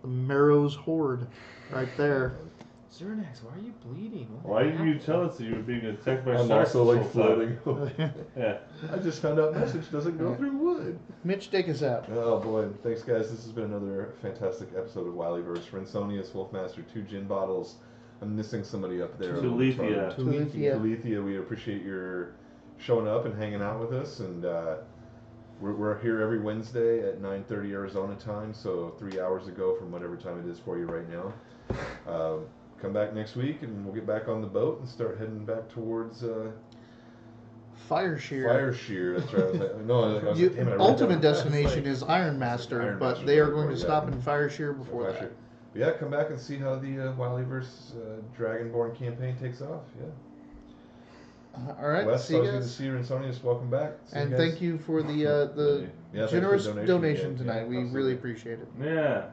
Marrow's horde, right there. Zernax, why are you bleeding? What Why didn't you happened? tell us that you were being attacked by I'm sharks? also this like whole time? floating. Yeah. I just found out message doesn't go through wood. Mitch, take us out. Oh boy, thanks guys. This has been another fantastic episode of Wileyverse. Rensonius, Wolfmaster, 2 gin bottles. I'm missing somebody up there. Tulethia. Tulethia, we appreciate your showing up and hanging out with us. And we're here every Wednesday at 9:30 Arizona time, so 3 hours ago from whatever time it is for you right now. Come back next week and we'll get back on the boat and start heading back towards Fire Shear. Fire Shear. That's right. I was like, no, I was You- like, damn it, I wrote ultimate down- destination is Iron Master, Iron but Master they are before, going to yeah. stop in Fire Shear before Fire that. Shear. But yeah, come back and see how the Wileyverse Dragonborn campaign takes off. Yeah. All right, Wes, see you always good to guys. see you, Rensonius. Welcome back. See And you guys. thank you for the Yeah, thanks for generous the donation yeah, tonight. We absolutely. really appreciate it. Yeah.